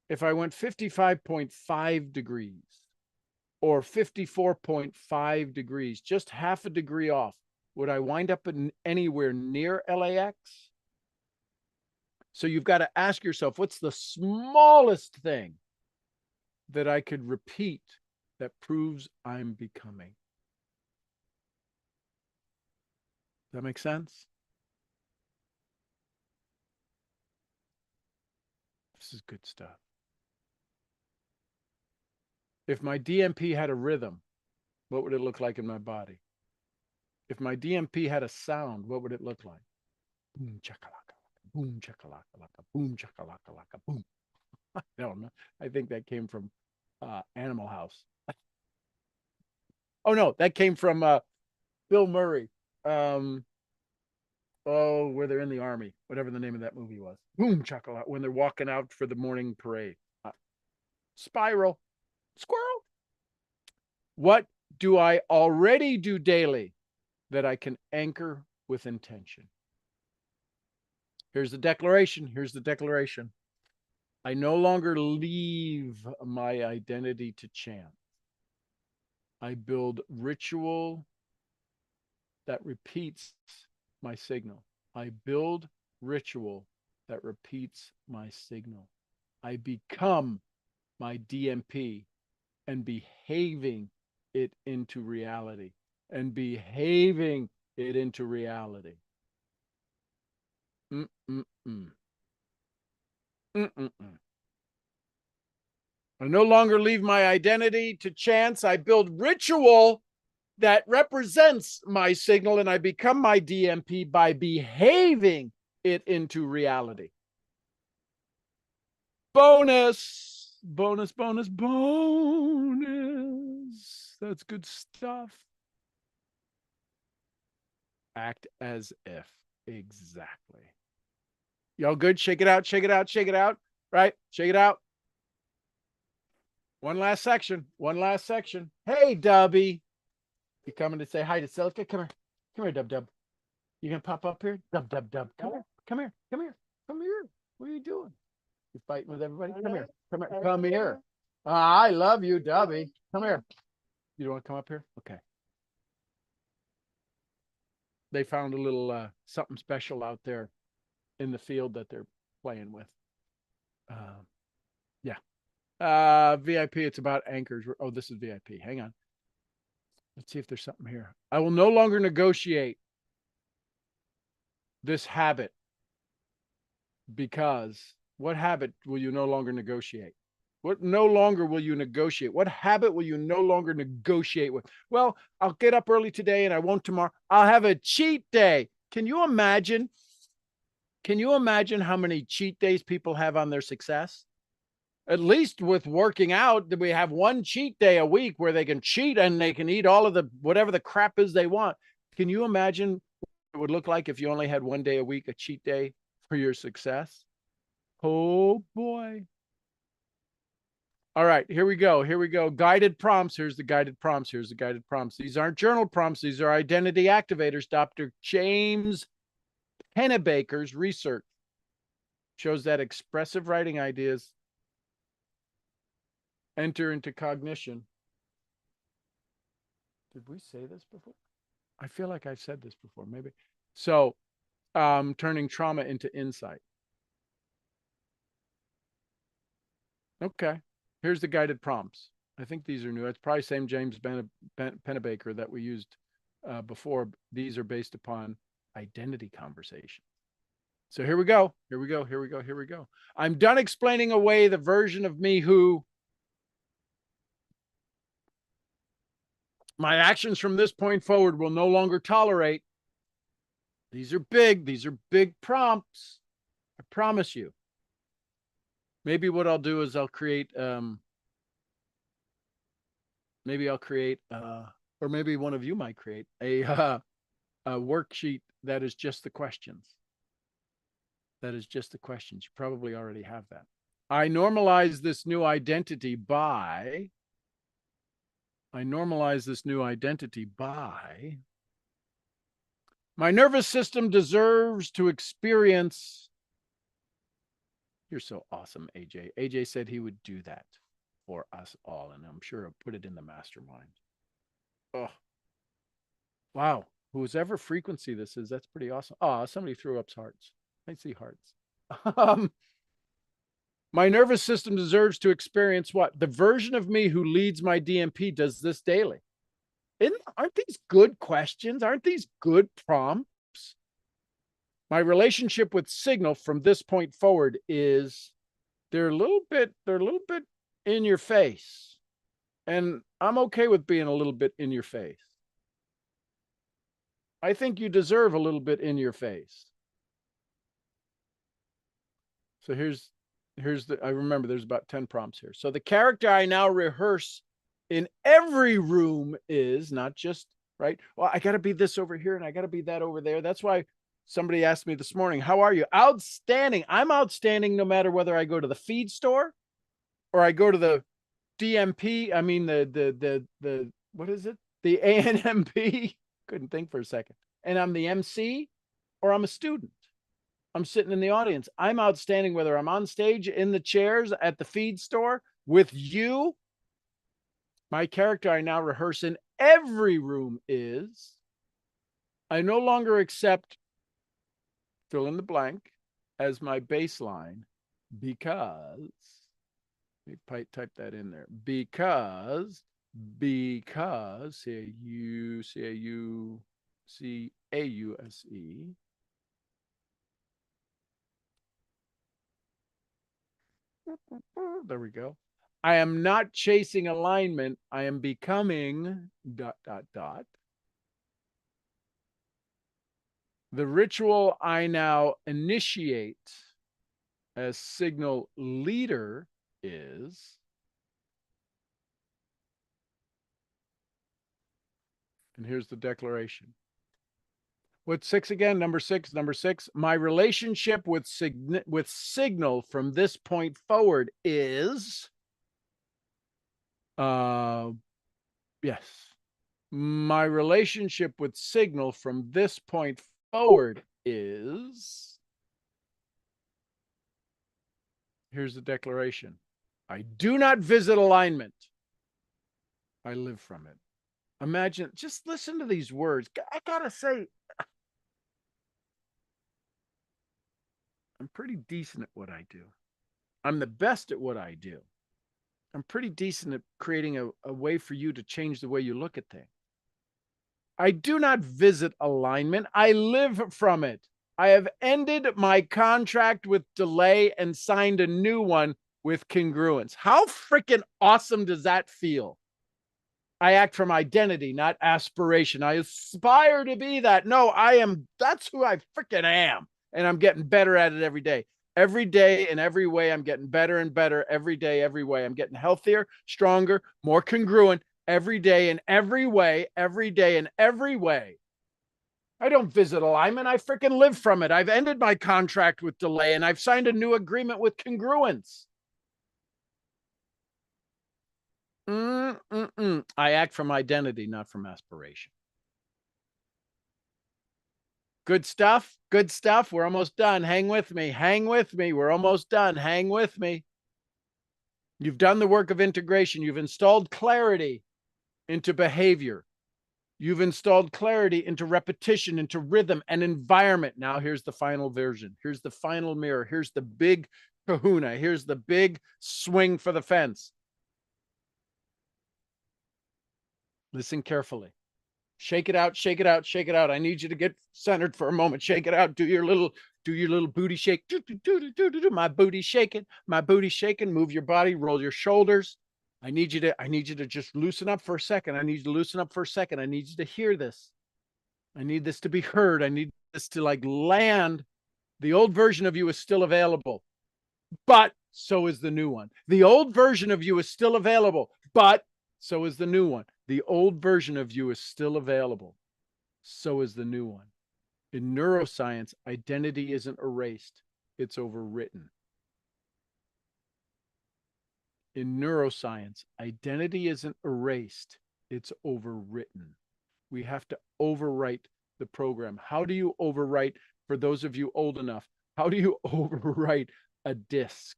If I went 55.5 degrees or 54.5 degrees, just half a degree off, would I wind up anywhere near LAX? So you've got to ask yourself, what's the smallest thing that I could repeat that proves I'm becoming? Does that make sense? This is good stuff. If my DMP had a rhythm, what would it look like in my body? If my DMP had a sound, what would it look like? Boom, chakalaka, boom, chakalaka, boom, chakalaka, boom. I don't know. I think that came from Animal House. Oh no, that came from Bill Murray. Where they're in the army, whatever the name of that movie was. Boom, chakalaka, when they're walking out for the morning parade. Spiral, squirrel. What do I already do daily that I can anchor with intention? Here's the declaration. I no longer leave my identity to chance. I build ritual that repeats my signal. I build ritual that repeats my signal. I become my DMP and behaving it into reality. Mm-mm-mm. Mm-mm-mm. I no longer leave my identity to chance. I build ritual that represents my signal, and I become my DMP by behaving it into reality. Bonus. That's good stuff. Act as if. Exactly. Y'all good? Shake it out. Right? Shake it out. One last section. One last section. Hey, Dubby. You coming to say hi to Silica? Come here. Come here, Dub Dub. You gonna pop up here? Dub Dub Dub. Come here. Come here. Come here. Come here. What are you doing? You fighting with everybody? Come here. Come here. Come here. I love you, Dubby. Come here. You don't want to come up here? Okay. They found a little something special out there in the field that they're playing with. Yeah. VIP, it's about anchors. Oh, this is VIP. Hang on. Let's see if there's something here. I will no longer negotiate this habit because what habit will you no longer negotiate? What no longer will you negotiate? What habit will you no longer negotiate with? Well, I'll get up early today and I won't tomorrow. I'll have a cheat day. Can you imagine? Can you imagine how many cheat days people have on their success? At least with working out, we have one cheat day a week where they can cheat and they can eat all of the whatever the crap is they want. Can you imagine what it would look like if you only had one day a week, a cheat day for your success? Oh boy. All right, here we go. Here we go. Guided prompts. Here's the guided prompts. Here's the guided prompts. These aren't journal prompts. These are identity activators. Dr. James Pennebaker's research shows that expressive writing ideas enter into cognition. Did we say this before? I feel like I've said this before, maybe. So, turning trauma into insight. Okay. Here's the guided prompts. I think these are new. It's probably same James Pennebaker that we used before. These are based upon identity conversation. So here we go. Here we go. Here we go. Here we go. I'm done explaining away the version of me who my actions from this point forward will no longer tolerate. These are big. These are big prompts. I promise you. Maybe what I'll do is I'll create, or maybe one of you might create a worksheet that is just the questions. That is just the questions. You probably already have that. I normalize this new identity by my nervous system deserves to experience. You're so awesome, AJ. AJ said he would do that for us all, and I'm sure I'll put it in the mastermind. Oh, wow. Whoever frequency this is, that's pretty awesome. Oh, somebody threw up hearts. I see hearts. My nervous system deserves to experience what? The version of me who leads my DMP does this daily. Aren't these good questions? Aren't these good prompts? My relationship with Signal from this point forward is they're a little bit in your face. And I'm okay with being a little bit in your face. I think you deserve a little bit in your face. So here's I remember there's about 10 prompts here. So the character I now rehearse in every room is not just, right? Well, I got to be this over here and I got to be that over there. That's why somebody asked me this morning, how are you? Outstanding. I'm outstanding no matter whether I go to the feed store or I go to the DMP. I mean, the what is it? The ANMP. Couldn't think for a second. And I'm the MC or I'm a student. I'm sitting in the audience. I'm outstanding whether I'm on stage, in the chairs, at the feed store, with you. My character I now rehearse in every room is, I no longer accept fill in the blank as my baseline because, let me type that in there, because C-A-U-C-A-U-C-A-U-S-E. There we go. I am not chasing alignment. I am becoming ... The ritual I now initiate as Signal leader is, and here's the declaration. What's 6 again? Number six. My relationship with Signal from this point forward is Yes. My relationship with Signal from this point forward is, here's the declaration. I do not visit alignment. I live from it. Imagine, just listen to these words. I gotta say, I'm pretty decent at what I do. I'm the best at what I do. I'm pretty decent at creating a way for you to change the way you look at things. I do not visit alignment. I live from it. I have ended my contract with delay and signed a new one with congruence. How freaking awesome does that feel? I act from identity, not aspiration. I aspire to be that. No, that's who I freaking am. And I'm getting better at it every day. Every day, in every way, I'm getting better and better every day, every way. I'm getting healthier, stronger, more congruent every day, in every way, every day, in every way. I don't visit alignment. I freaking live from it. I've ended my contract with delay and I've signed a new agreement with congruence. I act from identity, not from aspiration. Good stuff. Good stuff. We're almost done. Hang with me. Hang with me. We're almost done. Hang with me. You've done the work of integration. You've installed clarity into behavior. You've installed clarity into repetition, into rhythm and environment. Now here's the final version. Here's the final mirror. Here's the big kahuna. Here's the big swing for the fence. Listen carefully. Shake it out, shake it out, shake it out. I need you to get centered for a moment. Shake it out. Do your little booty shake. My booty shaking. My booty shaking. Move your body, roll your shoulders. I need you to just loosen up for a second. I need you to loosen up for a second. I need you to hear this. I need this to be heard. I need this to like land. The old version of you is still available, but so is the new one. The old version of you is still available, but so is the new one. The old version of you is still available. So is the new one. In neuroscience, identity isn't erased, it's overwritten. In neuroscience, identity isn't erased, it's overwritten. We have to overwrite the program. How do you overwrite, for those of you old enough, how do you overwrite a disk?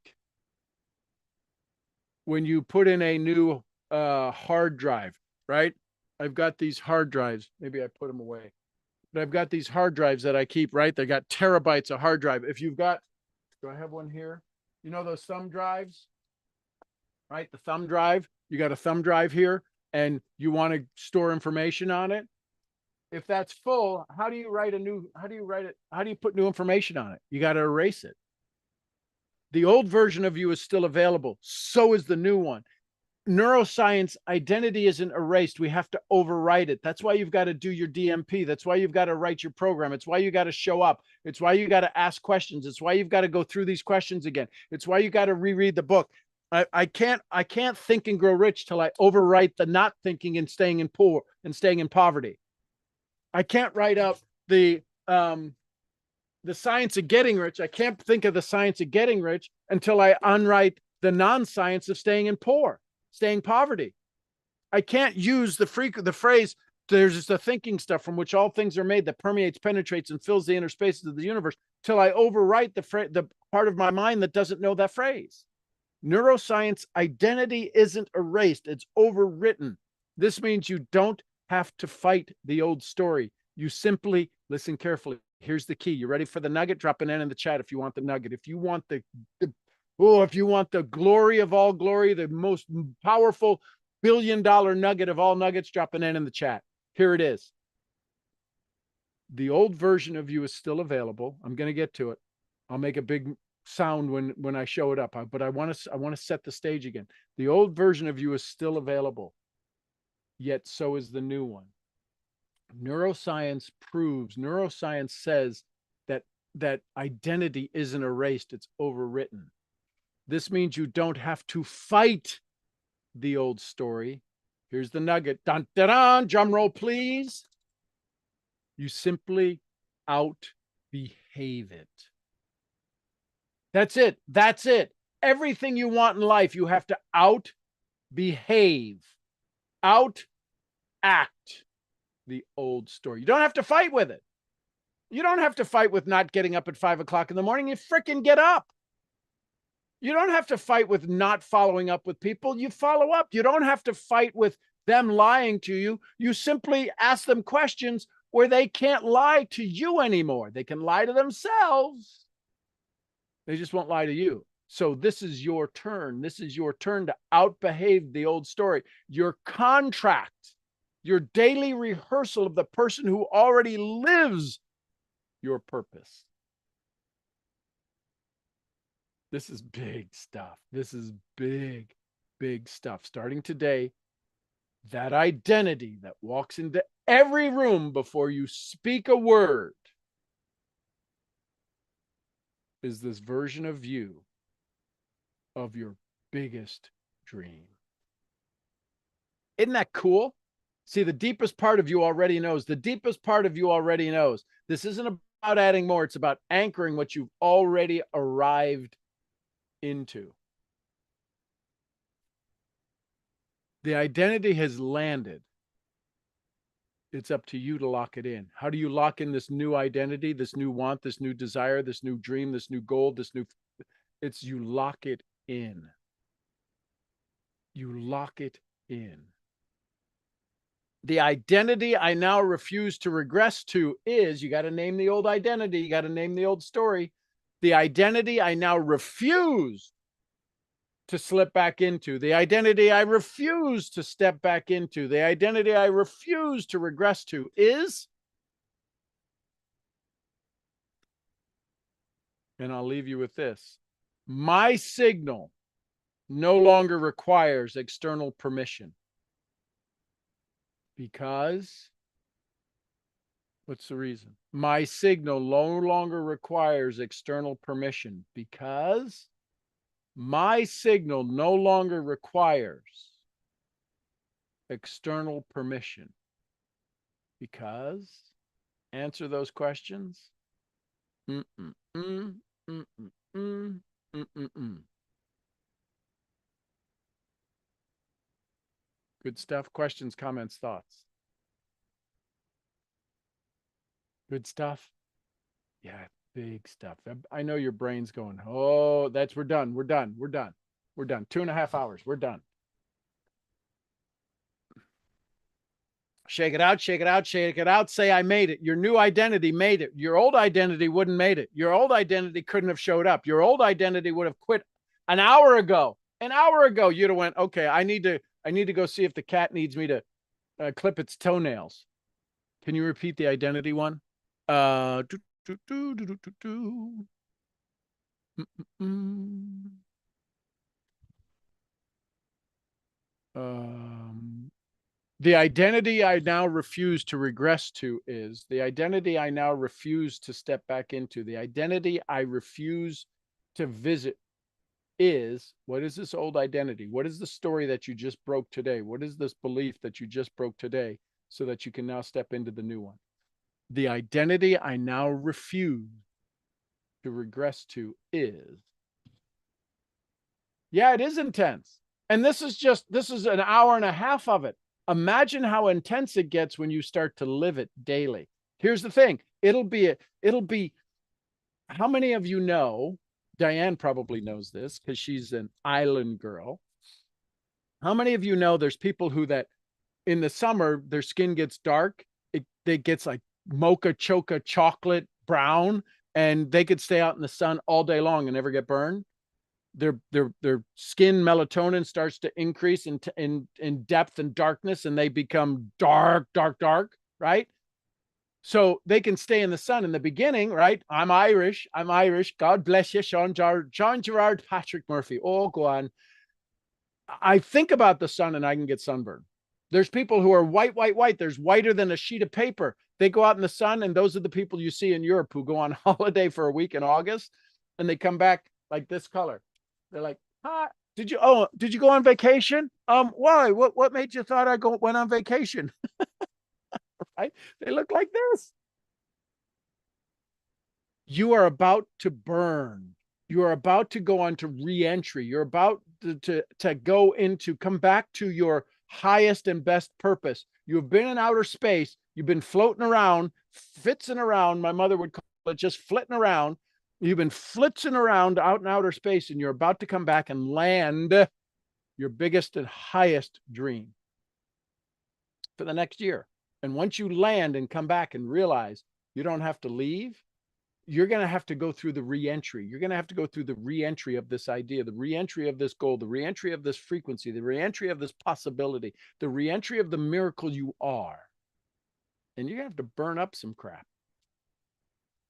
When you put in a new hard drive, right? I've got these hard drives. Maybe I put them away, but I've got these hard drives that I keep, right? They got terabytes of hard drive. If you've got, do I have one here? You know those thumb drives, right? The thumb drive, you got a thumb drive here and you want to store information on it. If that's full, how do you put new information on it? You got to erase it. The old version of you is still available. So is the new one. Neuroscience, identity isn't erased. We have to overwrite it. That's why you've got to do your DMP. That's why you've got to write your program. It's why you got to show up. It's why you got to ask questions. It's why you've got to go through these questions again. It's why you got to reread the book. I can't think and grow rich till I overwrite the not thinking and staying in poor and staying in poverty. I can't write up the science of getting rich. I can't think of the science of getting rich until I unwrite the non-science of staying in poor, staying poverty. I can't use the phrase, there's just the thinking stuff from which all things are made that permeates, penetrates, and fills the inner spaces of the universe till I overwrite the part of my mind that doesn't know that phrase. Neuroscience, identity isn't erased. It's overwritten. This means you don't have to fight the old story. You simply listen carefully. Here's the key. You ready for the nugget? Drop an N in the chat if you want the nugget. If you want if you want the glory of all glory, the most powerful billion-dollar nugget of all nuggets, drop an N in the chat. Here it is. The old version of you is still available. I'm going to get to it. I'll make a big sound when I show it up, but I want to set the stage again. The old version of you is still available, yet so is the new one. Neuroscience says that identity isn't erased, it's overwritten. This means you don't have to fight the old story. Here's the nugget. Dun, dun, dun, drum roll, please. You simply out-behave it. That's it. That's it. Everything you want in life, you have to out behave, out act the old story. You don't have to fight with it. You don't have to fight with not getting up at 5 o'clock in the morning. You freaking get up. You don't have to fight with not following up with people. You follow up. You don't have to fight with them lying to you. You simply ask them questions where they can't lie to you anymore. They can lie to themselves. They just won't lie to you. So this is your turn. This is your turn to outbehave the old story. Your contract, your daily rehearsal of the person who already lives your purpose. This is big stuff. This is big, big stuff. Starting today, that identity that walks into every room before you speak a word is this version of you of your biggest dream. Isn't that cool? See, the deepest part of you already knows. The deepest part of you already knows. This isn't about adding more. It's about anchoring what you've already arrived into. The identity has landed. It's up to you to lock it in. How do you lock in this new identity, this new want, this new desire, this new dream, this new goal, it's you lock it in. You lock it in. The identity I now refuse to regress to is, you got to name the old identity. You got to name the old story. The identity I now refuse to slip back into, the identity I refuse to step back into, the identity I refuse to regress to is, and I'll leave you with this, my signal no longer requires external permission. Because, what's the reason? My signal no longer requires external permission because my signal no longer requires external permission. Because, answer those questions. Good stuff. Questions, comments, thoughts. Good stuff. Yeah, big stuff. I know your brain's going, oh, we're done. We're done. 2.5 hours. We're done. Shake it out, shake it out, shake it out. Say, I made it. Your new identity made it. Your old identity wouldn't made it. Your old identity couldn't have showed up. Your old identity would have quit an hour ago. An hour ago, you'd have went, okay, I need to go see if the cat needs me to clip its toenails. Can you repeat the identity one? The identity I now refuse to regress to is, the identity I now refuse to step back into, the identity I refuse to visit is, what is this old identity? What is the story that you just broke today? What is this belief that you just broke today so that you can now step into the new one? The identity I now refuse to regress to is, yeah, it is intense. And this is an hour and a half of it. Imagine how intense it gets when you start to live it daily. Here's the thing. It'll be, how many of you know, Diane probably knows this because she's an island girl. How many of you know there's people who that in the summer, their skin gets dark. It gets like mocha choca chocolate brown, and they could stay out in the sun all day long and never get burned. Their skin melatonin starts to increase in depth and darkness, and they become dark, right? So they can stay in the sun in the beginning, right? I'm Irish. God bless you, John Gerard Patrick Murphy. Oh, go on. I think about the sun and I can get sunburned. There's people who are white. There's whiter than a sheet of paper. They go out in the sun, and those are the people you see in Europe who go on holiday for a week in August, and they come back like this color. They're like, hi, did you go on vacation? Why? What made you thought I went on vacation? Right? They look like this. You are about to burn. You are about to go on to re-entry. You're about to go into, come back to your highest and best purpose. You've been in outer space. You've been floating around, fitzing around. My mother would call it just flitting around. You've been flitzing around out in outer space, and you're about to come back and land your biggest and highest dream for the next year. And once you land and come back and realize you don't have to leave, you're going to have to go through the re-entry. You're going to have to go through the re-entry of this idea, the re-entry of this goal, the re-entry of this frequency, the re-entry of this possibility, the re-entry of the miracle you are. And you're going to have to burn up some crap.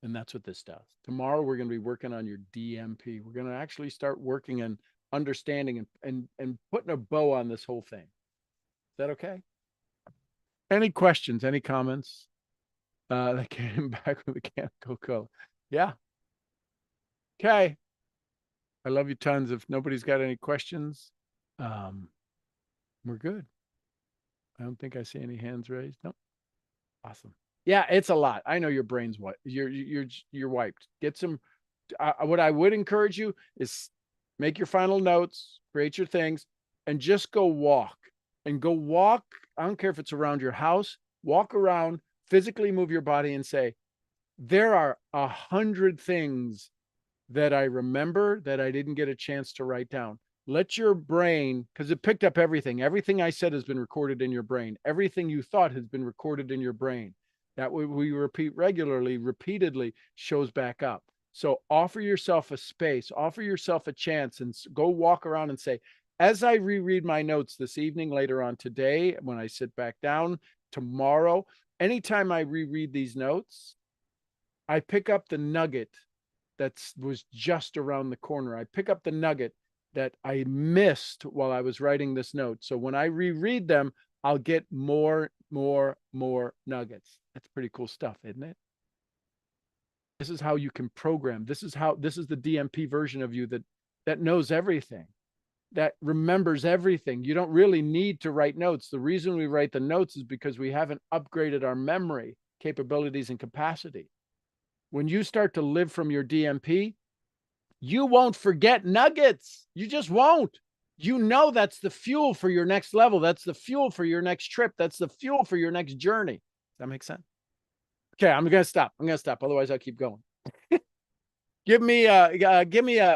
And that's what this does. Tomorrow, we're going to be working on your DMP. We're going to actually start working and understanding and putting a bow on this whole thing. Is that okay? Any questions, any comments? That came back with a can of Coca-Cola. Yeah. Okay. I love you tons. If nobody's got any questions, we're good. I don't think I see any hands raised. Nope. Awesome. Yeah, it's a lot. I know your brain's what you're wiped. Get some. What I would encourage you is make your final notes, create your things, and just go walk. And go walk. I don't care if it's around your house. Walk around, physically move your body, and say, there are 100 things that I remember that I didn't get a chance to write down. Let your brain, because it picked up everything. Everything I said has been recorded in your brain. Everything you thought has been recorded in your brain. That we repeat regularly, repeatedly shows back up. So offer yourself a space, offer yourself a chance, and go walk around and say, as I reread my notes this evening, later on today, when I sit back down, tomorrow, anytime I reread these notes, I pick up the nugget that was just around the corner. I pick up the nugget that I missed while I was writing this note. So when I reread them, I'll get more nuggets. That's pretty cool stuff, isn't it? This is how you can program. This is the DMP version of you that knows everything, that remembers everything. You don't really need to write notes. The reason we write the notes is because we haven't upgraded our memory capabilities and capacity. When you start to live from your DMP, you won't forget nuggets. You just won't. You know that's the fuel for your next level. That's the fuel for your next trip. That's the fuel for your next journey. Does that make sense? Okay, I'm going to stop. Otherwise, I'll keep going. Give me a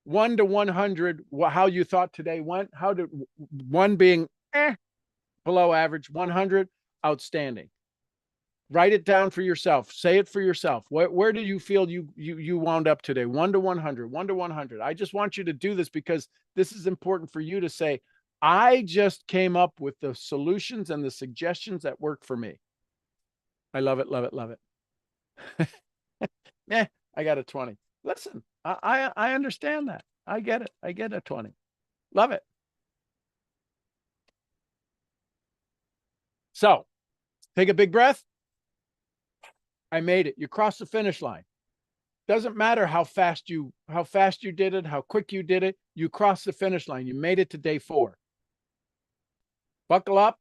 1 to 100 how you thought today went. How did 1 being below average, 100 outstanding. Write it down for yourself. Say it for yourself. Where do you feel you wound up today? 1 to 100, 1 to 100. I just want you to do this because this is important for you to say, I just came up with the solutions and the suggestions that work for me. I love it, love it, love it. I got a 20. Listen, I understand that. I get it. I get a 20. Love it. So take a big breath. I made it. You crossed the finish line. Doesn't matter how fast you did it, how quick you did it. You crossed the finish line. You made it to day 4. Buckle up,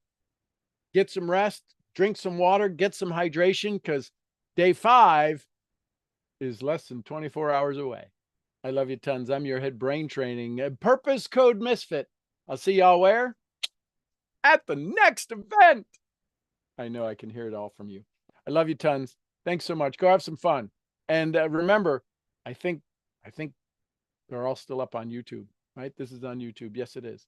get some rest, drink some water, get some hydration, because day 5 is less than 24 hours away. I love you tons. I'm your head brain training purpose code misfit. I'll see y'all where? At the next event. I know I can hear it all from you. I love you tons. Thanks so much. Go have some fun. And remember, I think they're all still up on YouTube, right? This is on YouTube. Yes, it is.